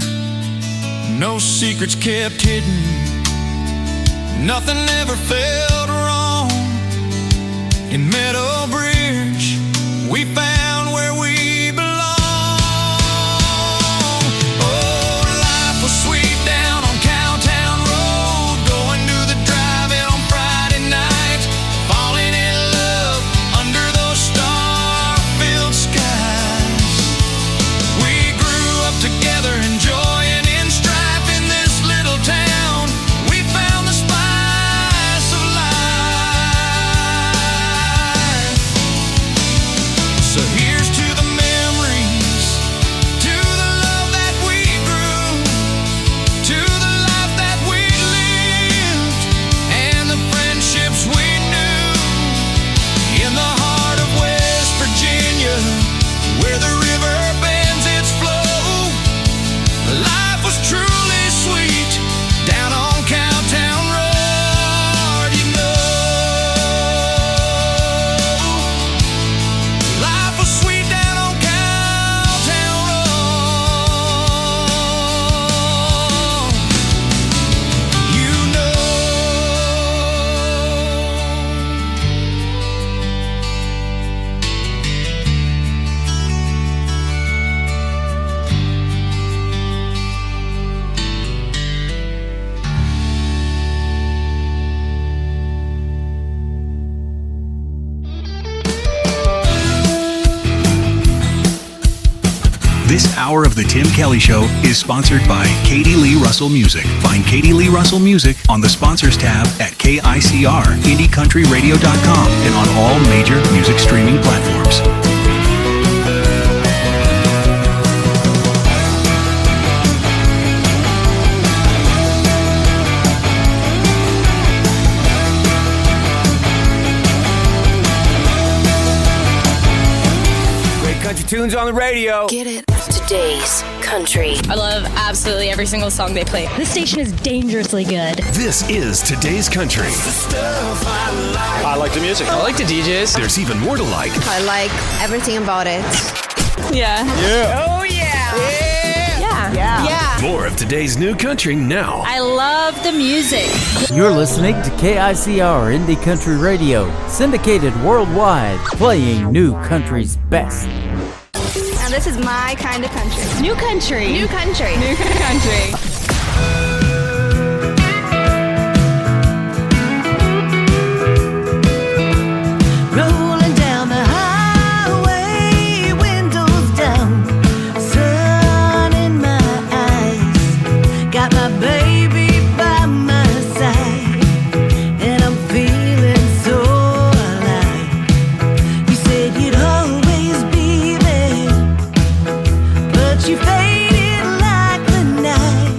No secrets kept hidden, Nothing ever felt wrong. In Meadow Bridge, we found where we belong. Oh, life was sweet down on Cowtown Road, going to the drive-in on Friday nights, falling in love under those star-filled skies. We grew up together, enjoying in strife in this little town. We found the spice of life. So here's to the memories, to the love that we grew, to the life that we lived, and the friendships we knew. In the heart of West Virginia, where the river bends its flow, life was truly sweet down on Cowtown Road, you know. Life was sweet down on Cowtown Road, you know. This hour of The Tim Kelly Show is sponsored by Katie Lee Russell Music. Find Katie Lee Russell Music on the Sponsors tab at KICR, IndieCountryRadio.com, and on all major music streaming platforms. Great country tunes on the radio. Get it? Today's country. I love absolutely every single song they play. This station is dangerously good. This is Today's Country. I like the music. I like the DJs. There's even more to like. I like everything about it. Yeah. Yeah. Oh, yeah. Yeah. More of today's new country now. I love the music. You're listening to KICR Indie Country Radio, syndicated worldwide, playing new country's best. And this is my kind of country. New country. New country. New country. Rolling down the highway, windows down, sun in my eyes. Got my baby by my side, and I'm feeling so alive. You said you'd always be there, but you faded like the night.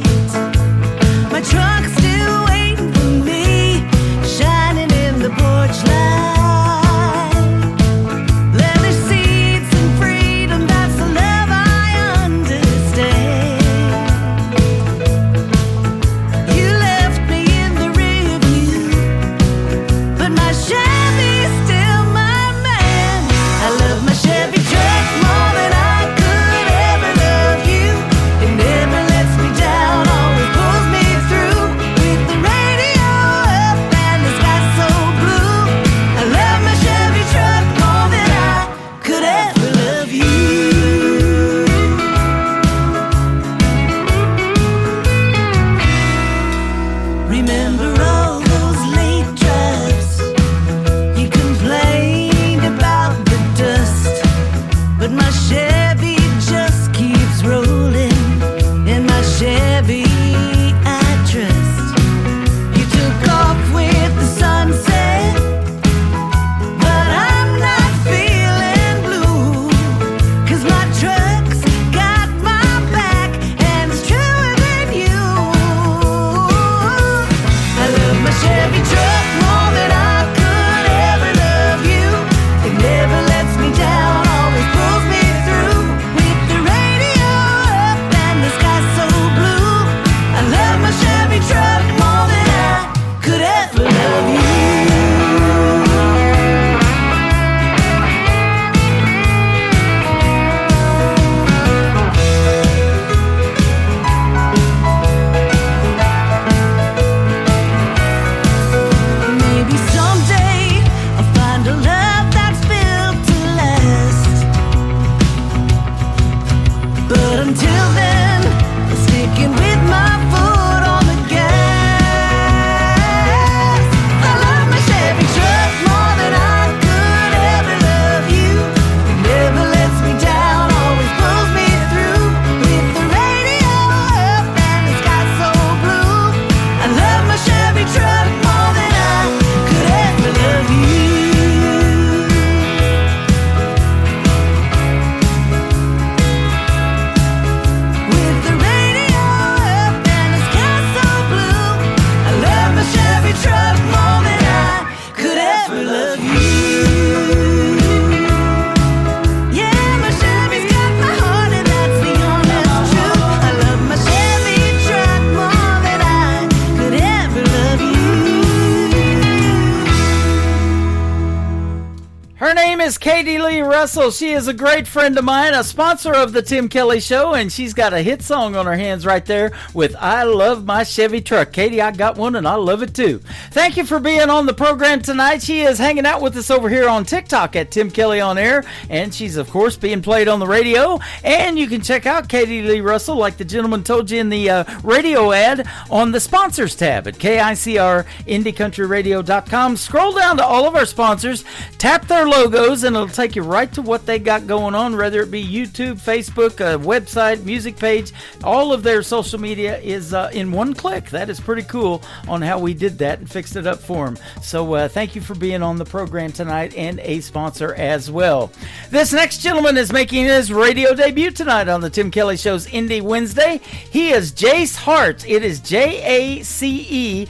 Russell. She is a great friend of mine, a sponsor of the Tim Kelly Show, and she's got a hit song on her hands right there with I Love My Chevy Truck. Katie, I got one and I love it too. Thank you for being on the program tonight. She is hanging out with us over here on TikTok at Tim Kelly On Air, and she's, of course, being played on the radio. And you can check out Katie Lee Russell, like the gentleman told you in the radio ad, on the sponsors tab at KICRIndieCountryRadio.com. Scroll down to all of our sponsors, tap their logos, and it'll take you right to what they got going on, whether it be YouTube, Facebook, a website, music page. All of their social media is in one click. That is pretty cool on how we did that and fixed it up for them. So thank you for being on the program tonight and a sponsor as well. This next gentleman is making his radio debut tonight on the Tim Kelly Show's Indie Wednesday. He is Jace Hart. It is JACEHART.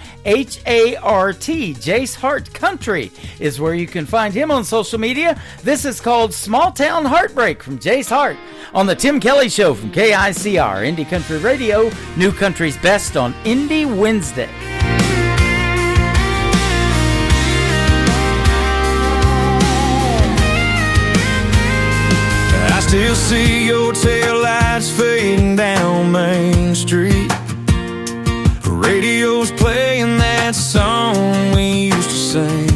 Jace Hart Country is where you can find him on social media. This is called Small Town Heartbreak from Jace Hart on the Tim Kelly Show from KICR Indie Country Radio, New Country's Best on Indie Wednesday. I still see your taillights fading down Main Street. Radio's playing that song we used to sing.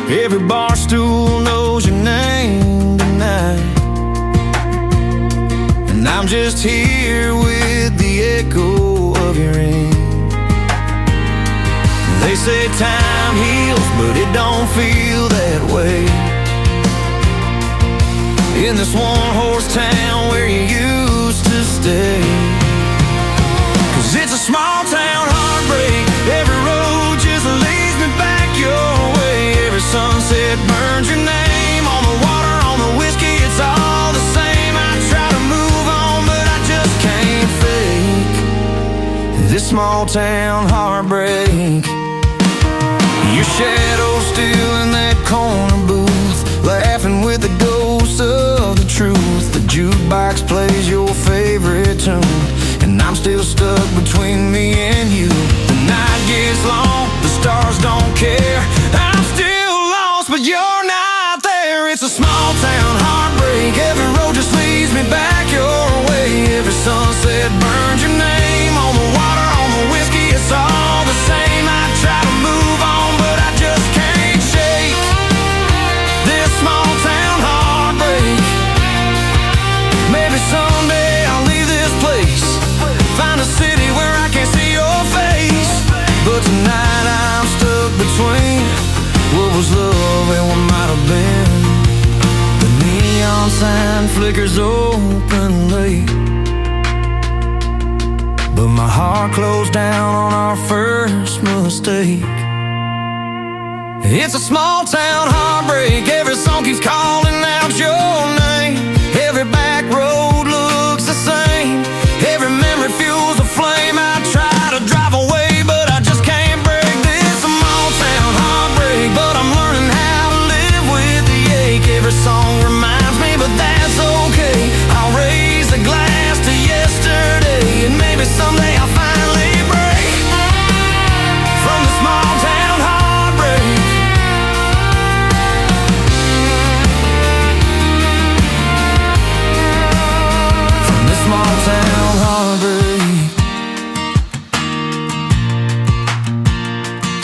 Every bar stool knows your name tonight, and I'm just here with the echo of your ring. They say time heals, but it don't feel that way in this one-horse town where you used to stay. 'Cause it's a small town heartbreak. Every road just leads me back your way. Every sunset burns your name on the water, on the whiskey. It's all the same. I try to move on, but I just can't fake this small town heartbreak. Your shadow's still in that corner booth, laughing with the ghosts of the truth. The jukebox plays your favorite tune, and I'm still stuck between me and you. The night gets long, the stars don't care. I'm still lost, but you're not there. It's a small town heartbreak. Every road just leads me back your way. Every sunset burns your name on the water, on the whiskey. It's all the same. I try to move on, but I just can't shake this small town heartbreak. Maybe someday I'll leave this place, find a city where I can see your face. But tonight I'm stuck between what was love and what might have been. The neon sign flickers open late, but my heart closed down on our first mistake. It's a small town heartbreak. Every song keeps calling out your name. Every back road looks the same. Every memory fuels a flame. I try to drive away, but I just can't break this small town heartbreak. But I'm learning how to live with the ache. Every song reminds me, but that's okay. I'll raise a glass to yesterday, and maybe someday I'll finally break from the small town heartbreak. Small town heartbreak,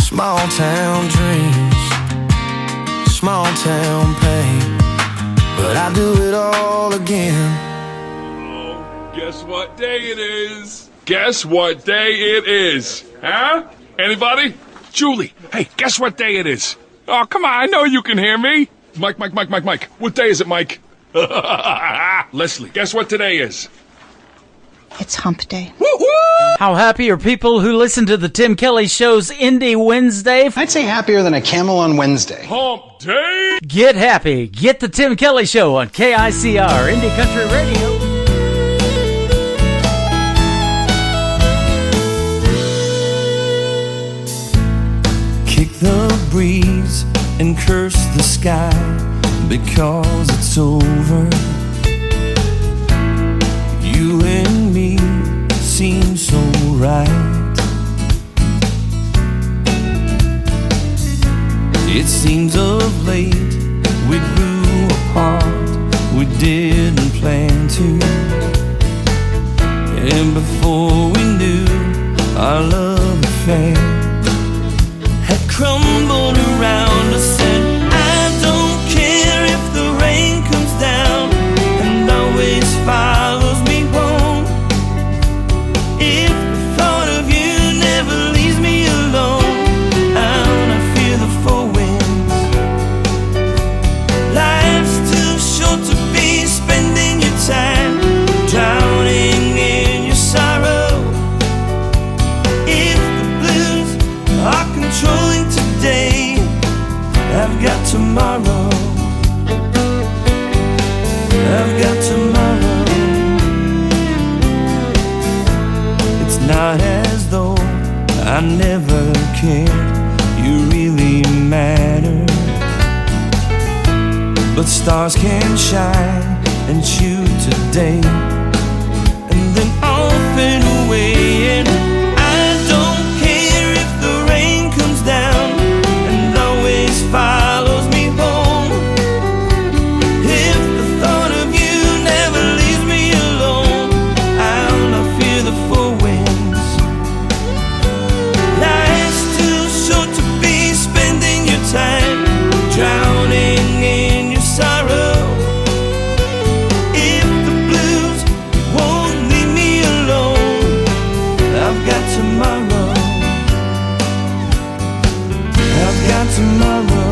small town dreams, small town pain, but I do it all again. Guess what day it is? Guess what day it is? Huh? Anybody? Julie, hey, guess what day it is? Oh, come on, I know you can hear me. Mike. What day is it, Mike? Leslie, guess what today is? It's hump day. How happy are people who listen to the Tim Kelly Show's Indie Wednesday? I'd say happier than a camel on Wednesday. Hump day! Get happy. Get the Tim Kelly Show on KICR Indie Country Radio. Kick the breeze and curse the sky because it's over. You and me seem so right. It seems of late we didn't plan to. And before we knew, our love affair had crumbled around us. And I don't care if the rain comes down and always follows me home. If the thought of you never leaves me alone, and I fear the four winds. Life's too short to be spending your time drowning in your sorrow. If the blues are controlling today, I've got tomorrow. I've got tomorrow. It's not as though I never cared. You really matter. But stars can shine and shoot today and then all fade away. And I don't care if the rain comes down and always follows me home. If the thought of you never leaves me alone, I'll not fear the four winds. Life's too short to be spending your time drowning in your sorrow. If the blues won't leave me alone, I've got tomorrow. I've got tomorrow.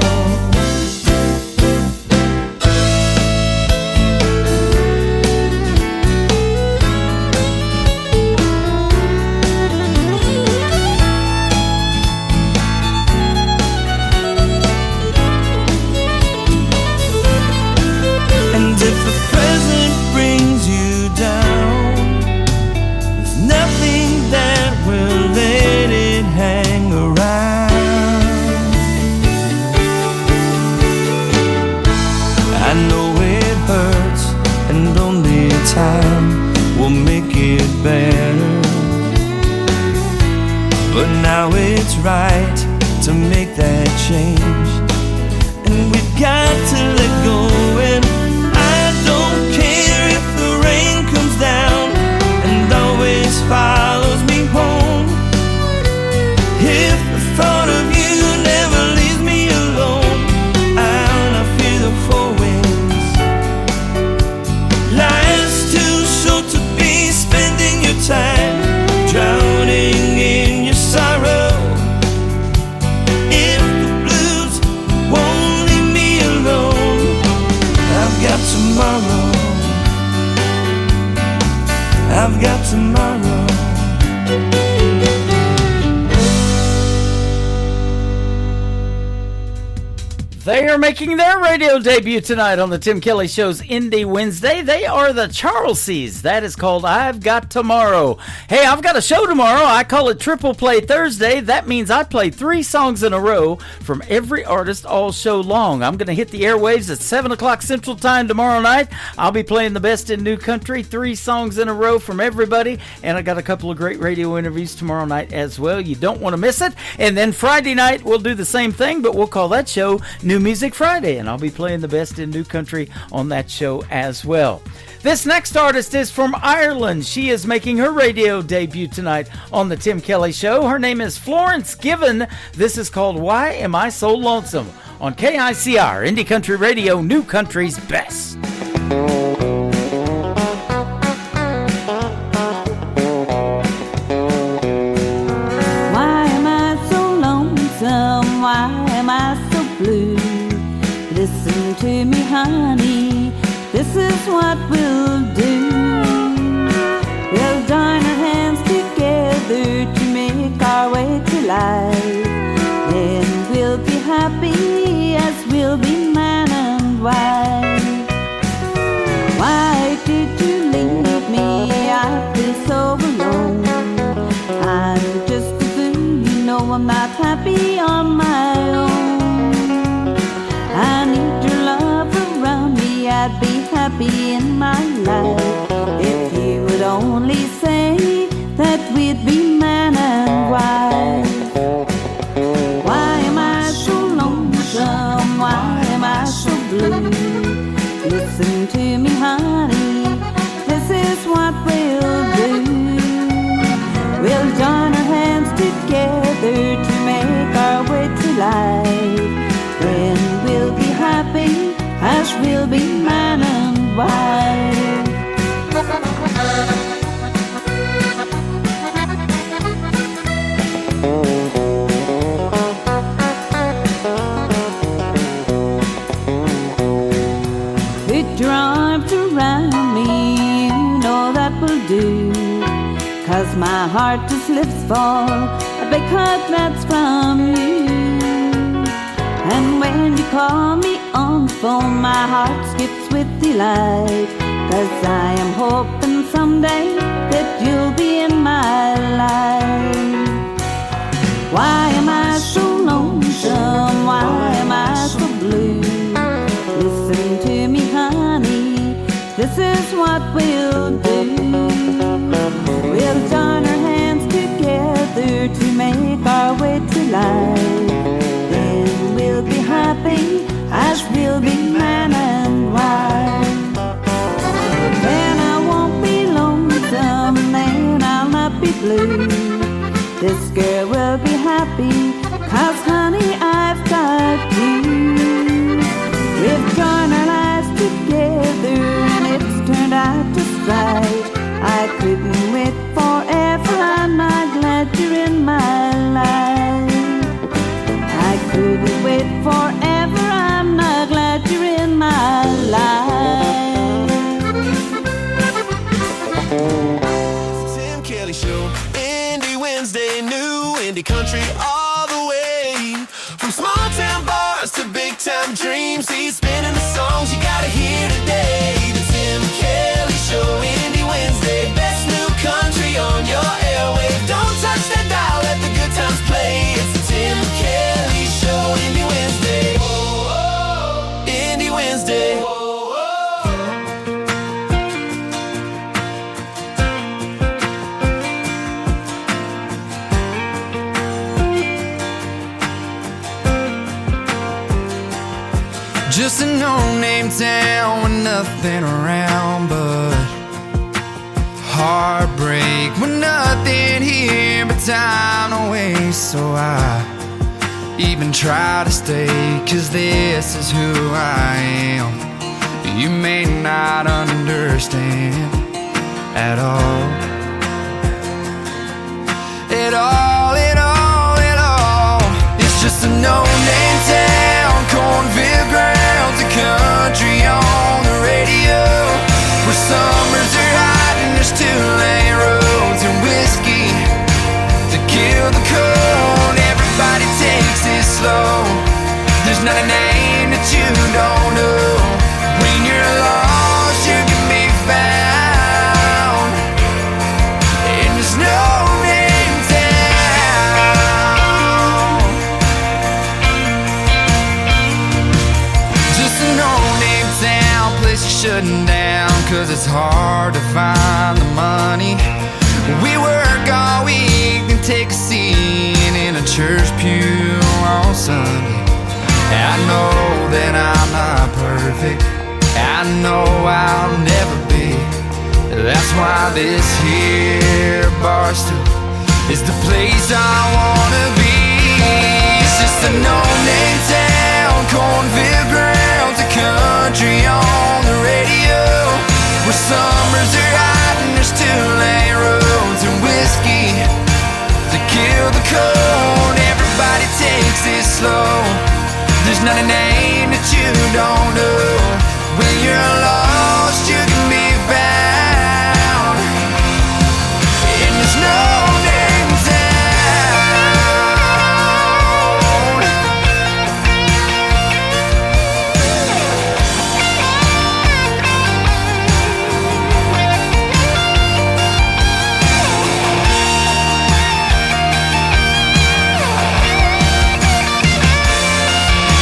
And if the present brings you down, there's nothing that will let it hang around. I know it hurts, and only time will make it better. But now it's right to make that change, and we've got to let go. And I don't care if the rain comes down and always follows me home. If the thought of you never leaves me alone, I'll not fear the four winds. Life's too short to be spending your time drowning in your sorrow. If the blues won't leave me alone, I've got tomorrow. I've got tomorrow. They are making their radio debut tonight on the Tim Kelly Show's Indie Wednesday. They are the Charleses. That is called I've Got Tomorrow. Hey, I've got a show tomorrow. I call it Triple Play Thursday. That means I play 3 songs in a row from every artist all show long. I'm going to hit the airwaves at 7 o'clock Central Time tomorrow night. I'll be playing the best in new country, 3 songs in a row from everybody. And I got a couple of great radio interviews tomorrow night as well. You don't want to miss it. And then Friday night, we'll do the same thing, but we'll call that show New Music Friday, and I'll be playing the best in new country on that show as well. This next artist is from Ireland. She is making her radio debut tonight on the Tim Kelly Show. Her name is Florence Given. This is called Why Am I So Lonesome on KICR, Indie Country Radio, New Country's Best. Why am I so lonesome? Why am I so blue? Listen to me, honey, this is what we'll do. We'll join our hands together to make our way to life. Then we'll be happy as we'll be man and wife. Why did you leave me? I feel so alone. I'm just a fool, you know I'm not happy on my own. I need your love around me, I'd be happy in my life if you would only say that we'd be man and wife. Why am I so lonesome? Why am I so blue? Listen to me, honey, this is what we'll do. We'll join our hands together to make our way to life. Then we'll be happy as we'll be man and wife. Put your arms around me, you know that will do. 'Cause my heart just lifts for a big hug that's from you. And when you call me on the phone, my heart skips with delight. 'Cause I am hoping someday that you'll be in my life. Why am I so lonesome? Why am I so blue? Listen to me, honey, this is what we'll do. We'll join our hands together to make our way to life. Then we'll be happy as we'll be man and wife. Then I won't be lonesome, then I'll not be blue. This girl will be happy, 'cause honey, I've got you. We've joined our lives together and it's turned out just right. I couldn't wait forever, I'm not glad you're in my life. I couldn't wait forever, I'm not glad you're in my life. Tim Kelly Show, Indie Wednesday, new indie country all the way. From small town bars to big time dreams, he's spinning the songs you gotta hear today. The Tim Kelly Show, Indie Wednesday, best new country on your airwave. Don't touch that dial, let the good times play. It's the Tim Kelly Show, Indie Wednesday. Indie Wednesday. Just a no-name town with nothing around but heartbreak, with nothing here but time to waste. So I even try to stay, 'cause this is who I am. You may not understand at all. At all, at all, at all. It's just a no-name town, cornfield grounds, a country on the radio, where summers are hot and there's two-lane roads and whiskey to kill the cold. Everybody takes it slow. There's not a name that you don't know. When you're lost, you can be found in this no-name town. Just a no-name town, place is shutting down, 'cause it's hard to find the money. We work all week and take a seat in a church pew on Sunday. I know that I'm not perfect, I know I'll never be. That's why this here bar stool is the place I wanna be. It's just a no-name town, cornfield grounds, a country on the radio, where summers are hot and there's two-lane roads and whiskey to kill the cold. Everybody takes it slow. There's not a name that you don't know. When you're lost, you can be found in this no-name town.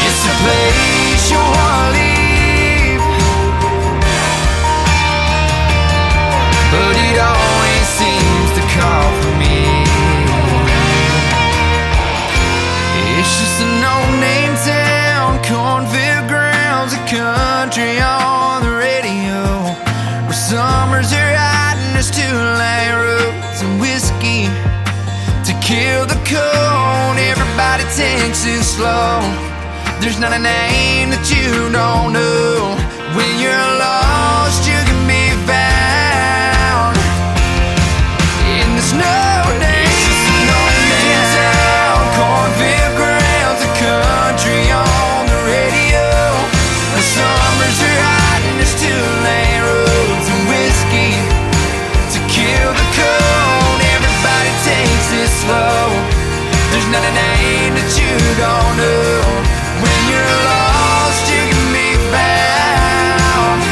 It's a place you wanna leave. There's 2 lane roads and whiskey to kill the cold. Everybody takes it slow. There's not a name that you don't know. When you're lost, you can be found. And there's no name, no name town. Cornfield grounds, the country on the radio. The summers are hot and there's 2 lane roads and whiskey to kill the cold. Everybody takes it slow. There's not a name that you don't know. When you're lost, you can be found.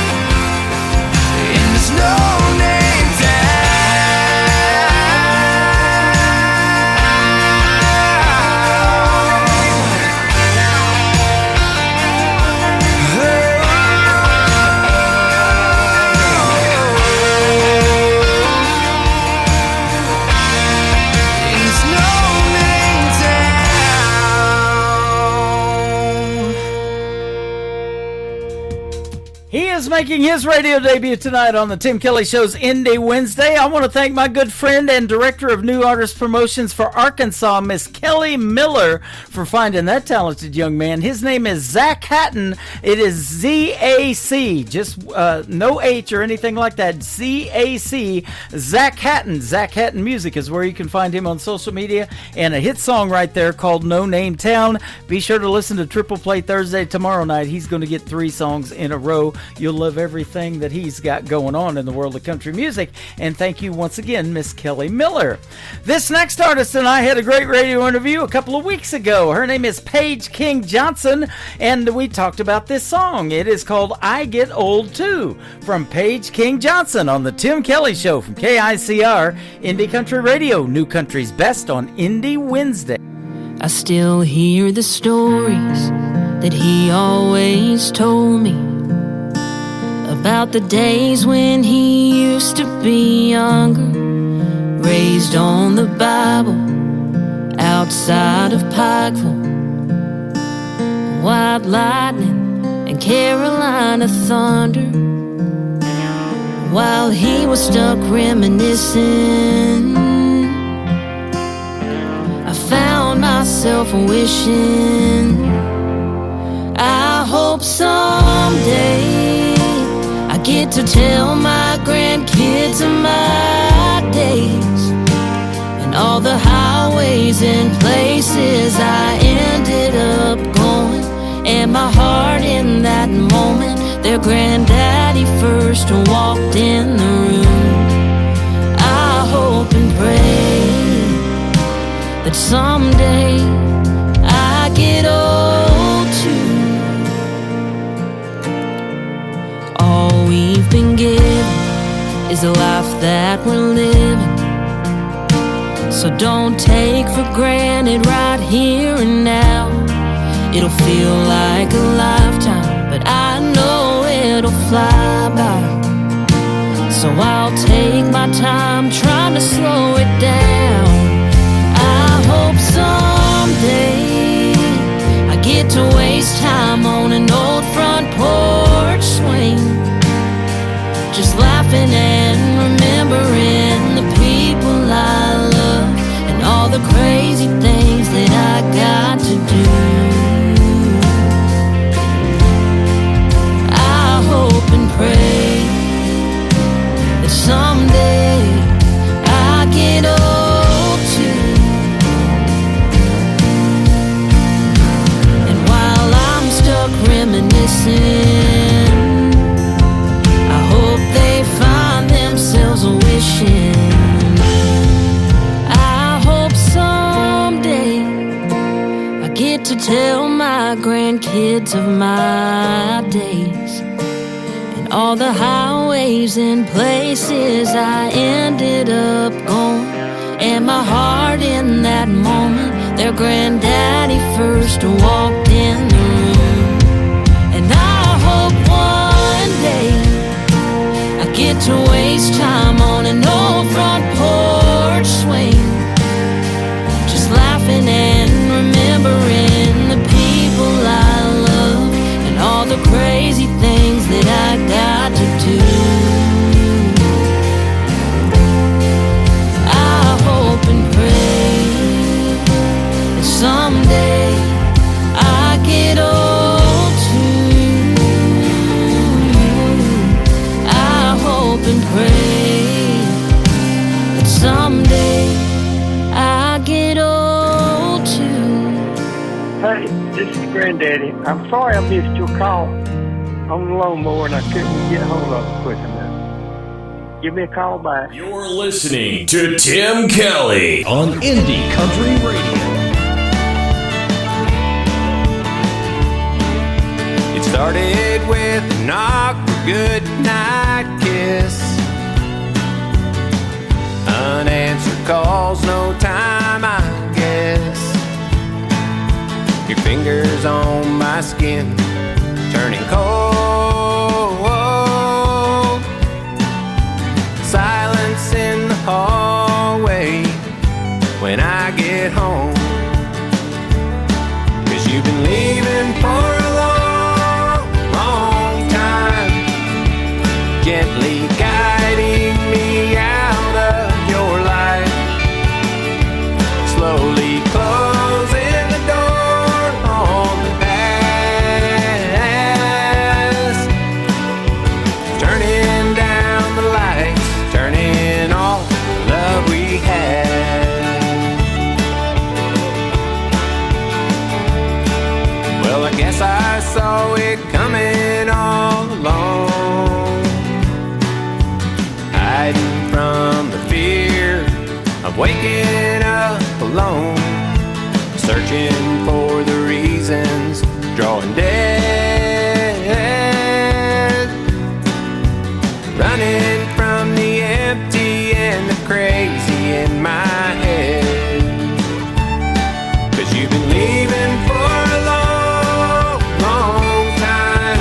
And there's no name He is making his radio debut tonight on the Tim Kelly Show's Indie Wednesday. I want to thank my good friend and director of New Artist Promotions for Arkansas, Miss Kelly Miller, for finding that talented young man. His name is Zach Hatton. It is Z-A-C, just no H or anything like that. Z-A-C, Zach Hatton. Zach Hatton Music is where you can find him on social media, and a hit song right there called No Name Town. Be sure to listen to Triple Play Thursday tomorrow night. He's going to get 3 songs in a row. You'll love everything that he's got going on in the world of country music. And thank you once again, Miss Kelly Miller. This next artist and I had a great radio interview a couple of weeks ago. Her name is Paige King Johnson, and we talked about this song. It is called I Get Old Too, from Paige King Johnson on the Tim Kelly Show from KICR, Indie Country Radio, New Country's Best on Indie Wednesday. I still hear the stories that he always told me about the days when he used to be younger, raised on the Bible outside of Pikeville. White lightning and Carolina thunder, while he was stuck reminiscing. I found myself wishing, I hope someday I get to tell my grandkids of my days, and all the highways and places I ended up going, and my heart in that moment their granddaddy first walked in the room. I hope and pray that someday I get old too. All we've been given is a life that we're living, so don't take for granted right here and now. It'll feel like a lifetime, but I know it'll fly by. So I'll take my time trying to slow it down. I hope someday I get to waste time on an old front porch swing, just laughing and remembering the people I love and all the crazy things that I got to do. I hope and pray that someday I get old too. And while I'm stuck reminiscing, I hope they find themselves wishing, I hope someday I get to tell my grandkids of my days, and all the highways and places I ended up going, and my heart in that moment their granddaddy first walked in the room. And I hope one day I get to waste time on an old front porch swing, just laughing and remembering the people I love and all the crazy things that I got to do. I'm sorry I missed your call on the lawnmower and I couldn't get hold of it quick enough. Give me a call back. You're listening to Tim Kelly on Indie Country Radio. It started with a knock, a good night kiss. Unanswered calls, no time, I guess. Your fingers on my skin, turning cold. Silence in the hallway when I get home. 'Cause you've been leaving for a long, long time, gently guiding me out of your life, slowly closing the door on the past, turning down the lights, turning off the love we had. Well, I guess I saw it coming all along, hiding from the fear of waking up alone, searching for the reasons, drawing dead, running from the empty and the crazy in my head. 'Cause you've been leaving for a long, long time,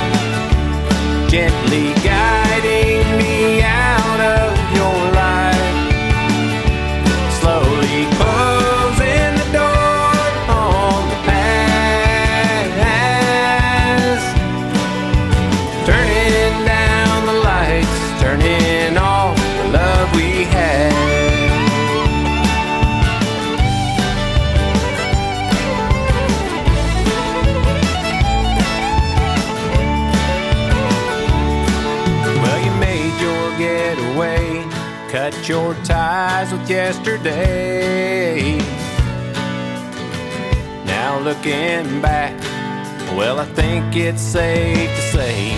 gently guiding me out of your life, slowly closing the door on the past, turning down the lights, turning off the love we had. Well, you made your getaway, cut your ties with yesterday. Now looking back, well, I think it's safe to say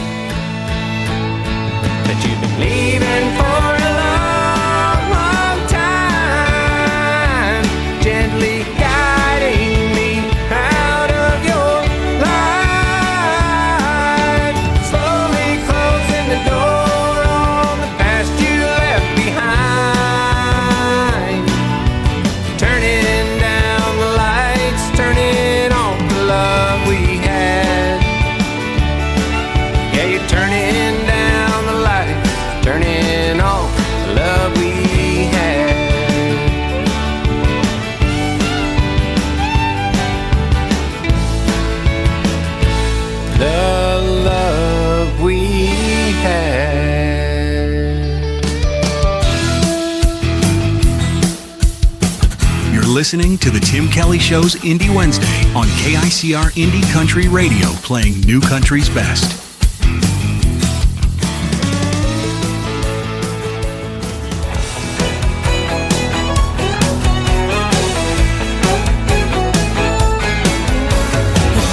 that you've been leaving for a long, long time, gently guiding me out of your life, slowly closing the door on the past you left behind, turning down the lights, turning off the love we had. Yeah, you're turning down the lights, turning off the love we had. The love we had. You're listening to The Tim Kelly Show's Indie Wednesday on KICR Indie Country Radio, playing New Country's best.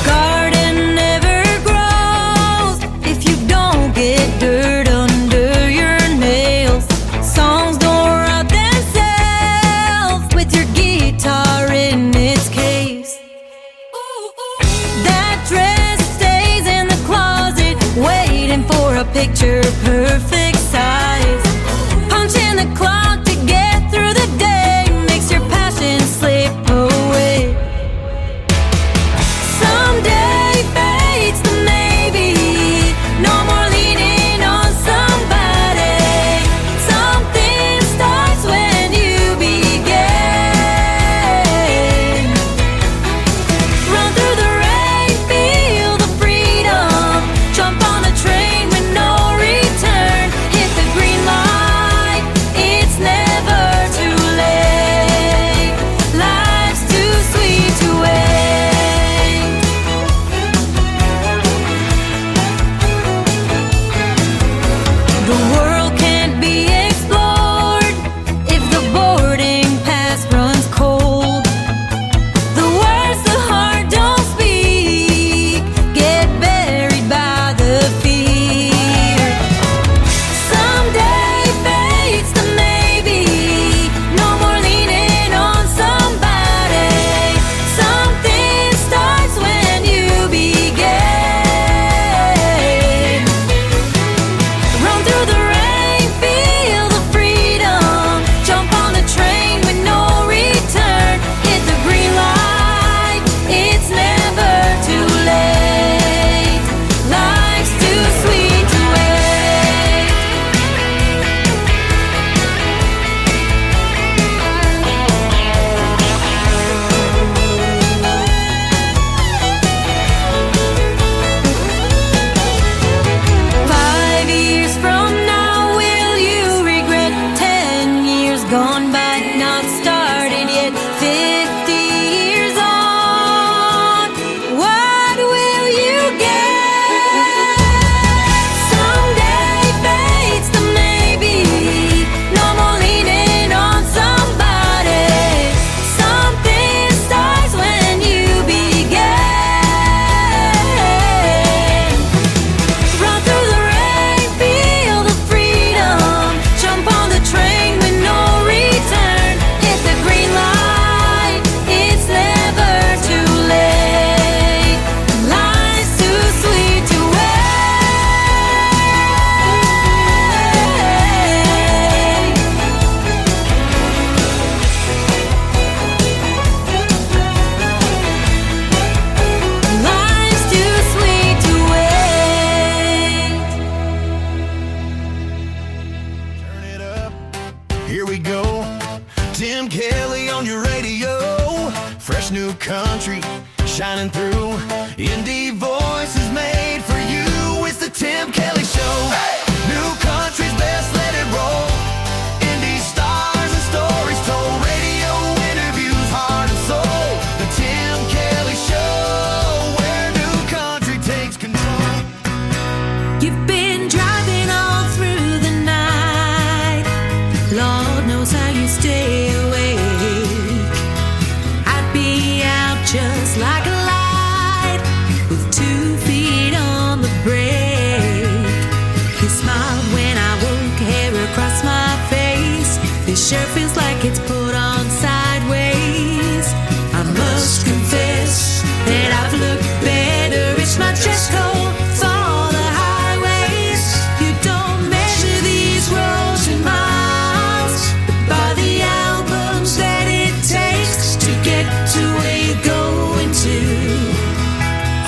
Garden never grows if you don't get dirt under your nails. Songs don't write themselves with your guitar in its case. That dress stays in the closet, waiting for a picture perfect size. Punching the clock to get through the day makes your passion slip away. Someday fades to maybe, no more leaning on somebody. Something starts when you begin. Run through the rain, feel the freedom, jump on a train with no return. Hit the green light, it's never too late. Life's too sweet to wait. The world can't be explored if the boarding pass runs cold. The words the heart don't speak Kelly on your radio. Fresh new country shining through. Indie voices made for you. It's the Tim Kelly Show. New country's best, let it roll. Indie stars and stories told. Radio interviews, heart and soul. The Tim Kelly Show, where new country takes control. You've been driving all through the night. Lord knows how you stay awake. I'd be out just like a light with 2 feet on the brake. You smiled when I woke, hair across my face. This shirt feels like it's put on sideways. I must confess that I've looked better. It's my dress code for the highways. You don't measure these roads in miles, but by the albums that it takes to get to where you're going to,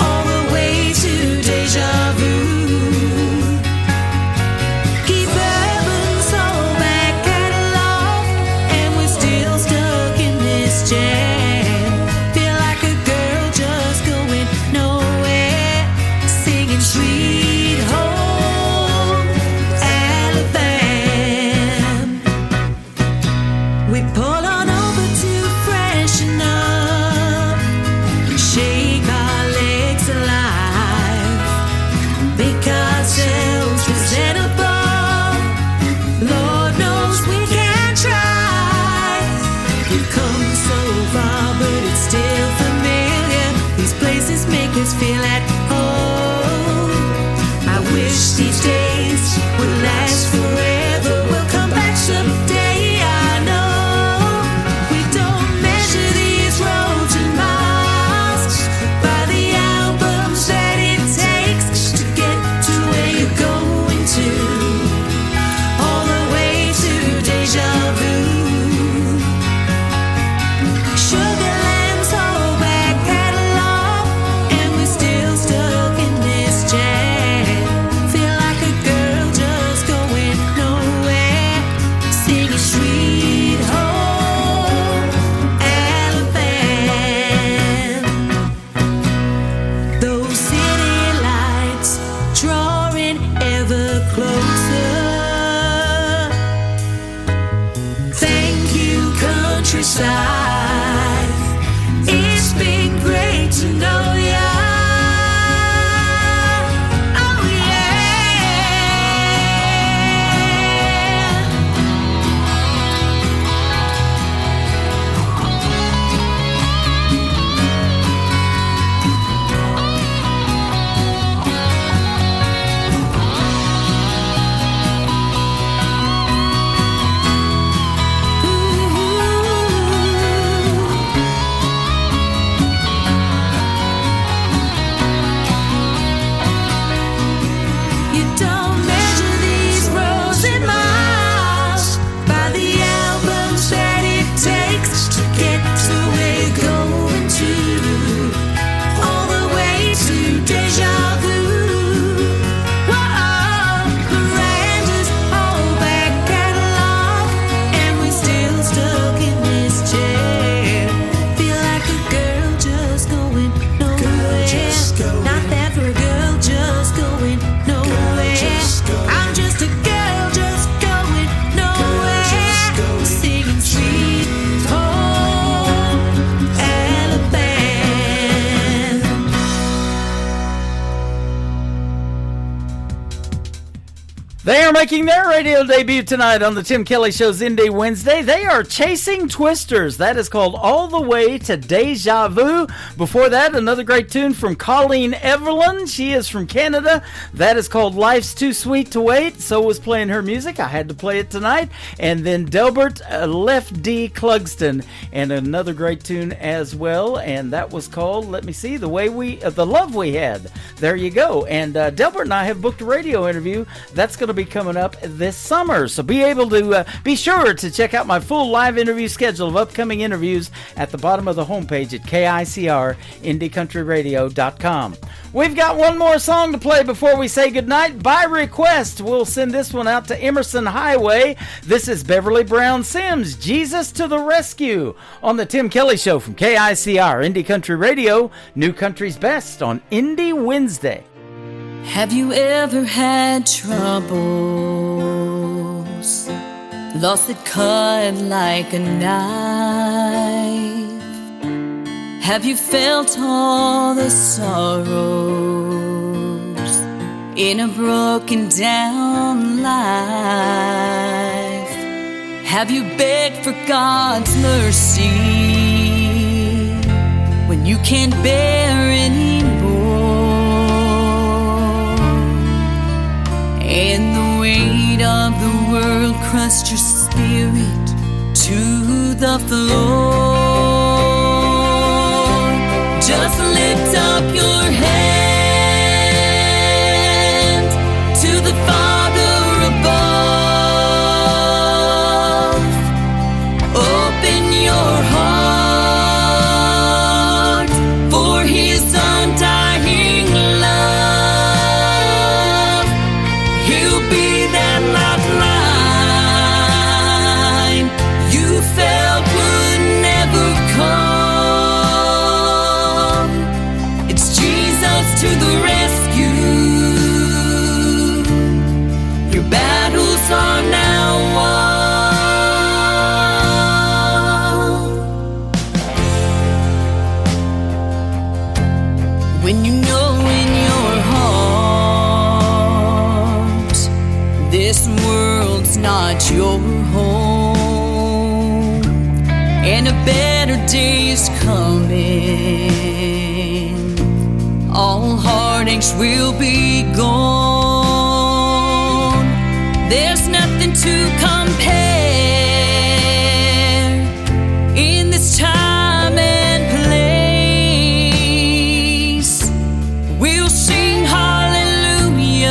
all the way to deja vu. Keep Urban's whole back catalog, and we're still stuck in this jam. Feel like a girl just going nowhere, singing Sweet Home Alabama. We pull on over to freshen up, shake our legs alive, make ourselves presentable. Lord knows we can try. We've come so far, but it's still familiar. These places make us feel at home. I wish these days would last forever. We'll come back someday, I know. We don't measure these roads in miles, by the albums that it takes to get to where you're going to, all the way to deja vu. Sugarland's whole back catalog, and we're still stuck in this jam. Feel like a girl just going nowhere, singing Sweet Home Alabama. Those city lights drawing ever closer. Thank you, countryside. It's been great to know ya. Oh You don't measure these roads in miles, by the albums that it takes to get to where you're going to, all the way to deja vu. Whoa, Miranda's whole back catalog, and we're still stuck in this chair. Feel like a girl just going nowhere. Not that for a girl just going nowhere. I'm just a girl just going nowhere, singing Sweet Home Alabama. They are making their radio debut tonight on the Tim Kelly Show's Indie Wednesday. They are Chasing Twisters. That is called All the Way to Deja Vu. Before that, another great tune from Colleen Everland. She is from Canada. That is called Life's Too Sweet to Wait. So was playing her music. I had to play it tonight. And then Delbert Left D. Clugston. And another great tune as well. And that was called, let me see, The Love We Had. There you go. And Delbert and I have booked a radio interview. That's going to to be coming up this summer. So be sure to check out my full live interview schedule of upcoming interviews at the bottom of the homepage at KICR-IndieCountryRadio.com. We've got one more song to play before we say goodnight. By request, we'll send this one out to Emerson Highway. This is Beverly Brown Sims, Jesus to the Rescue, on the Tim Kelly Show from KICR, Indie Country Radio, New Country's Best on Indie Wednesday. Have you ever had troubles? Lost that cut like a knife? Have you felt all the sorrows in a broken down life? Have you begged for God's mercy when you can't bear anymore? And the weight of the world crushed your spirit to the floor. Just lift up your hand to the Father above. Open your heart for His undying love. He'll be that lifeline you felt would never come. To the rescue, your battles are now won. When you know in your heart this world's not your home, and a better day's coming, all heartaches will be gone. There's nothing to compare in this time and place. We'll sing hallelujah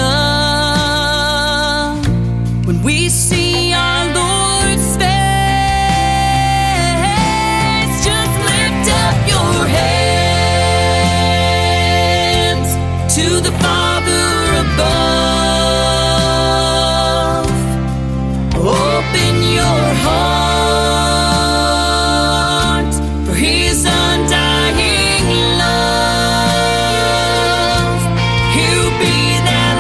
when we see our Lord's face. Just lift up your head to the Father above. Open your heart for His undying love. He'll be that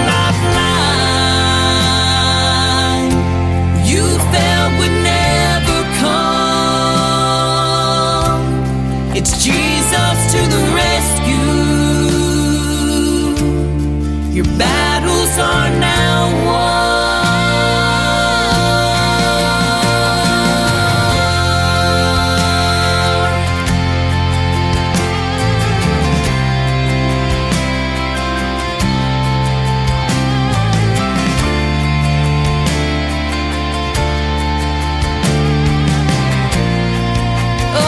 lifeline you felt would never come. It's Jesus to the rescue. Your battles are now won. Oh,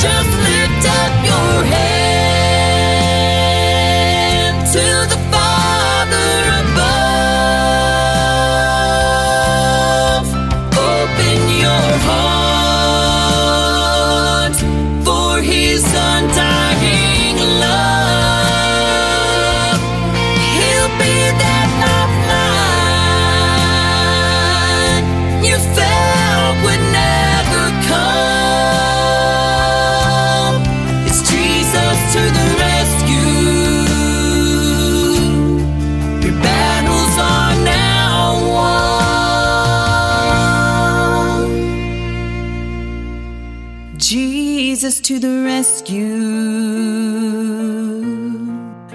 just lift up your head to the Father above. Open your heart for His undying love. He'll be that lifeline you felt would never come. It's Jesus to the rescue. Your battles are now won. Jesus to the rescue.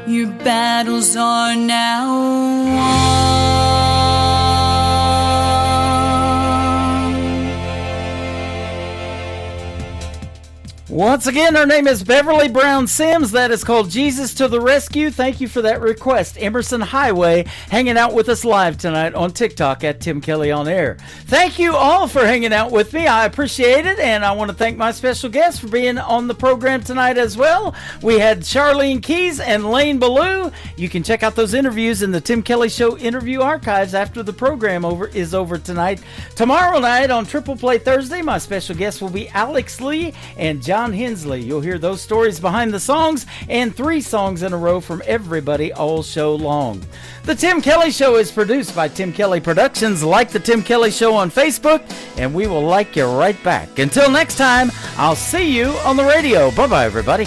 Your battles are now won. Once again, her name is Beverly Brown Sims. That is called Jesus to the Rescue. Thank you for that request. Emerson Highway hanging out with us live tonight on TikTok at Tim Kelly On Air. Thank you all for hanging out with me. I appreciate it, and I want to thank my special guests for being on the program tonight as well. We had Charlene Keys and Lane Ballou. You can check out those interviews in the Tim Kelly Show interview archives after the program is over tonight. Tomorrow night on Triple Play Thursday, my special guest will be Alex Lee and John Hensley. You'll hear those stories behind the songs and 3 songs in a row from everybody all show long. The Tim Kelly Show is produced by Tim Kelly Productions. Like the Tim Kelly Show on Facebook, and we will like you right back. Until next time, I'll see you on the radio. Bye-bye, everybody.